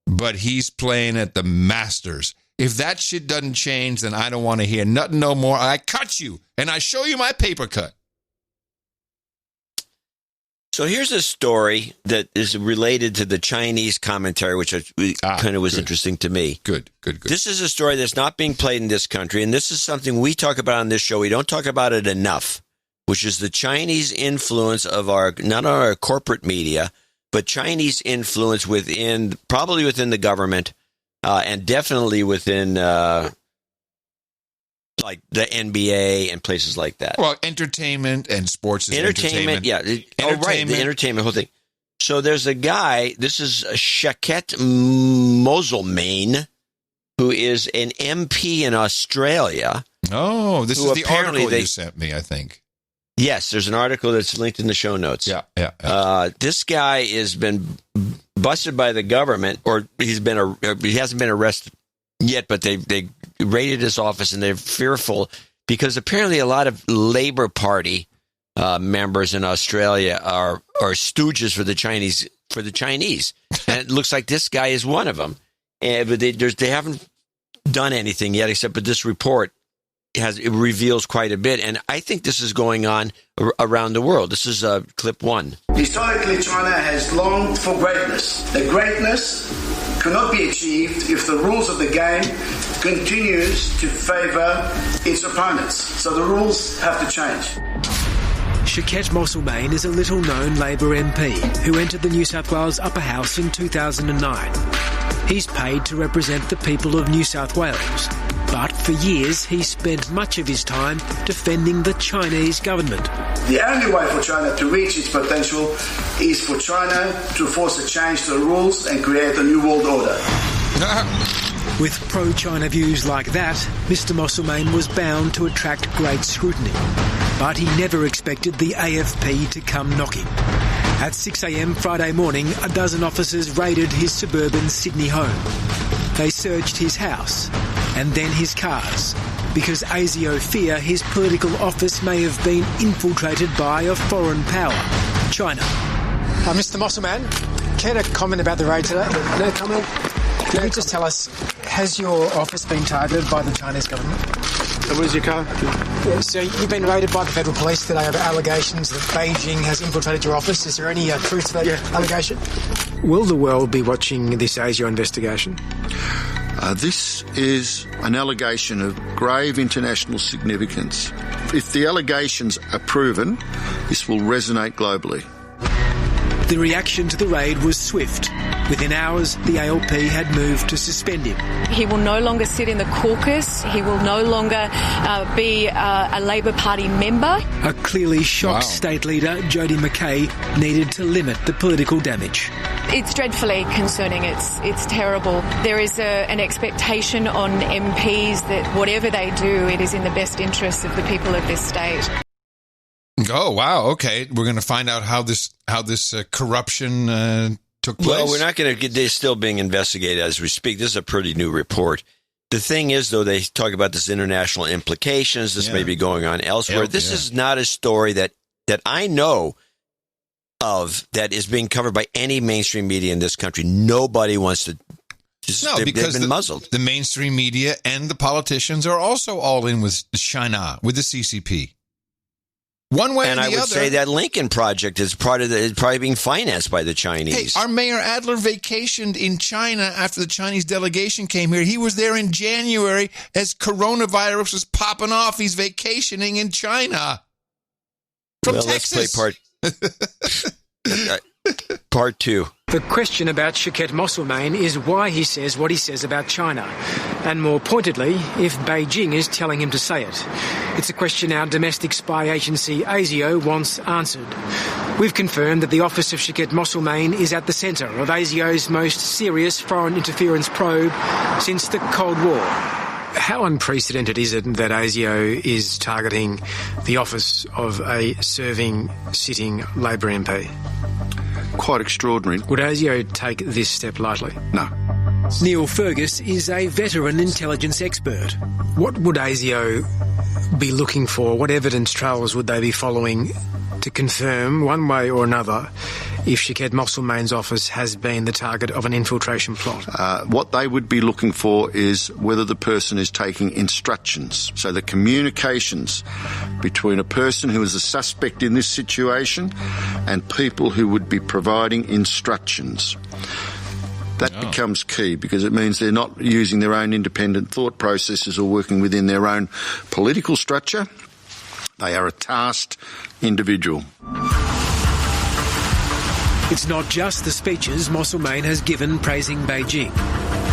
but he's playing at the Masters. If that shit doesn't change, then I don't want to hear nothing no more. I cut you, and I show you my paper cut. So here's a story that is related to the Chinese commentary, which kind of was interesting to me. Good. This is a story that's not being played in this country, and this is something we talk about on this show. We don't talk about it enough, which is the Chinese influence of not our corporate media, but Chinese influence probably within the government, and definitely within like the NBA and places like that. Well, entertainment and sports is entertainment. Yeah. Right, the entertainment whole thing. So there's a guy, this is Shaket Moselmain, who is an MP in Australia. Oh, this is the article you sent me, I think. Yes, there's an article that's linked in the show notes. Yeah. This guy has been busted by the government, or he hasn't been arrested yet, but they raided his office, and they're fearful because apparently a lot of Labour Party members in Australia are stooges for the Chinese. And it looks like this guy is one of them. But they haven't done anything yet, except for this report it reveals quite a bit. And I think this is going on around the world. This is clip 1. Historically, China has longed for greatness. The greatness cannot be achieved if the rules of the game continues to favour its opponents. So the rules have to change. Shaket Moselmain is a little-known Labor MP who entered the New South Wales Upper House in 2009. He's paid to represent the people of New South Wales, but for years he's spent much of his time defending the Chinese government. The only way for China to reach its potential is for China to force a change to the rules and create a new world order. With pro-China views like that, Mr. Moselmain was bound to attract great scrutiny. But he never expected the AFP to come knocking. At 6 a.m. Friday morning, a dozen officers raided his suburban Sydney home. They searched his house and then his cars, because ASIO fear his political office may have been infiltrated by a foreign power, China. Mr. Moselmain, care to comment about the raid today? No comment. Can you just tell us, has your office been targeted by the Chinese government? What is your car? Yeah, so you've been raided by the federal police today over allegations that Beijing has infiltrated your office. Is there any truth to that allegation? Will the world be watching this ASIO investigation? This is an allegation of grave international significance. If the allegations are proven, this will resonate globally. The reaction to the raid was swift. Within hours, the ALP had moved to suspend him. He will no longer sit in the caucus. He will no longer be a Labor Party member. A clearly shocked state leader, Jodie McKay, needed to limit the political damage. It's dreadfully concerning. It's terrible. There is an expectation on MPs that whatever they do, it is in the best interests of the people of this state. Oh, wow. Okay. We're going to find out how this corruption took place. Well, we're not going to get, they're still being investigated as we speak. This is a pretty new report. The thing is, though, they talk about this international implications. This may be going on elsewhere. This is not a story that I know of that is being covered by any mainstream media in this country. Nobody wants to. Because they've been muzzled. The mainstream media and the politicians are also all in with China, with the CCP. One way and or the other. And I would say that Lincoln Project is probably being financed by the Chinese. Hey, our Mayor Adler vacationed in China after the Chinese delegation came here. He was there in January as coronavirus was popping off. He's vacationing in China. From Texas. Let's play part two. The question about Shaukat Mosselmain is why he says what he says about China, and more pointedly, if Beijing is telling him to say it. It's a question our domestic spy agency ASIO wants answered. We've confirmed that the office of Shaukat Mosselmain is at the centre of ASIO's most serious foreign interference probe since the Cold War. How unprecedented is it that ASIO is targeting the office of a serving, sitting Labor MP? Quite extraordinary. Would ASIO take this step lightly? No. Neil Fergus is a veteran intelligence expert. What would ASIO be looking for? What evidence trails would they be following to confirm, one way or another, if Shaukat Mosselmain's office has been the target of an infiltration plot? What they would be looking for is whether the person is taking instructions. So the communications between a person who is a suspect in this situation and people who would be providing instructions. That becomes key because it means they're not using their own independent thought processes or working within their own political structure. They are a tasked individual. It's not just the speeches Mosselmain has given praising Beijing.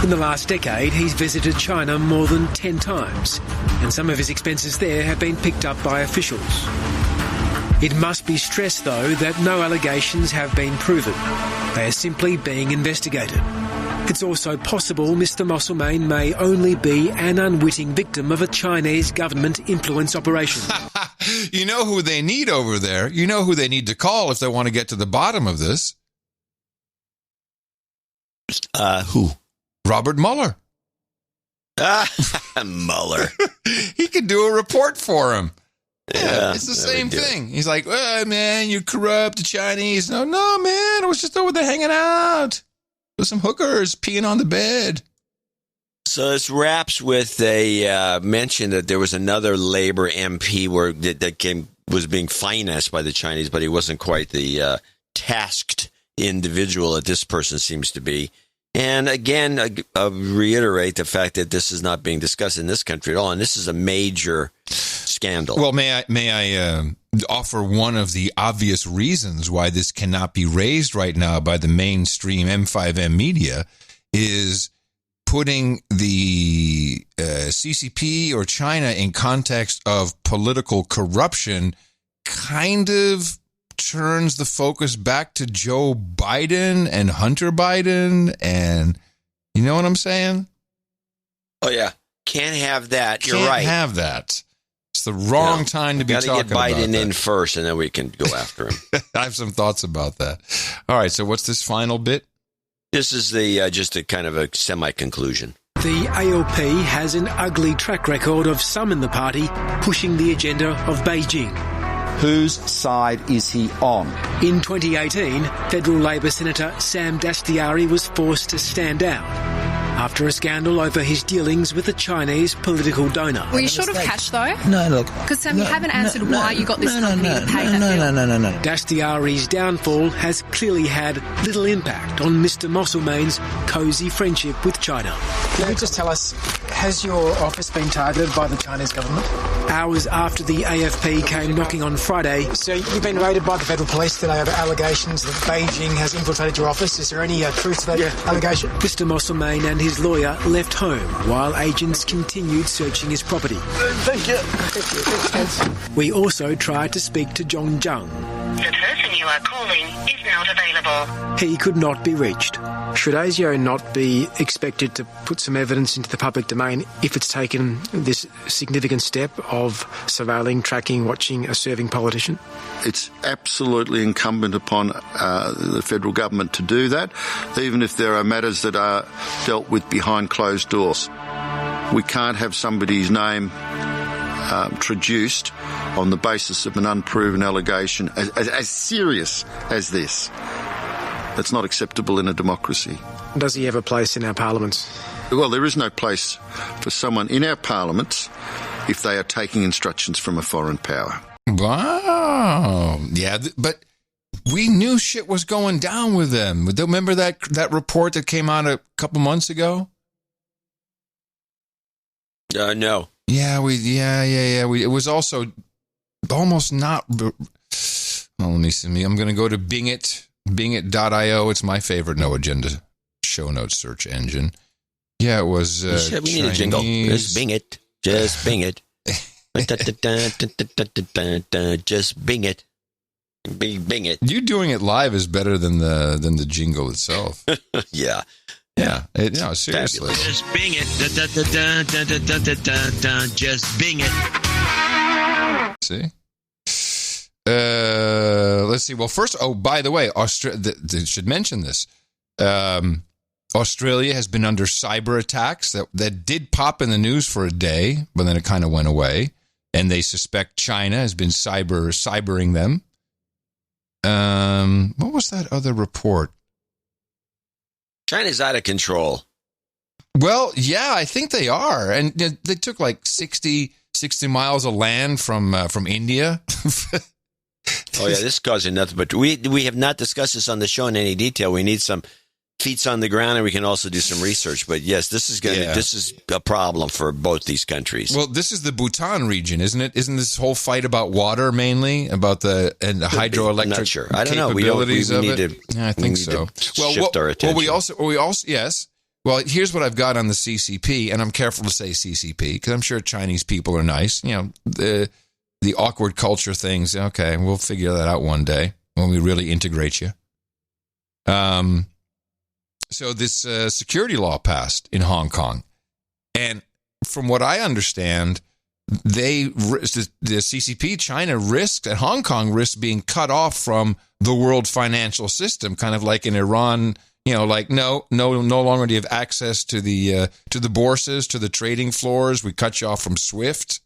In the last decade, he's visited China more than 10 times, and some of his expenses there have been picked up by officials. It must be stressed, though, that no allegations have been proven. They are simply being investigated. It's also possible Mr. Mosselmain may only be an unwitting victim of a Chinese government influence operation. You know who they need over there. You know who they need to call if they want to get to the bottom of this. Who? Robert Mueller. Mueller. He could do a report for him. Yeah, it's the same thing. He's like, oh, man, you corrupt the Chinese. No, man, I was just over there hanging out with some hookers peeing on the bed. So this wraps with a mention that there was another Labor MP that was being financed by the Chinese, but he wasn't quite the tasked individual that this person seems to be. And again, reiterate the fact that this is not being discussed in this country at all, and this is a major scandal. Well, may I offer one of the obvious reasons why this cannot be raised right now by the mainstream M5M media is putting the CCP or China in context of political corruption kind of turns the focus back to Joe Biden and Hunter Biden, and you know what I'm saying? Oh, yeah. Can't have that. You're right. Can't have that. It's the wrong time to be talking about that. Got to get Biden in first, and then we can go after him. I have some thoughts about that. All right, so what's this final bit? This is the just a kind of a semi-conclusion. The ALP has an ugly track record of some in the party pushing the agenda of Beijing. Whose side is he on? In 2018, Federal Labor Senator Sam Dastyari was forced to stand down after a scandal over his dealings with a Chinese political donor. Were you short of cash, though? No, look. Because, Sam, you haven't answered why you got this company to pay that bill. No. Dastyari's downfall has clearly had little impact on Mr. Mosselmain's cosy friendship with China. Can you just tell us Has your office been targeted by the Chinese government? Hours after the AFP came knocking on Friday, So you've been raided by the federal police today over allegations that Beijing has infiltrated your office. Is there any truth to that allegation? Mr. Mosselmain and his lawyer left home while agents continued searching his property. Thank you. Thanks. We also tried to speak to Zhong Zhang. The person you are calling is not available. He could not be reached. Should ASIO not be expected to put some evidence into the public domain if it's taken this significant step of surveilling, tracking, watching a serving politician? It's absolutely incumbent upon the federal government to do that, even if there are matters that are dealt with behind closed doors. We can't have somebody's name traduced on the basis of an unproven allegation as serious as this. That's not acceptable in a democracy. Does he have a place in our parliaments? Well, there is no place for someone in our parliaments if they are taking instructions from a foreign power. Wow. Yeah, but we knew shit was going down with them. Remember that report that came out a couple months ago? No. Yeah, it was also almost not. Well, let me see. I'm going to go to Bingit.io. It's my favorite no agenda show notes search engine. Yeah, it was. We need a jingle. Just Bing it. Just Bing it. Just Bing it. Bing it. You doing it live is better than the jingle itself. Yeah. Yeah. No, seriously. Fabulous. Just Bing it. Just Bing it. See? Let's see. Well, first, by the way, should mention this. Australia has been under cyber attacks that did pop in the news for a day, but then it kind of went away. And they suspect China has been cybering them. What was that other report? China's out of control. Well, yeah, I think they are. And they took like 60 miles of land from India. Oh, yeah, this is causing nothing. But we have not discussed this on the show in any detail. We need some feet on the ground, and we can also do some research. But yes, this is a problem for both these countries. Well, this is the Bhutan region, isn't it? Isn't this whole fight about water mainly, about the hydroelectric not sure. I don't know. capabilities we of need it? To, yeah, I think so. Shift our attention. Well, we also yes. Well, here's what I've got on the CCP, and I'm careful to say CCP because I'm sure Chinese people are nice. You know, the awkward culture things. Okay, we'll figure that out one day when we really integrate you. So this security law passed in Hong Kong, and from what I understand, the CCP, China risked, and Hong Kong risked being cut off from the world financial system, kind of like in Iran. You know, like no longer do you have access to the bourses, to the trading floors. We cut you off from SWIFT.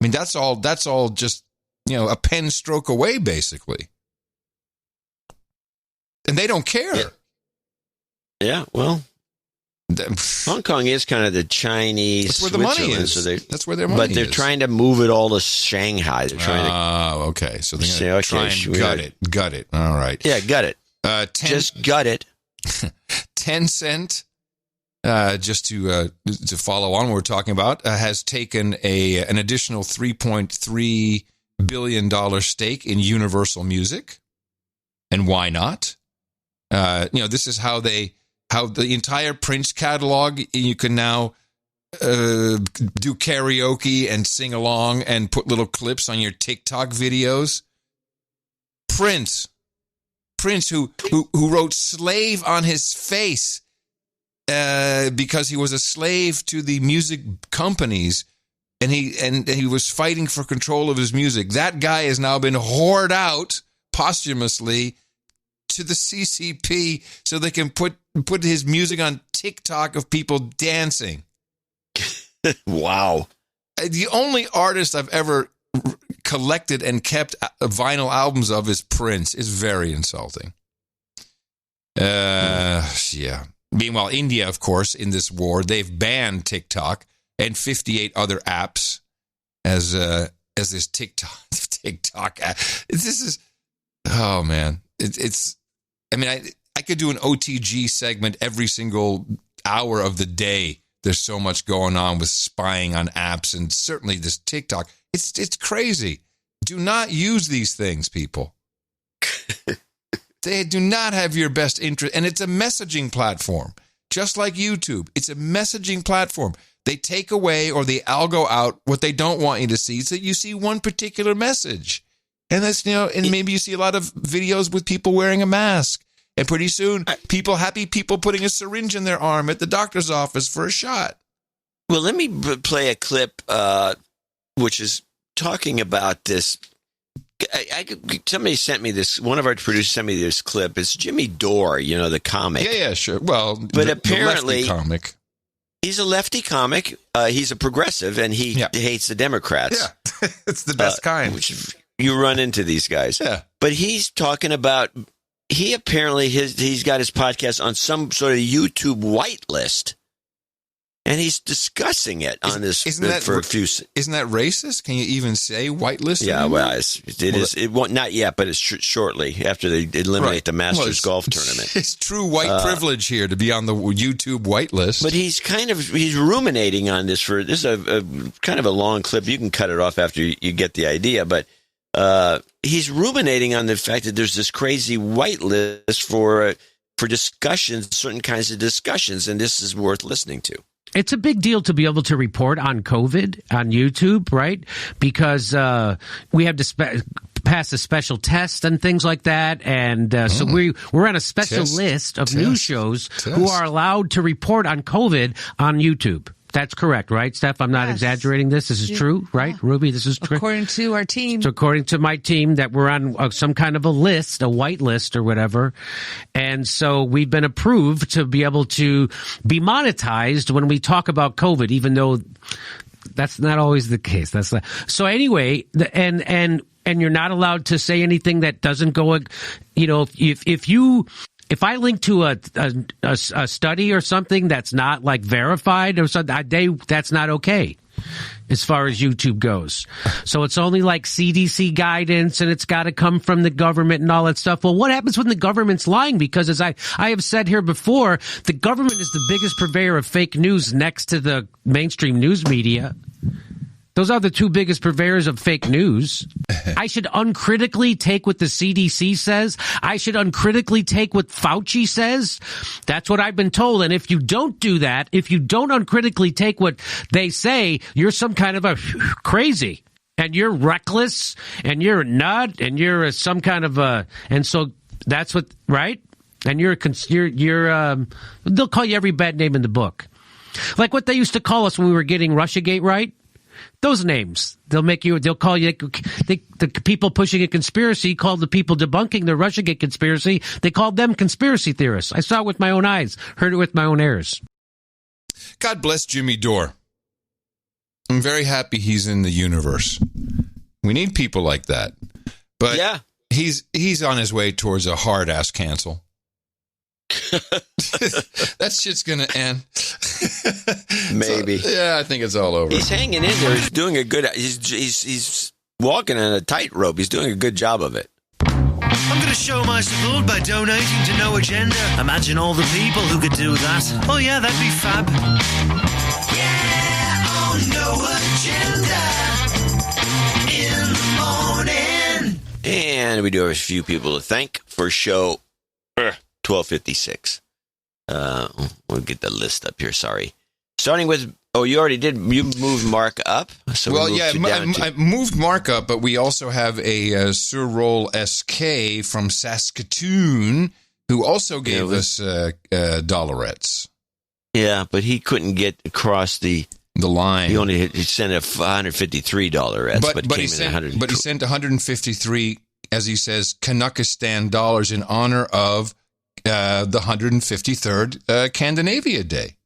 I mean, that's all just, a pen stroke away, basically. And they don't care. Yeah, well, Hong Kong is kind of the Chinese. That's where the money is. So that's where their money is. But they're trying to move it all to They're trying to. Oh, okay. So they're going to try and gut it. All right. Yeah, gut it. Just gut it. Tencent, just to follow on what we're talking about, has taken an additional $3.3 billion stake in Universal Music. And why not? This is how the entire Prince catalog, you can now do karaoke and sing along and put little clips on your TikTok videos. Prince, who wrote slave on his face because he was a slave to the music companies, and he was fighting for control of his music. That guy has now been whored out posthumously to the CCP so they can put his music on TikTok of people dancing. Wow. The only artist I've ever collected and kept vinyl albums of is Prince. Is very insulting. Yeah. Meanwhile, India, of course, in this war, they've banned TikTok and 58 other apps as this TikTok app. This is, oh man, it's. I mean, I could do an OTG segment every single hour of the day there's so much going on with spying on apps, and certainly this TikTok. It's crazy. Do not use these things, people. They do not have your best interest, and it's a messaging platform, just like YouTube. It's a messaging platform. They take away or they algo out what they don't want you to see, so you see one particular message. And that's, and maybe you see a lot of videos with people wearing a mask. And pretty soon, happy people putting a syringe in their arm at the doctor's office for a shot. Well, let me play a clip, which is talking about this. Somebody sent me this. One of our producers sent me this clip. It's Jimmy Dore, the comic. Yeah, sure. Well, but apparently, the lefty comic. He's a lefty comic. He's a progressive, and he hates the Democrats. Yeah, it's the best kind. Which you run into these guys. Yeah, but he's talking about. He apparently he's got his podcast on some sort of YouTube whitelist, and he's discussing it on this for a few. Isn't that racist? Can you even say whitelist? Yeah, well, it is. It won't not yet, but it's shortly after they eliminate the Masters golf tournament. It's true white privilege here to be on the YouTube whitelist. But he's ruminating on this this is a kind of a long clip. You can cut it off after you get the idea, but. He's ruminating on the fact that there's this crazy whitelist for discussions, certain kinds of discussions, and this is worth listening to. It's a big deal to be able to report on COVID on YouTube, right? Because we have to pass a special test and things like that, and so we're on a special list of news shows who are allowed to report on COVID on YouTube. That's correct, right, Steph? I'm not exaggerating this. This is true, right, Ruby? This is true. According to our team. So according to my team, that we're on some kind of a list, a white list or whatever. And so we've been approved to be able to be monetized when we talk about COVID, even though that's not always the case. So anyway, and you're not allowed to say anything that doesn't go, if I link to a study or something that's not like verified or something, that's not okay as far as YouTube goes. So it's only like CDC guidance, and it's got to come from the government and all that stuff. Well, what happens when the government's lying? Because as I have said here before, the government is the biggest purveyor of fake news next to the mainstream news media. Those are the two biggest purveyors of fake news. I should uncritically take what the CDC says. I should uncritically take what Fauci says. That's what I've been told. And if you don't do that, if you don't uncritically take what they say, you're some kind of a crazy. And you're reckless, and you're a nut, and you're some kind of a... And so that's what... Right? And you're they'll call you every bad name in the book. Like what they used to call us when we were getting Russiagate right. Those names, they'll call you, the people pushing a conspiracy called the people debunking the Russiagate conspiracy. They called them conspiracy theorists. I saw it with my own eyes, heard it with my own ears. God bless Jimmy Dore. I'm very happy he's in the universe. We need people like that. But yeah, he's on his way towards a hard ass cancel. That shit's gonna end. Maybe. So, yeah, I think it's all over. He's hanging in there. He's doing a good. He's walking on a tightrope. He's doing a good job of it. I'm going to show my support by donating to No Agenda. Imagine all the people who could do that. Oh yeah, that'd be fab. Yeah, on No Agenda in the morning. And we do have a few people to thank for show 1256. We'll get the list up here. Sorry. Starting with, you already did. You moved Mark up. So I moved Mark up, but we also have a Sir Roll SK from Saskatoon who also gave us dollarettes. Yeah, but he couldn't get across the line. He sent a $153 dollarettes, but he sent 153, as he says, Canuckistan dollars in honor of the 153rd Scandinavia Day.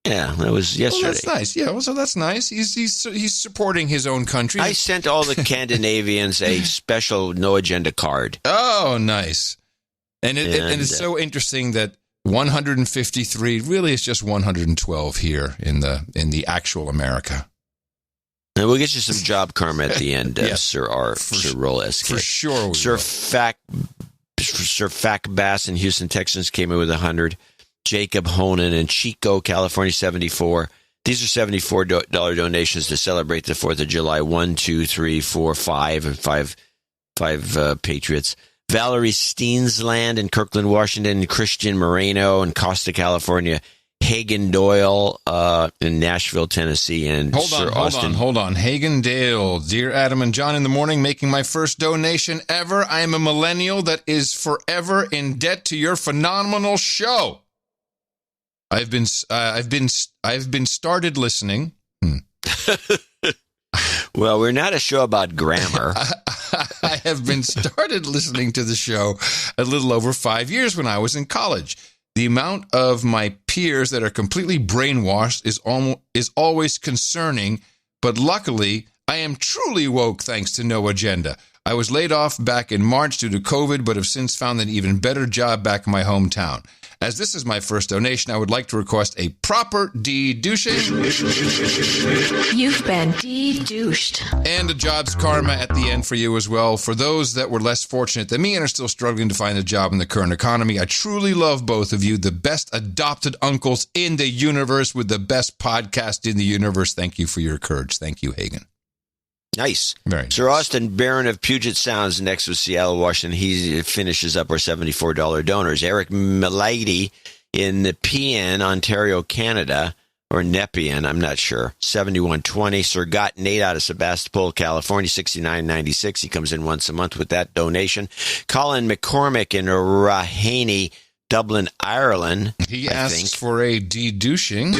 Yeah, that was yesterday. Well, that's nice. Yeah, well, so that's nice. He's supporting his own country. I sent all the Scandinavians a special No Agenda card. Oh, nice. And it's so interesting that 153 really is just 112 here in the actual America. And we'll get you some job karma at the end, Sir Roll SK. For sure. Sir Fac Bass in Houston, Texas came in with 100. Jacob Honan in Chico, California, 74. These are $74 donations to celebrate the 4th of July. 1, 2, 3, 4, 5, and five Patriots. Valerie Steensland in Kirkland, Washington. Christian Moreno in Costa, California. Hagen Doyle in Nashville, Tennessee. And Hold on. Hagen Dale. Dear Adam and John, in the morning, making my first donation ever. I am a millennial that is forever in debt to your phenomenal show. I've been started listening. Well, we're not a show about grammar. I have been started listening to the show a little over 5 years when I was in college. The amount of my peers that are completely brainwashed is always concerning, but luckily, I am truly woke thanks to No Agenda. I was laid off back in March due to COVID, but have since found an even better job back in my hometown. As this is my first donation, I would like to request a proper de-douching. You've been de-douched. And a jobs karma at the end for you as well. For those that were less fortunate than me and are still struggling to find a job in the current economy, I truly love both of you, the best adopted uncles in the universe with the best podcast in the universe. Thank you for your courage. Thank you, Hagen. Nice. Very nice. Sir Austin Barron of Puget Sound next with Seattle, Washington. He finishes up our $74 donors. Eric Milady in Nepean, Ontario, Canada, or Nepean, I'm not sure. 7120. Sir Gott Nate out of Sebastopol, California, 69.96. He comes in once a month with that donation. Colin McCormick in Raheny, Dublin, Ireland. He asks for a de-douching.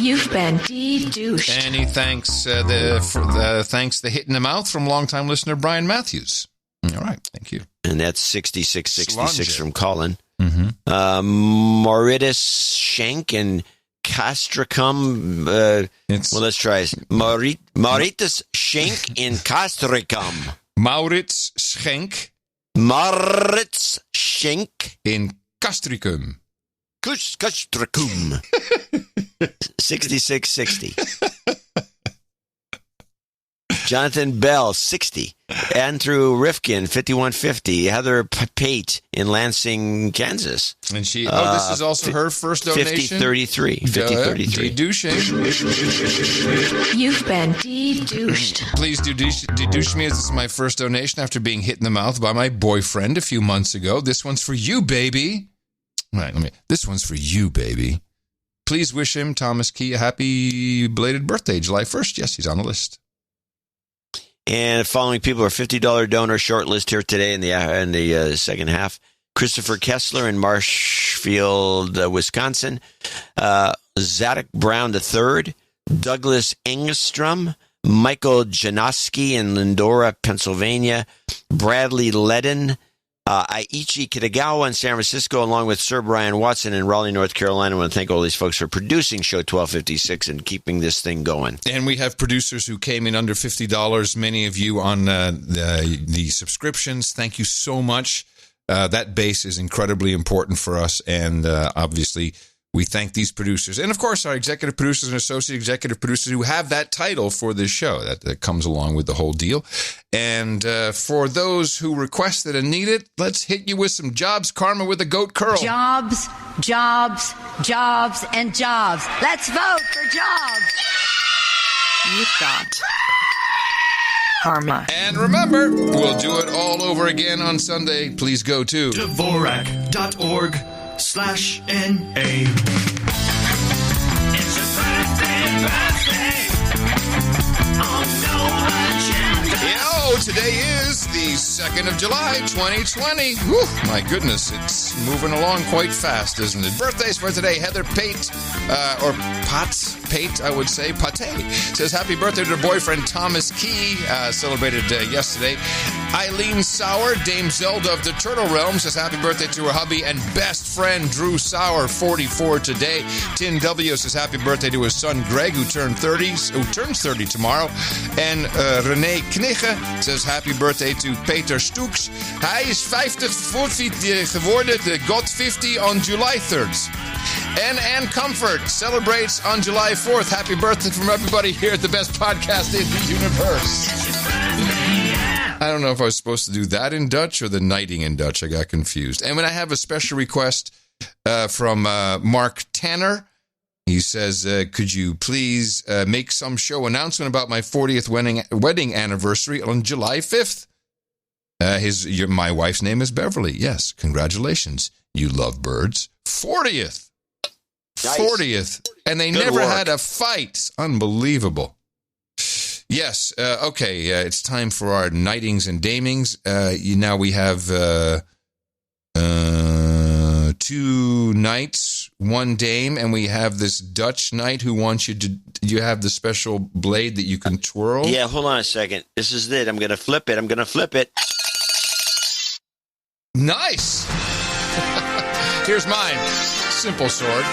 You've been de-douched. And he thanks thanks the hit in the mouth from longtime listener Brian Matthews. All right, thank you. And that's 6666 from Colin. Mm-hmm. Mauritius Schenk in Castricum. Let's try this. Mauritius Schenk in Castricum. Maurits Schenk. Maurits Schenk in Castricum. Castricum. 6660. Jonathan Bell, 60. Andrew Rifkin, 5150. Heather Pate in Lansing, Kansas. And she, this is also her first donation? 5033. 5033. De-douching. You've been de-douched. Please de-douche me, as this is my first donation after being hit in the mouth by my boyfriend a few months ago. This one's for you, baby. All right, this one's for you, baby. Please wish him, Thomas Key, a happy belated birthday, July 1st. Yes, he's on the list. And the following people are $50 donor short list here today in the second half. Christopher Kessler in Marshfield, Wisconsin. Zadok Brown III. Douglas Engstrom. Michael Janoski in Lindora, Pennsylvania. Bradley Ledden. Aichi Kitagawa in San Francisco, along with Sir Brian Watson in Raleigh, North Carolina. I want to thank all these folks for producing Show 1256 and keeping this thing going. And we have producers who came in under $50, many of you on the subscriptions. Thank you so much. That base is incredibly important for us, and obviously we thank these producers. And, of course, our executive producers and associate executive producers who have that title for this show. That comes along with the whole deal. And for those who request it and need it, let's hit you with some jobs karma with a goat curl. Jobs, jobs, jobs, and jobs. Let's vote for jobs. You've got karma. And remember, we'll do it all over again on Sunday. Please go to Dvorak.org/NA. It's your birthday on No Agenda. Yo, today is the 2nd of July, 2020. Whew, my goodness, it's moving along quite fast, isn't it? Birthdays for today, Heather Pate, or Pate, I would say, Pate, says happy birthday to her boyfriend Thomas Key, celebrated yesterday. Eileen Sauer, Dame Zelda of the Turtle Realm, says happy birthday to her hubby and best friend Drew Sauer, 44 today. Tin W says happy birthday to his son Greg, who turns 30 tomorrow. And René Knigge says happy birthday to Peter Stoeks. Hij is 50 geworden, de God 50 on July 3rd. And Ann Comfort celebrates on July 4th. Happy birthday from everybody here at the best podcast in the universe. I don't know if I was supposed to do that in Dutch or the knighting in Dutch. I got confused. And when I have a special request from Mark Tanner. He says, could you please make some show announcement about my 40th wedding anniversary on July 5th? My wife's name is Beverly. Yes, congratulations. You love birds. 40th. Nice. 40th. And they never had a fight. Unbelievable. Yes. Okay. It's time for our nightings and damings. Now we have 2 knights, 1 dame, and we have this Dutch knight who wants you to. You have the special blade that you can twirl. Yeah. Hold on a second. This is it. I'm going to flip it. Nice. Here's mine. Simple sword.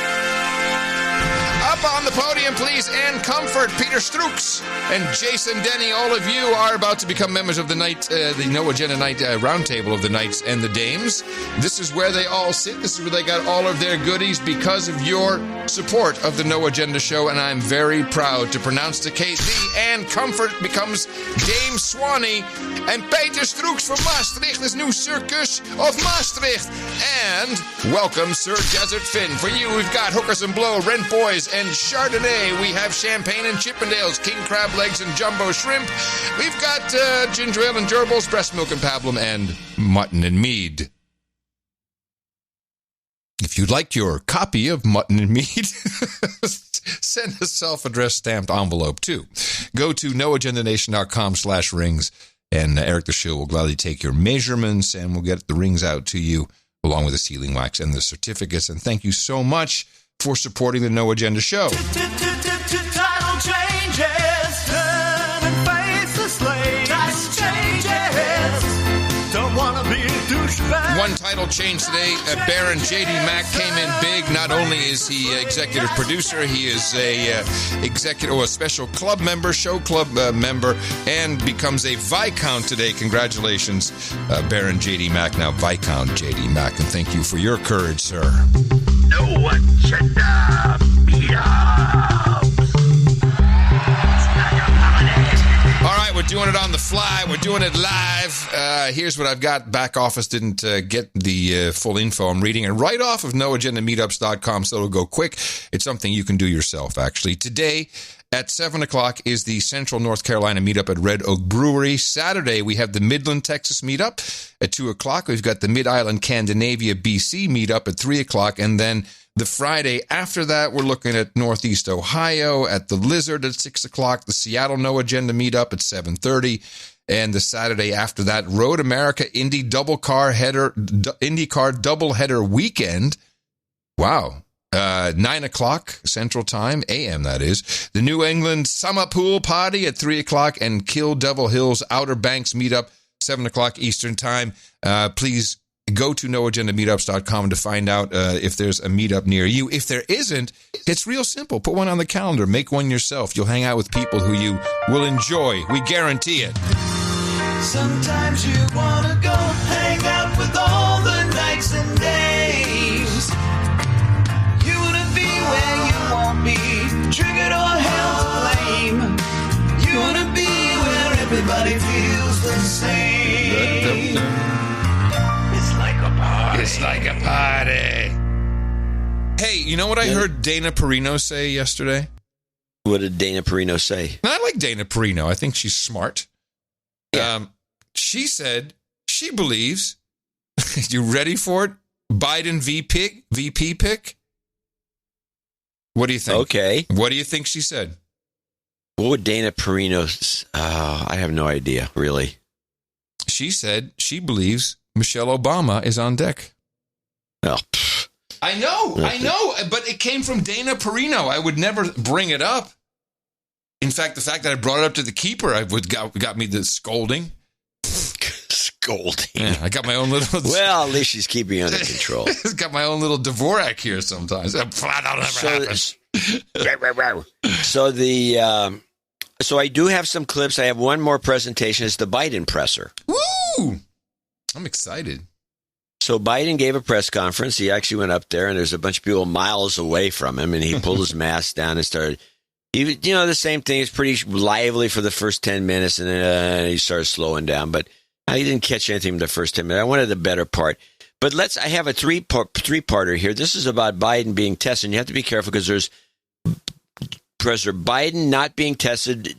Up on the podium, please, Ann Comfort, Peter Strooks, and Jason Denny. All of you are about to become members of the No Agenda Night Roundtable of the Knights and the Dames. This is where they all sit. This is where they got all of their goodies because of your support of the No Agenda show, and I'm very proud to pronounce the case. The Ann Comfort becomes Dame Swanee, and Peter Strooks from Maastricht is new Circus of Maastricht. And welcome Sir Desert Finn. For you, we've got Hookers and Blow, Rent Boys, and Chardonnay. We have Champagne and Chippendales, King Crab Legs and Jumbo Shrimp. We've got Ginger Ale and Gerbils, Breast Milk and Pablum, and Mutton and Mead. If you'd like your copy of Mutton and Mead, send a self-addressed stamped envelope too. Go to noagendanation.com/rings, and Eric the Shill will gladly take your measurements, and we'll get the rings out to you, along with the sealing wax and the certificates. And thank you so much for supporting the No Agenda show. Title changes, turn and face the slate. Title changes, don't want to be a douchebag. One title change today. Baron J.D. Mack came in big. Not only is he executive producer, he is a special club member, show club member, and becomes a Viscount today. Congratulations, Baron J.D. Mack, now Viscount J.D. Mack, and thank you for your courage, sir. No agenda meetups. All right, we're doing it on the fly. We're doing it live. Here's what I've got. Back office didn't get the full info. I'm reading it right off of noagendameetups.com, so it'll go quick. It's something you can do yourself, actually. Today at 7 o'clock is the Central North Carolina meetup at Red Oak Brewery. Saturday, we have the Midland, Texas meetup at 2 o'clock. We've got the Mid-Island, Scandinavia, BC meetup at 3 o'clock. And then the Friday after that, we're looking at Northeast Ohio at the Lizard at 6 o'clock, the Seattle No Agenda meetup at 7:30. And the Saturday after that, Road America IndyCar double header weekend. Wow. 9 o'clock Central Time, AM that is. The New England Summer Pool Party at 3 o'clock, and Kill Devil Hills Outer Banks meetup, 7 o'clock Eastern Time. Please go to noagendameetups.com to find out if there's a meetup near you. If there isn't, it's real simple. Put one on the calendar. Make one yourself. You'll hang out with people who you will enjoy. We guarantee it. Sometimes you want to go hang out with all the nights and days. You want to be where you won't be triggered or held to blame. You want to be where everybody feels the same. It's like a party. It's like a party. Hey, you know what I heard Dana Perino say yesterday? What did Dana Perino say? I like Dana Perino. I think she's smart. Yeah. She said she believes, you ready for it? Biden VP pick? What do you think? Okay. What do you think she said? What would Dana Perino... I have no idea, really. She said she believes Michelle Obama is on deck. Oh, I know, but it came from Dana Perino. I would never bring it up. In fact, the fact that I brought it up to the keeper got me the scolding. Scolding. Yeah, I got my own little... Well, at least she's keeping you under control. I've got my own little Dvorak here sometimes. Flat out never happens. So I do have some clips. I have one more presentation. It's the Biden presser. Woo! I'm excited. So Biden gave a press conference. He actually went up there, and there's a bunch of people miles away from him, and he pulled his mask down and started... the same thing. It's pretty lively for the first 10 minutes, and then he started slowing down. But he didn't catch anything in the first 10 minutes. I wanted the better part. But I have a three-parter here. This is about Biden being tested. And you have to be careful because there's President Biden not being tested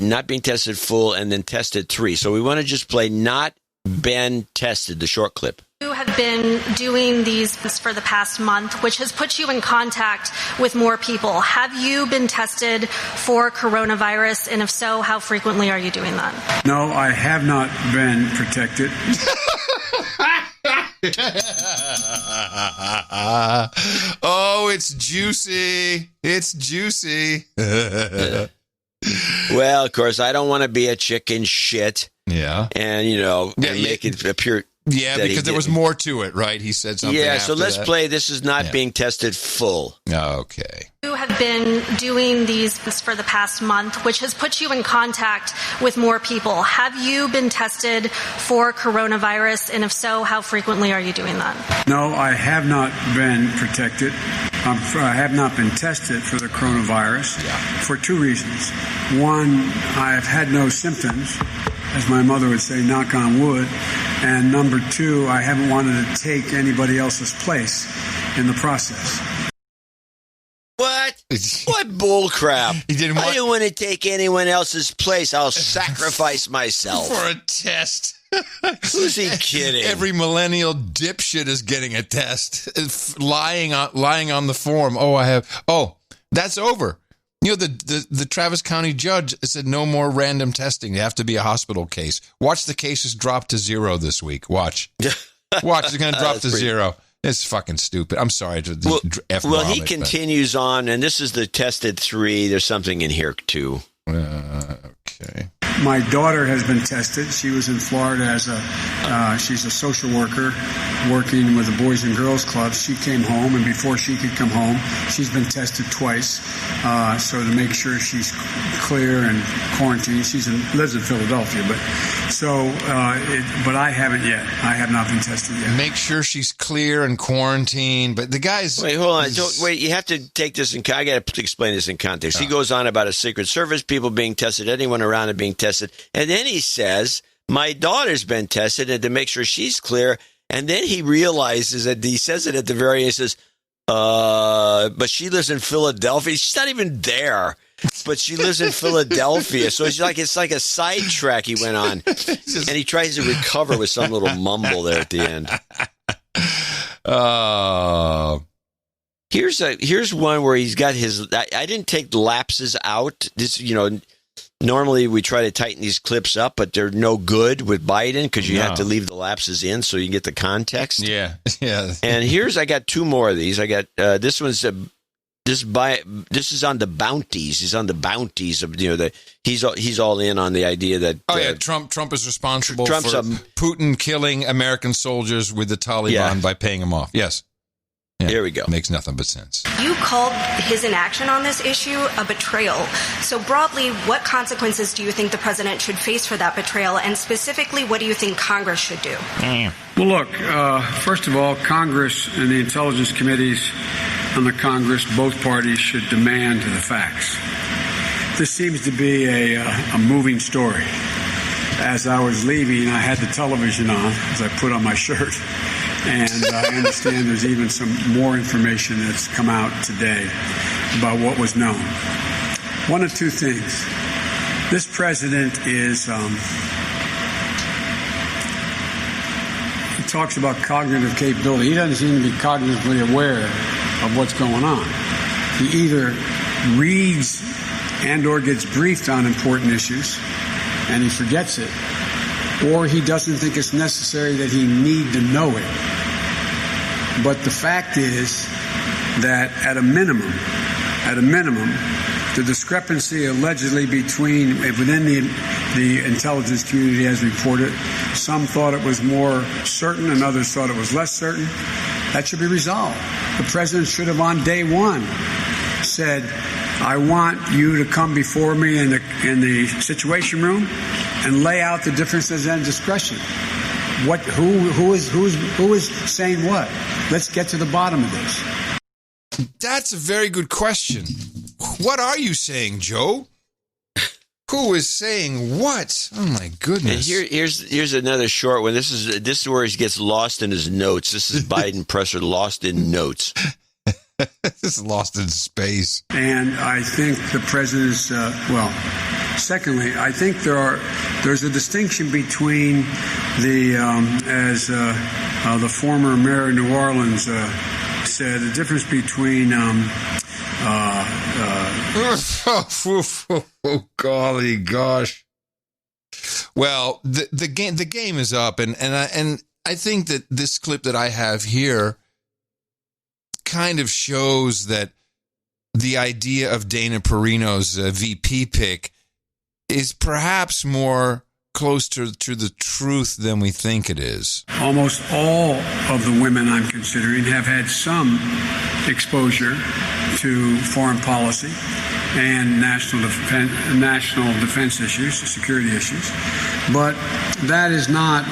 full, and then tested 3. So we want to just play not been tested, the short clip. You have been doing these for the past month, which has put you in contact with more people. Have you been tested for coronavirus? And if so, how frequently are you doing that? No, I have not been protected. Oh, it's juicy. It's juicy. Well, of course, I don't want to be a chicken shit. Yeah. And, make it appear. Yeah, because there was more to it, right? He said something. Yeah, after so let's that. play. This is not being tested full. Okay. You have been doing these for the past month, which has put you in contact with more people. Have you been tested for coronavirus? And if so, how frequently are you doing that? No, I have not been protected. I have not been tested for the coronavirus for 2 reasons. One, I have had no symptoms, as my mother would say, knock on wood. And number 2, I haven't wanted to take anybody else's place in the process. What? What bull crap? I didn't want to take anyone else's place. I'll sacrifice myself. For a test. Who's he kidding? Every millennial dipshit is getting a test. Lying on the form. Oh, that's over. The Travis County judge said no more random testing. They have to be a hospital case. Watch the cases drop to 0 this week. Watch. It's going to drop to 0. It's fucking stupid. I'm sorry to Well, he continues on, and this is the tested 3. There's something in here, too. Okay. My daughter has been tested. She was in Florida she's a social worker working with the Boys and Girls Club. She came home, and before she could come home, she's been tested twice. So to make sure she's clear and quarantined. She lives in Philadelphia, but I haven't yet. I have not been tested yet. Make sure she's clear and quarantined. But the guy's wait, hold on. Wait, you have to take this in. I got to explain this in context. He goes on about a Secret Service, people being tested, anyone around it being tested, and then he says, "My daughter's been tested, and to make sure she's clear." And then he realizes that he says it at the very end. He says, "But she lives in Philadelphia." She's not even there. But she lives in Philadelphia, so it's like a sidetrack he went on, and he tries to recover with some little mumble there at the end. Here's one where he's got his. I didn't take lapses out. This, normally we try to tighten these clips up, but they're no good with Biden because you have to leave the lapses in so you can get the context. Yeah. And I got 2 more of these. I got this one's. This is on the bounties. He's on the bounties of he's all in on the idea that Trump is responsible for Putin killing American soldiers with the Taliban by paying them off. Yes. Yeah, here we go. Makes nothing but sense. You called his inaction on this issue a betrayal. So broadly, what consequences do you think the president should face for that betrayal? And specifically, what do you think Congress should do? Well, look, first of all, Congress and the intelligence committees on the Congress, both parties should demand the facts. This seems to be a moving story. As I was leaving, I had the television on, as I put on my shirt. And I understand there's even some more information that's come out today about what was known. One of 2 things. This president is, he talks about cognitive capability. He doesn't seem to be cognitively aware of what's going on. He either reads and or gets briefed on important issues and he forgets it, or he doesn't think it's necessary that he need to know it. But the fact is that at a minimum, the discrepancy allegedly within the intelligence community as reported, some thought it was more certain and others thought it was less certain. That should be resolved. The president should have on day 1 said, I want you to come before me in the Situation Room and lay out the differences and discretion. Who is saying what? Let's get to the bottom of this. That's a very good question. What are you saying, Joe? Who is saying what? Oh my goodness! And here's another short one. This is where he gets lost in his notes. This is Biden presser lost in notes. This is lost in space. And I think the president's secondly, I think there's a distinction between as the former mayor of New Orleans said, the difference between oh golly gosh. Well, the game is up, and I think that this clip that I have here kind of shows that the idea of Dana Perino's VP pick is perhaps more close to the truth than we think it is. Almost all of the women I'm considering have had some exposure to foreign policy and national defense issues, security issues. But that is not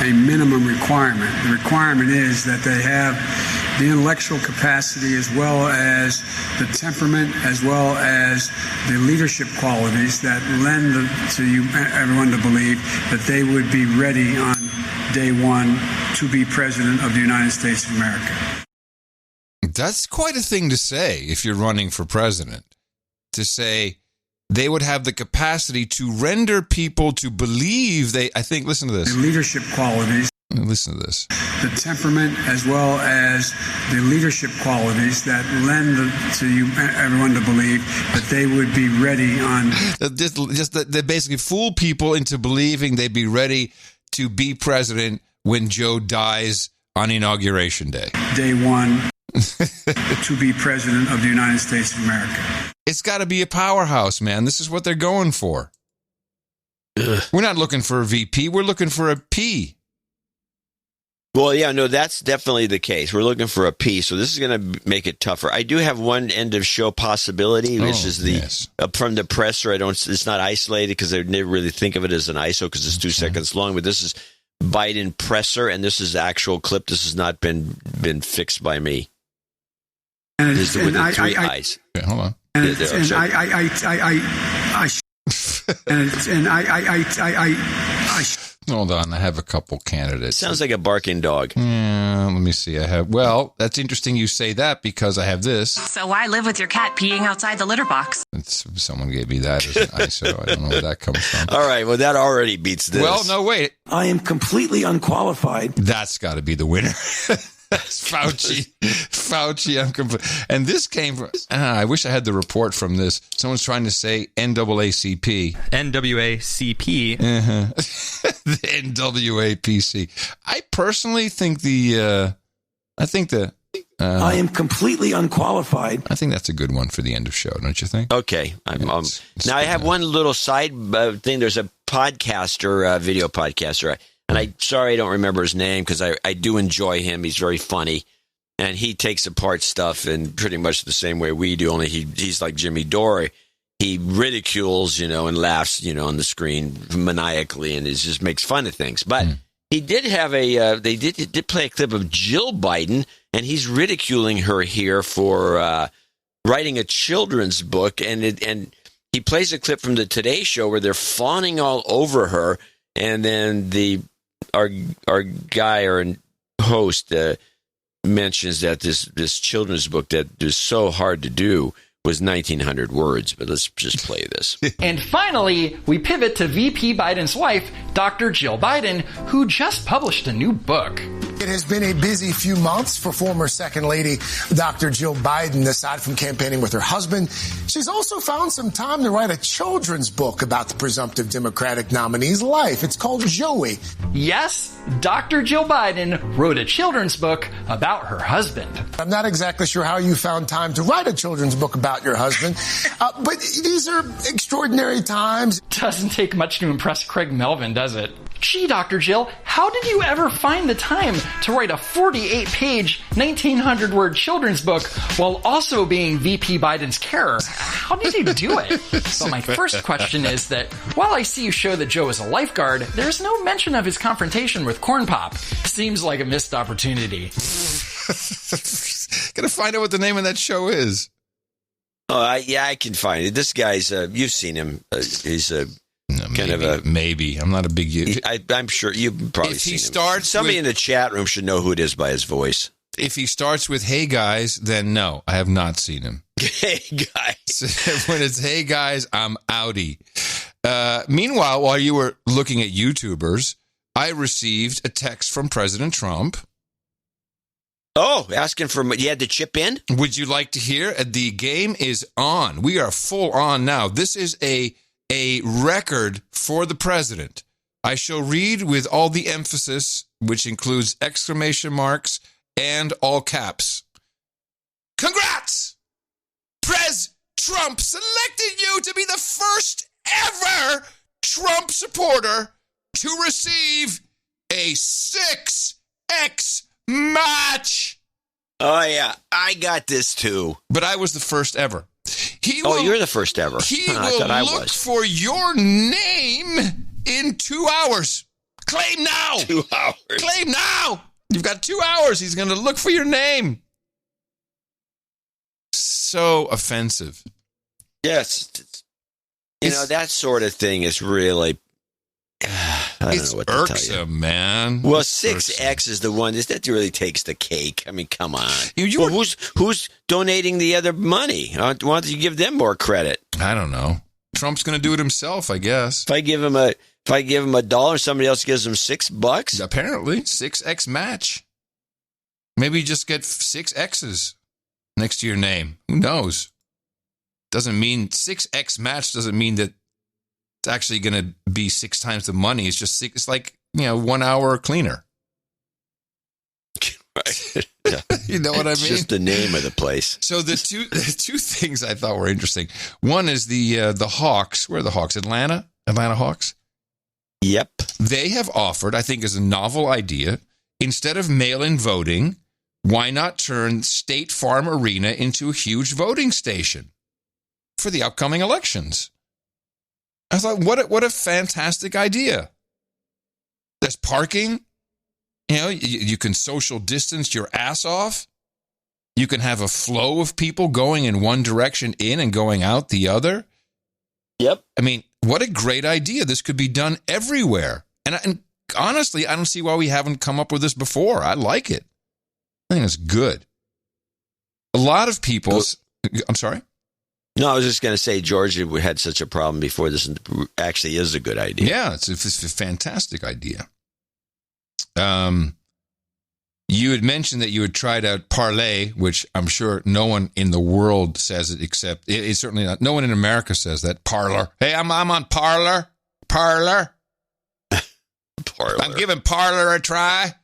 a minimum requirement. The requirement is that they have the intellectual capacity as well as the temperament as well as the leadership qualities that lend everyone to believe that they would be ready on day one to be president of the United States of America. That's quite a thing to say if you're running for president, to say they would have the capacity to render people to believe listen to this. The leadership qualities. Listen to this. The temperament as well as the leadership qualities that lend everyone to believe that they would be ready on. They basically fool people into believing they'd be ready to be president when Joe dies on Inauguration Day. Day one to be president of the United States of America. It's got to be a powerhouse, man. This is what they're going for. Ugh. We're not looking for a VP. We're looking for a P. Well, yeah, no, that's definitely the case. We're looking for a P, so this is going to make it tougher. I do have one end of show possibility, which is from the presser. It's not isolated because I never really think of it as an ISO because it's 2 seconds long. But this is Biden presser, and this is the actual clip. This has not been fixed by me. And this is with the three eyes. Okay, hold on. Hold on, I have a couple candidates. Sounds like a barking dog. Let me see. That's interesting you say that because I have this. So why live with your cat peeing outside the litter box? Someone gave me that as an ISO. I don't know where that comes from. All right, well, that already beats this. Well, no, wait. I am completely unqualified. That's got to be the winner. That's Fauci. And this came from, I wish I had the report from this. Someone's trying to say NAACP. NAACP. The NAAPC. I personally think I am completely unqualified. I think that's a good one for the end of show, don't you think? Okay. Now I have one little side thing. There's a podcaster, video podcaster. And I don't remember his name because I do enjoy him. He's very funny. And he takes apart stuff in pretty much the same way we do, only he's like Jimmy Dore. He ridicules, and laughs, on the screen maniacally and just makes fun of things. But he did have they did play a clip of Jill Biden, and he's ridiculing her here for writing a children's book. And he plays a clip from the Today Show where they're fawning all over her. And then our guy or host mentions that this children's book that is so hard to do was 1,900 words. But let's just play this. And finally, we pivot to VP Biden's wife, Dr. Jill Biden, who just published a new book. It has been a busy few months for former Second Lady Dr. Jill Biden. Aside from campaigning with her husband, she's also found some time to write a children's book about the presumptive Democratic nominee's life. It's called Joey. Yes, Dr. Jill Biden wrote a children's book about her husband. I'm not exactly sure how you found time to write a children's book about your husband, but these are extraordinary times. Doesn't take much to impress Craig Melvin, does it? Gee, Dr. Jill, how did you ever find the time to write a 48-page, 1,900-word children's book while also being VP Biden's carer? How did you do it? So my first question is that while I see you show that Joe is a lifeguard, there's no mention of his confrontation with Corn Pop. Seems like a missed opportunity. Gotta find out what the name of that show is. Oh, I can find it. This guy's, you've seen him. He's maybe. I'm not a big. I'm sure you've probably seen him. Starts Somebody in the chat room should know who it is by his voice. If he starts with "Hey guys," then no, I have not seen him. Hey guys. When it's "Hey guys," I'm outie. Meanwhile, while you were looking at YouTubers, I received a text from President Trump. Oh, asking for you had to chip in? Would you like to hear? The game is on. We are full on now. This is a record for the president. I shall read with all the emphasis, which includes exclamation marks and all caps. Congrats! Pres Trump selected you to be the first ever Trump supporter to receive a 6X match. Oh, yeah. I got this, too. But I was the first ever. You're the first ever. He will look for your name in 2 hours. Claim now. 2 hours. Claim now. You've got 2 hours. He's going to look for your name. So offensive. Yes. That sort of thing is really... I don't know what to irksome, tell you. Man. Well, 6X is the one that really takes the cake. I mean, come on. Who's donating the other money? Why don't you give them more credit? I don't know. Trump's going to do it himself, I guess. If I give him $1, somebody else gives him $6. Apparently, 6X match. Maybe you just get 6 X's next to your name. Who knows? Doesn't mean 6X match doesn't mean that it's actually going to be 6 times the money. It's just it's like 1 hour cleaner. Right. Yeah. You know what I mean? It's just the name of the place. So the two things I thought were interesting. One is the Hawks. Where are the Hawks? Atlanta Hawks. Yep. They have offered, I think, is a novel idea. Instead of mail-in voting, why not turn State Farm Arena into a huge voting station for the upcoming elections? I thought, what a fantastic idea. There's parking. You can social distance your ass off. You can have a flow of people going in one direction in and going out the other. Yep. I mean, what a great idea. This could be done everywhere. And honestly, I don't see why we haven't come up with this before. I like it. I think it's good. A lot of people... I'm sorry? No, I was just going to say, Georgia had such a problem before. This actually is a good idea. Yeah, it's a fantastic idea. You had mentioned that you had tried out Parlay, which I'm sure no one in the world says it except it's certainly not. No one in America says that. Parlor. Hey, I'm on Parlor. Parlor. I'm giving Parlor a try.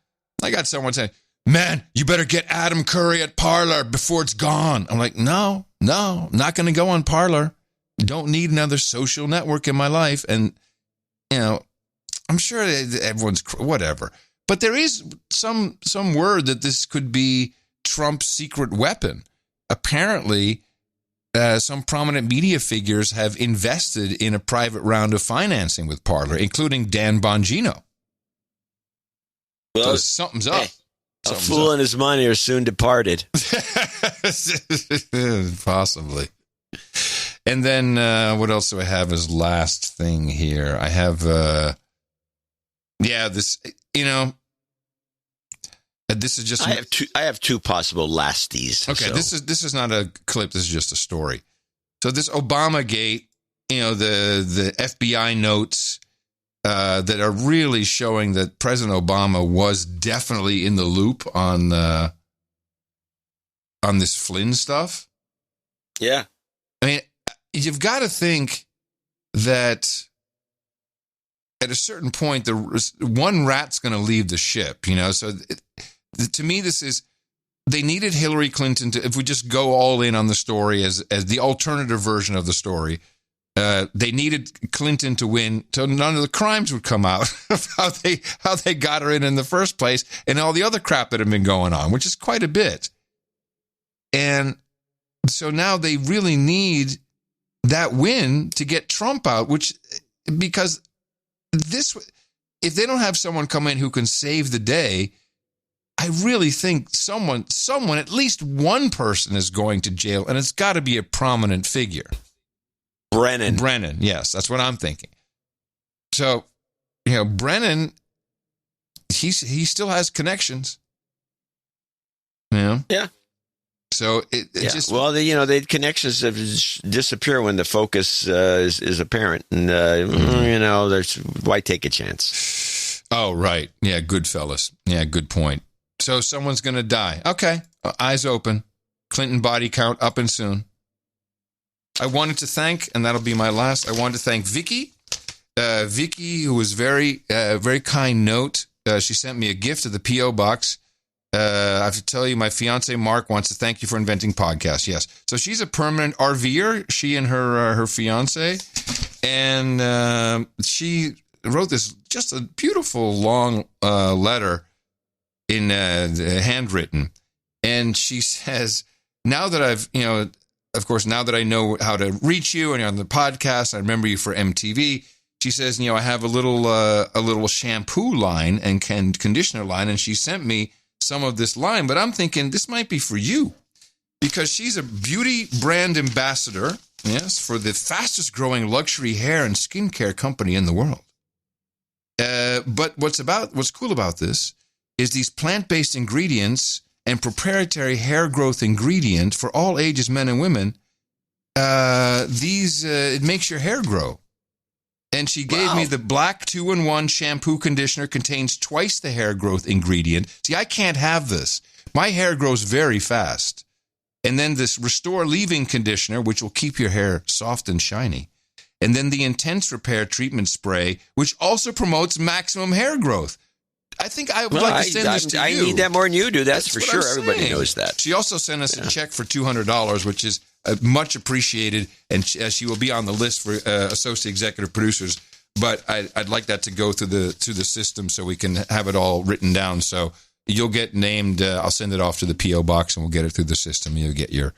I got someone saying, "Man, you better get Adam Curry at Parlor before it's gone." I'm like, no, I'm not going to go on Parlor. Don't need another social network in my life. And, I'm sure everyone's whatever. But there is some word that this could be Trump's secret weapon. Apparently, some prominent media figures have invested in a private round of financing with Parler, including Dan Bongino. Well, so something's up. Hey, a fool and his money are soon departed. Possibly. And then what else do I have as last thing here? I have, this, this is just. I have two possible lasties. Okay, so. This is not a clip. This is just a story. So this Obamagate, the FBI notes that are really showing that President Obama was definitely in the loop on this Flynn stuff. Yeah. I mean, you've got to think that at a certain point, one rat's going to leave the ship, So to me, they needed Hillary Clinton to, if we just go all in on the story as the alternative version of the story, they needed Clinton to win so none of the crimes would come out of how they got her in the first place and all the other crap that had been going on, which is quite a bit. And so now they really need that win to get Trump out, because if they don't have someone come in who can save the day, I really think someone, at least one person is going to jail, and it's got to be a prominent figure. Brennan, yes, that's what I'm thinking. So, Brennan, he still has connections. Yeah. So it just... Well, the connections disappear when the focus is apparent. And, why take a chance? Oh, right. Yeah, Goodfellas. Yeah, good point. So someone's going to die. Okay. Eyes open. Clinton body count up and soon. I wanted to thank, and that'll be my last, I wanted to thank Vicky. Vicky, who was very kind note. She sent me a gift of the P.O. box. I have to tell you, my fiance Mark wants to thank you for inventing podcasts. Yes. So she's a permanent RVer, she and her fiance. And she wrote this just a beautiful long letter in handwritten. And she says, now that I've, of course, now that I know how to reach you and you're on the podcast, I remember you for MTV. She says, I have a little shampoo line and conditioner line, and she sent me some of this line, but I'm thinking this might be for you because she's a beauty brand ambassador, yes, for the fastest growing luxury hair and skincare company in the world. But what's cool about this is these plant-based ingredients and proprietary hair growth ingredient for all ages, men and women. It makes your hair grow. And she gave me the black 2-in-1 shampoo conditioner, contains twice the hair growth ingredient. See, I can't have this. My hair grows very fast. And then this Restore Leave-In conditioner, which will keep your hair soft and shiny. And then the Intense Repair treatment spray, which also promotes maximum hair growth. I think I would like to send this to you. I need that more than you do. That's for sure. Everybody knows that. She also sent us a check for $200, which is much appreciated, and she will be on the list for associate executive producers. But I'd like that to go through the system so we can have it all written down. So you'll get named. I'll send it off to the P.O. box, and we'll get it through the system. You'll get your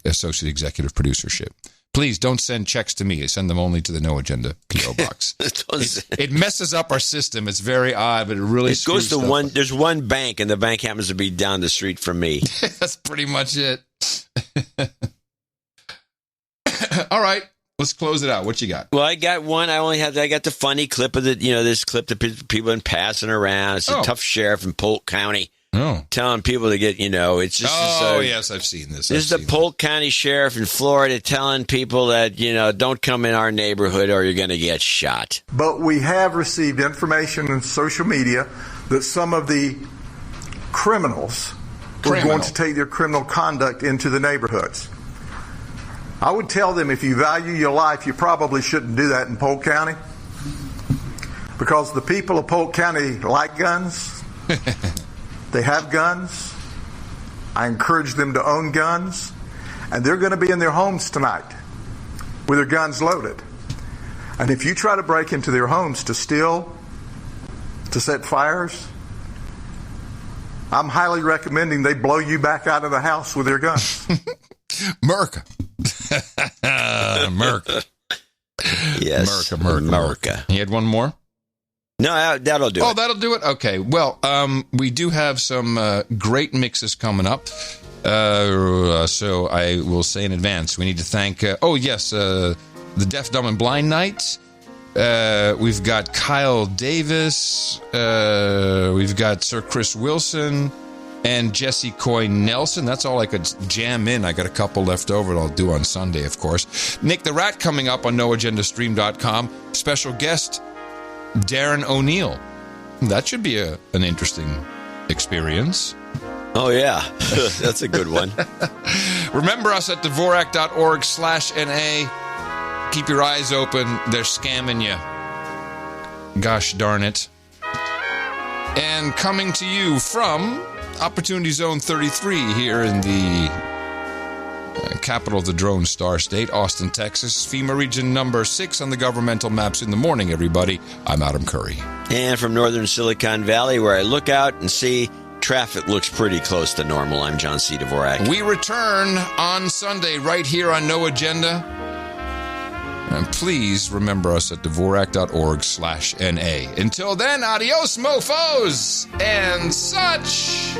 associate executive producership. Please don't send checks to me. Send them only to the No Agenda P.O. box. It messes up our system. It's very odd, but it really goes to one. There's one bank, and the bank happens to be down the street from me. That's pretty much it. All right, let's close it out. What you got? Well, I got one. I got the funny clip of this clip that people have been passing around. It's a tough sheriff in Polk County. Telling people to get, it's just... yes, I've seen this. This is the Polk County Sheriff in Florida telling people that, don't come in our neighborhood or you're going to get shot. But we have received information in social media that some of the criminals were going to take their criminal conduct into the neighborhoods. I would tell them if you value your life, you probably shouldn't do that in Polk County. Because the people of Polk County like guns. They have guns. I encourage them to own guns. And they're going to be in their homes tonight with their guns loaded. And if you try to break into their homes to steal, to set fires, I'm highly recommending they blow you back out of the house with their guns. Merca. Merca. Yes. Merca. You had one more? No, that'll do it. Oh, that'll do it? Okay. Well, we do have some great mixes coming up. So I will say in advance, we need to thank, the Deaf, Dumb, and Blind Night. We've got Kyle Davis. We've got Sir Chris Wilson and Jesse Coy Nelson. That's all I could jam in. I got a couple left over that I'll do on Sunday, of course. Nick the Rat coming up on noagendastream.com. Special guest, Darren O'Neill. That should be an interesting experience. Oh, yeah. That's a good one. Remember us at Dvorak.org/NA. Keep your eyes open. They're scamming you. Gosh darn it. And coming to you from Opportunity Zone 33 here in the capital of the Drone Star State, Austin, Texas. FEMA region number 6 on the governmental maps in the morning, everybody. I'm Adam Curry. And from northern Silicon Valley, where I look out and see traffic looks pretty close to normal, I'm John C. Dvorak. We return on Sunday right here on No Agenda. And please remember us at Dvorak.org/NA. Until then, adios, mofos, and such.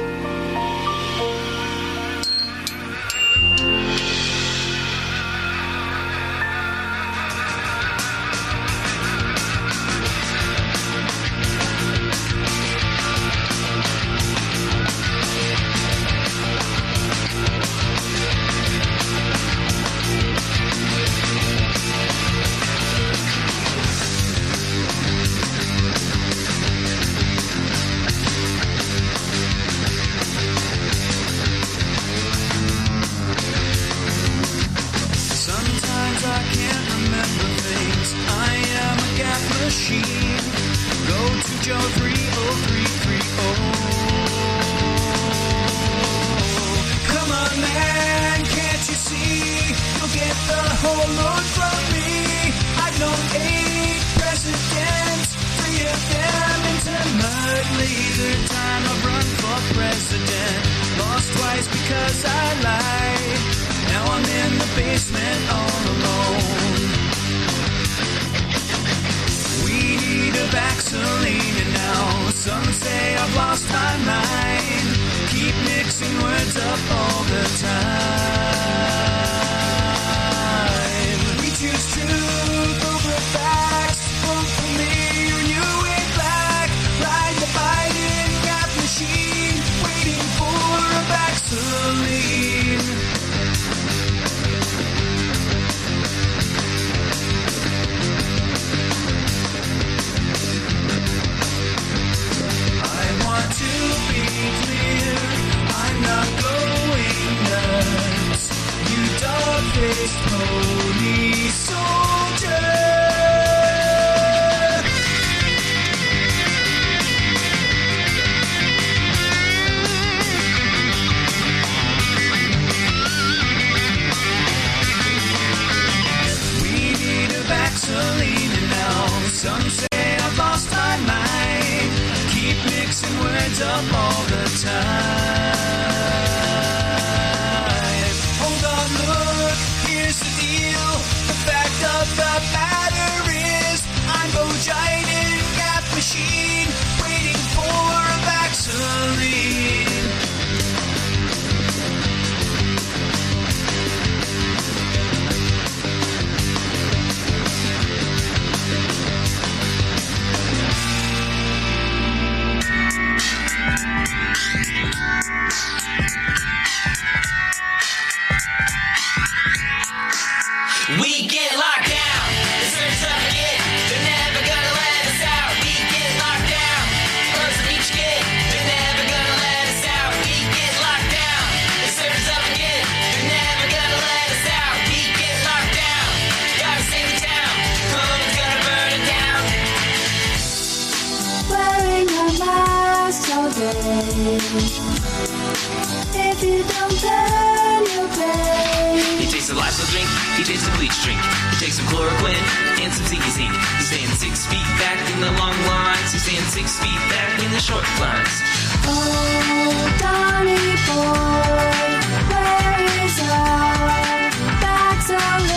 If you don't turn, you'll pay. He takes a lifestyle drink, he takes a bleach drink. He takes some chloroquine and some Ziggy Zinc. He's staying 6 feet back in the long lines. He's staying 6 feet back in the short lines. Oh, Donnie boy, where is our Vaseline?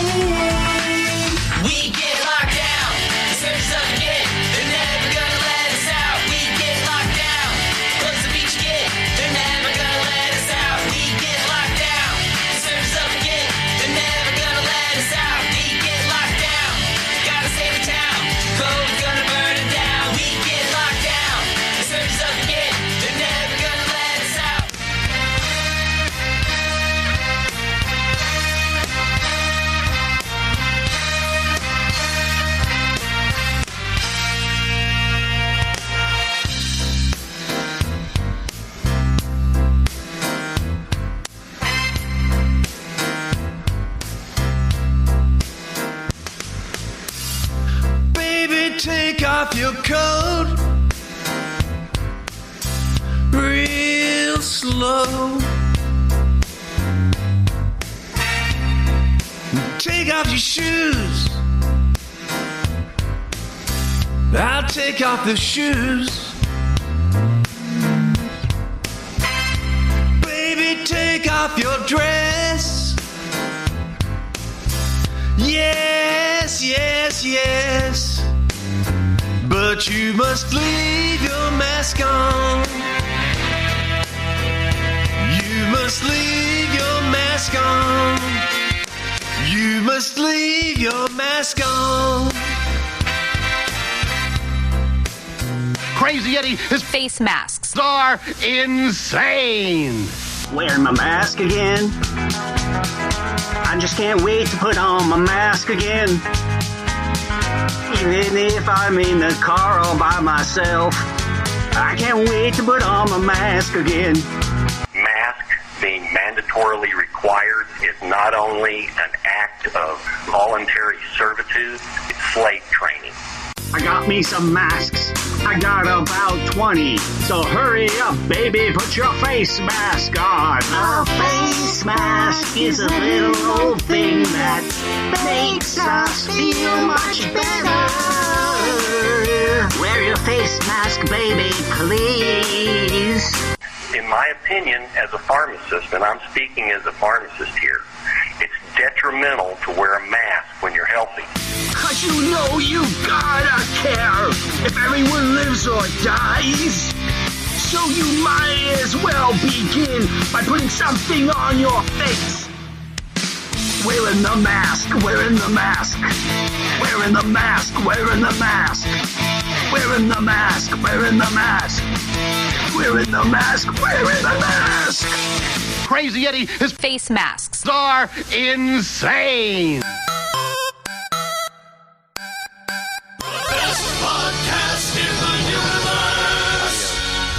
We get locked down. The searchers up again. They're never gonna let us out. We get locked down. Close the beach again. They're never gonna let us out. We get locked down. The searchers up again. They're never gonna let us out. We get locked down. Gotta save the town. Cold's gonna burn it down. We get locked down. The searchers up again. They're never gonna let us out. Baby, take off your coat real slow. Take off your shoes. I'll take off the shoes. Baby, take off your dress. Yes, yes, yes. But you must leave your mask on. You must leave your mask on. You must leave your mask on. Crazy Eddie, his face masks are insane. Wearing my mask again. I just can't wait to put on my mask again. Even if I'm in the car all by myself, I can't wait to put on my mask again. Mask being mandatorily required is not only an act of voluntary servitude, it's slave training. I got me some masks. I got about 20. So hurry up, baby, put your face mask on. A face mask is a little old thing that makes us feel much better. Wear your face mask, baby, please. In my opinion, as a pharmacist, and I'm speaking as a pharmacist here, it's detrimental to wear a mask when you're healthy. 'Cause you know you gotta care if everyone lives or dies. So you might as well begin by putting something on your face. Wearing the mask, wearing the mask. Wearing the mask, wearing the mask. Wearing the mask, wearing the mask. Wearing the mask, wearing the mask. Crazy Eddie, his face masks are insane. Best podcast in the universe.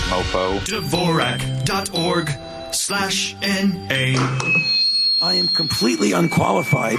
Mofo. Dvorak.org/NA. I am completely unqualified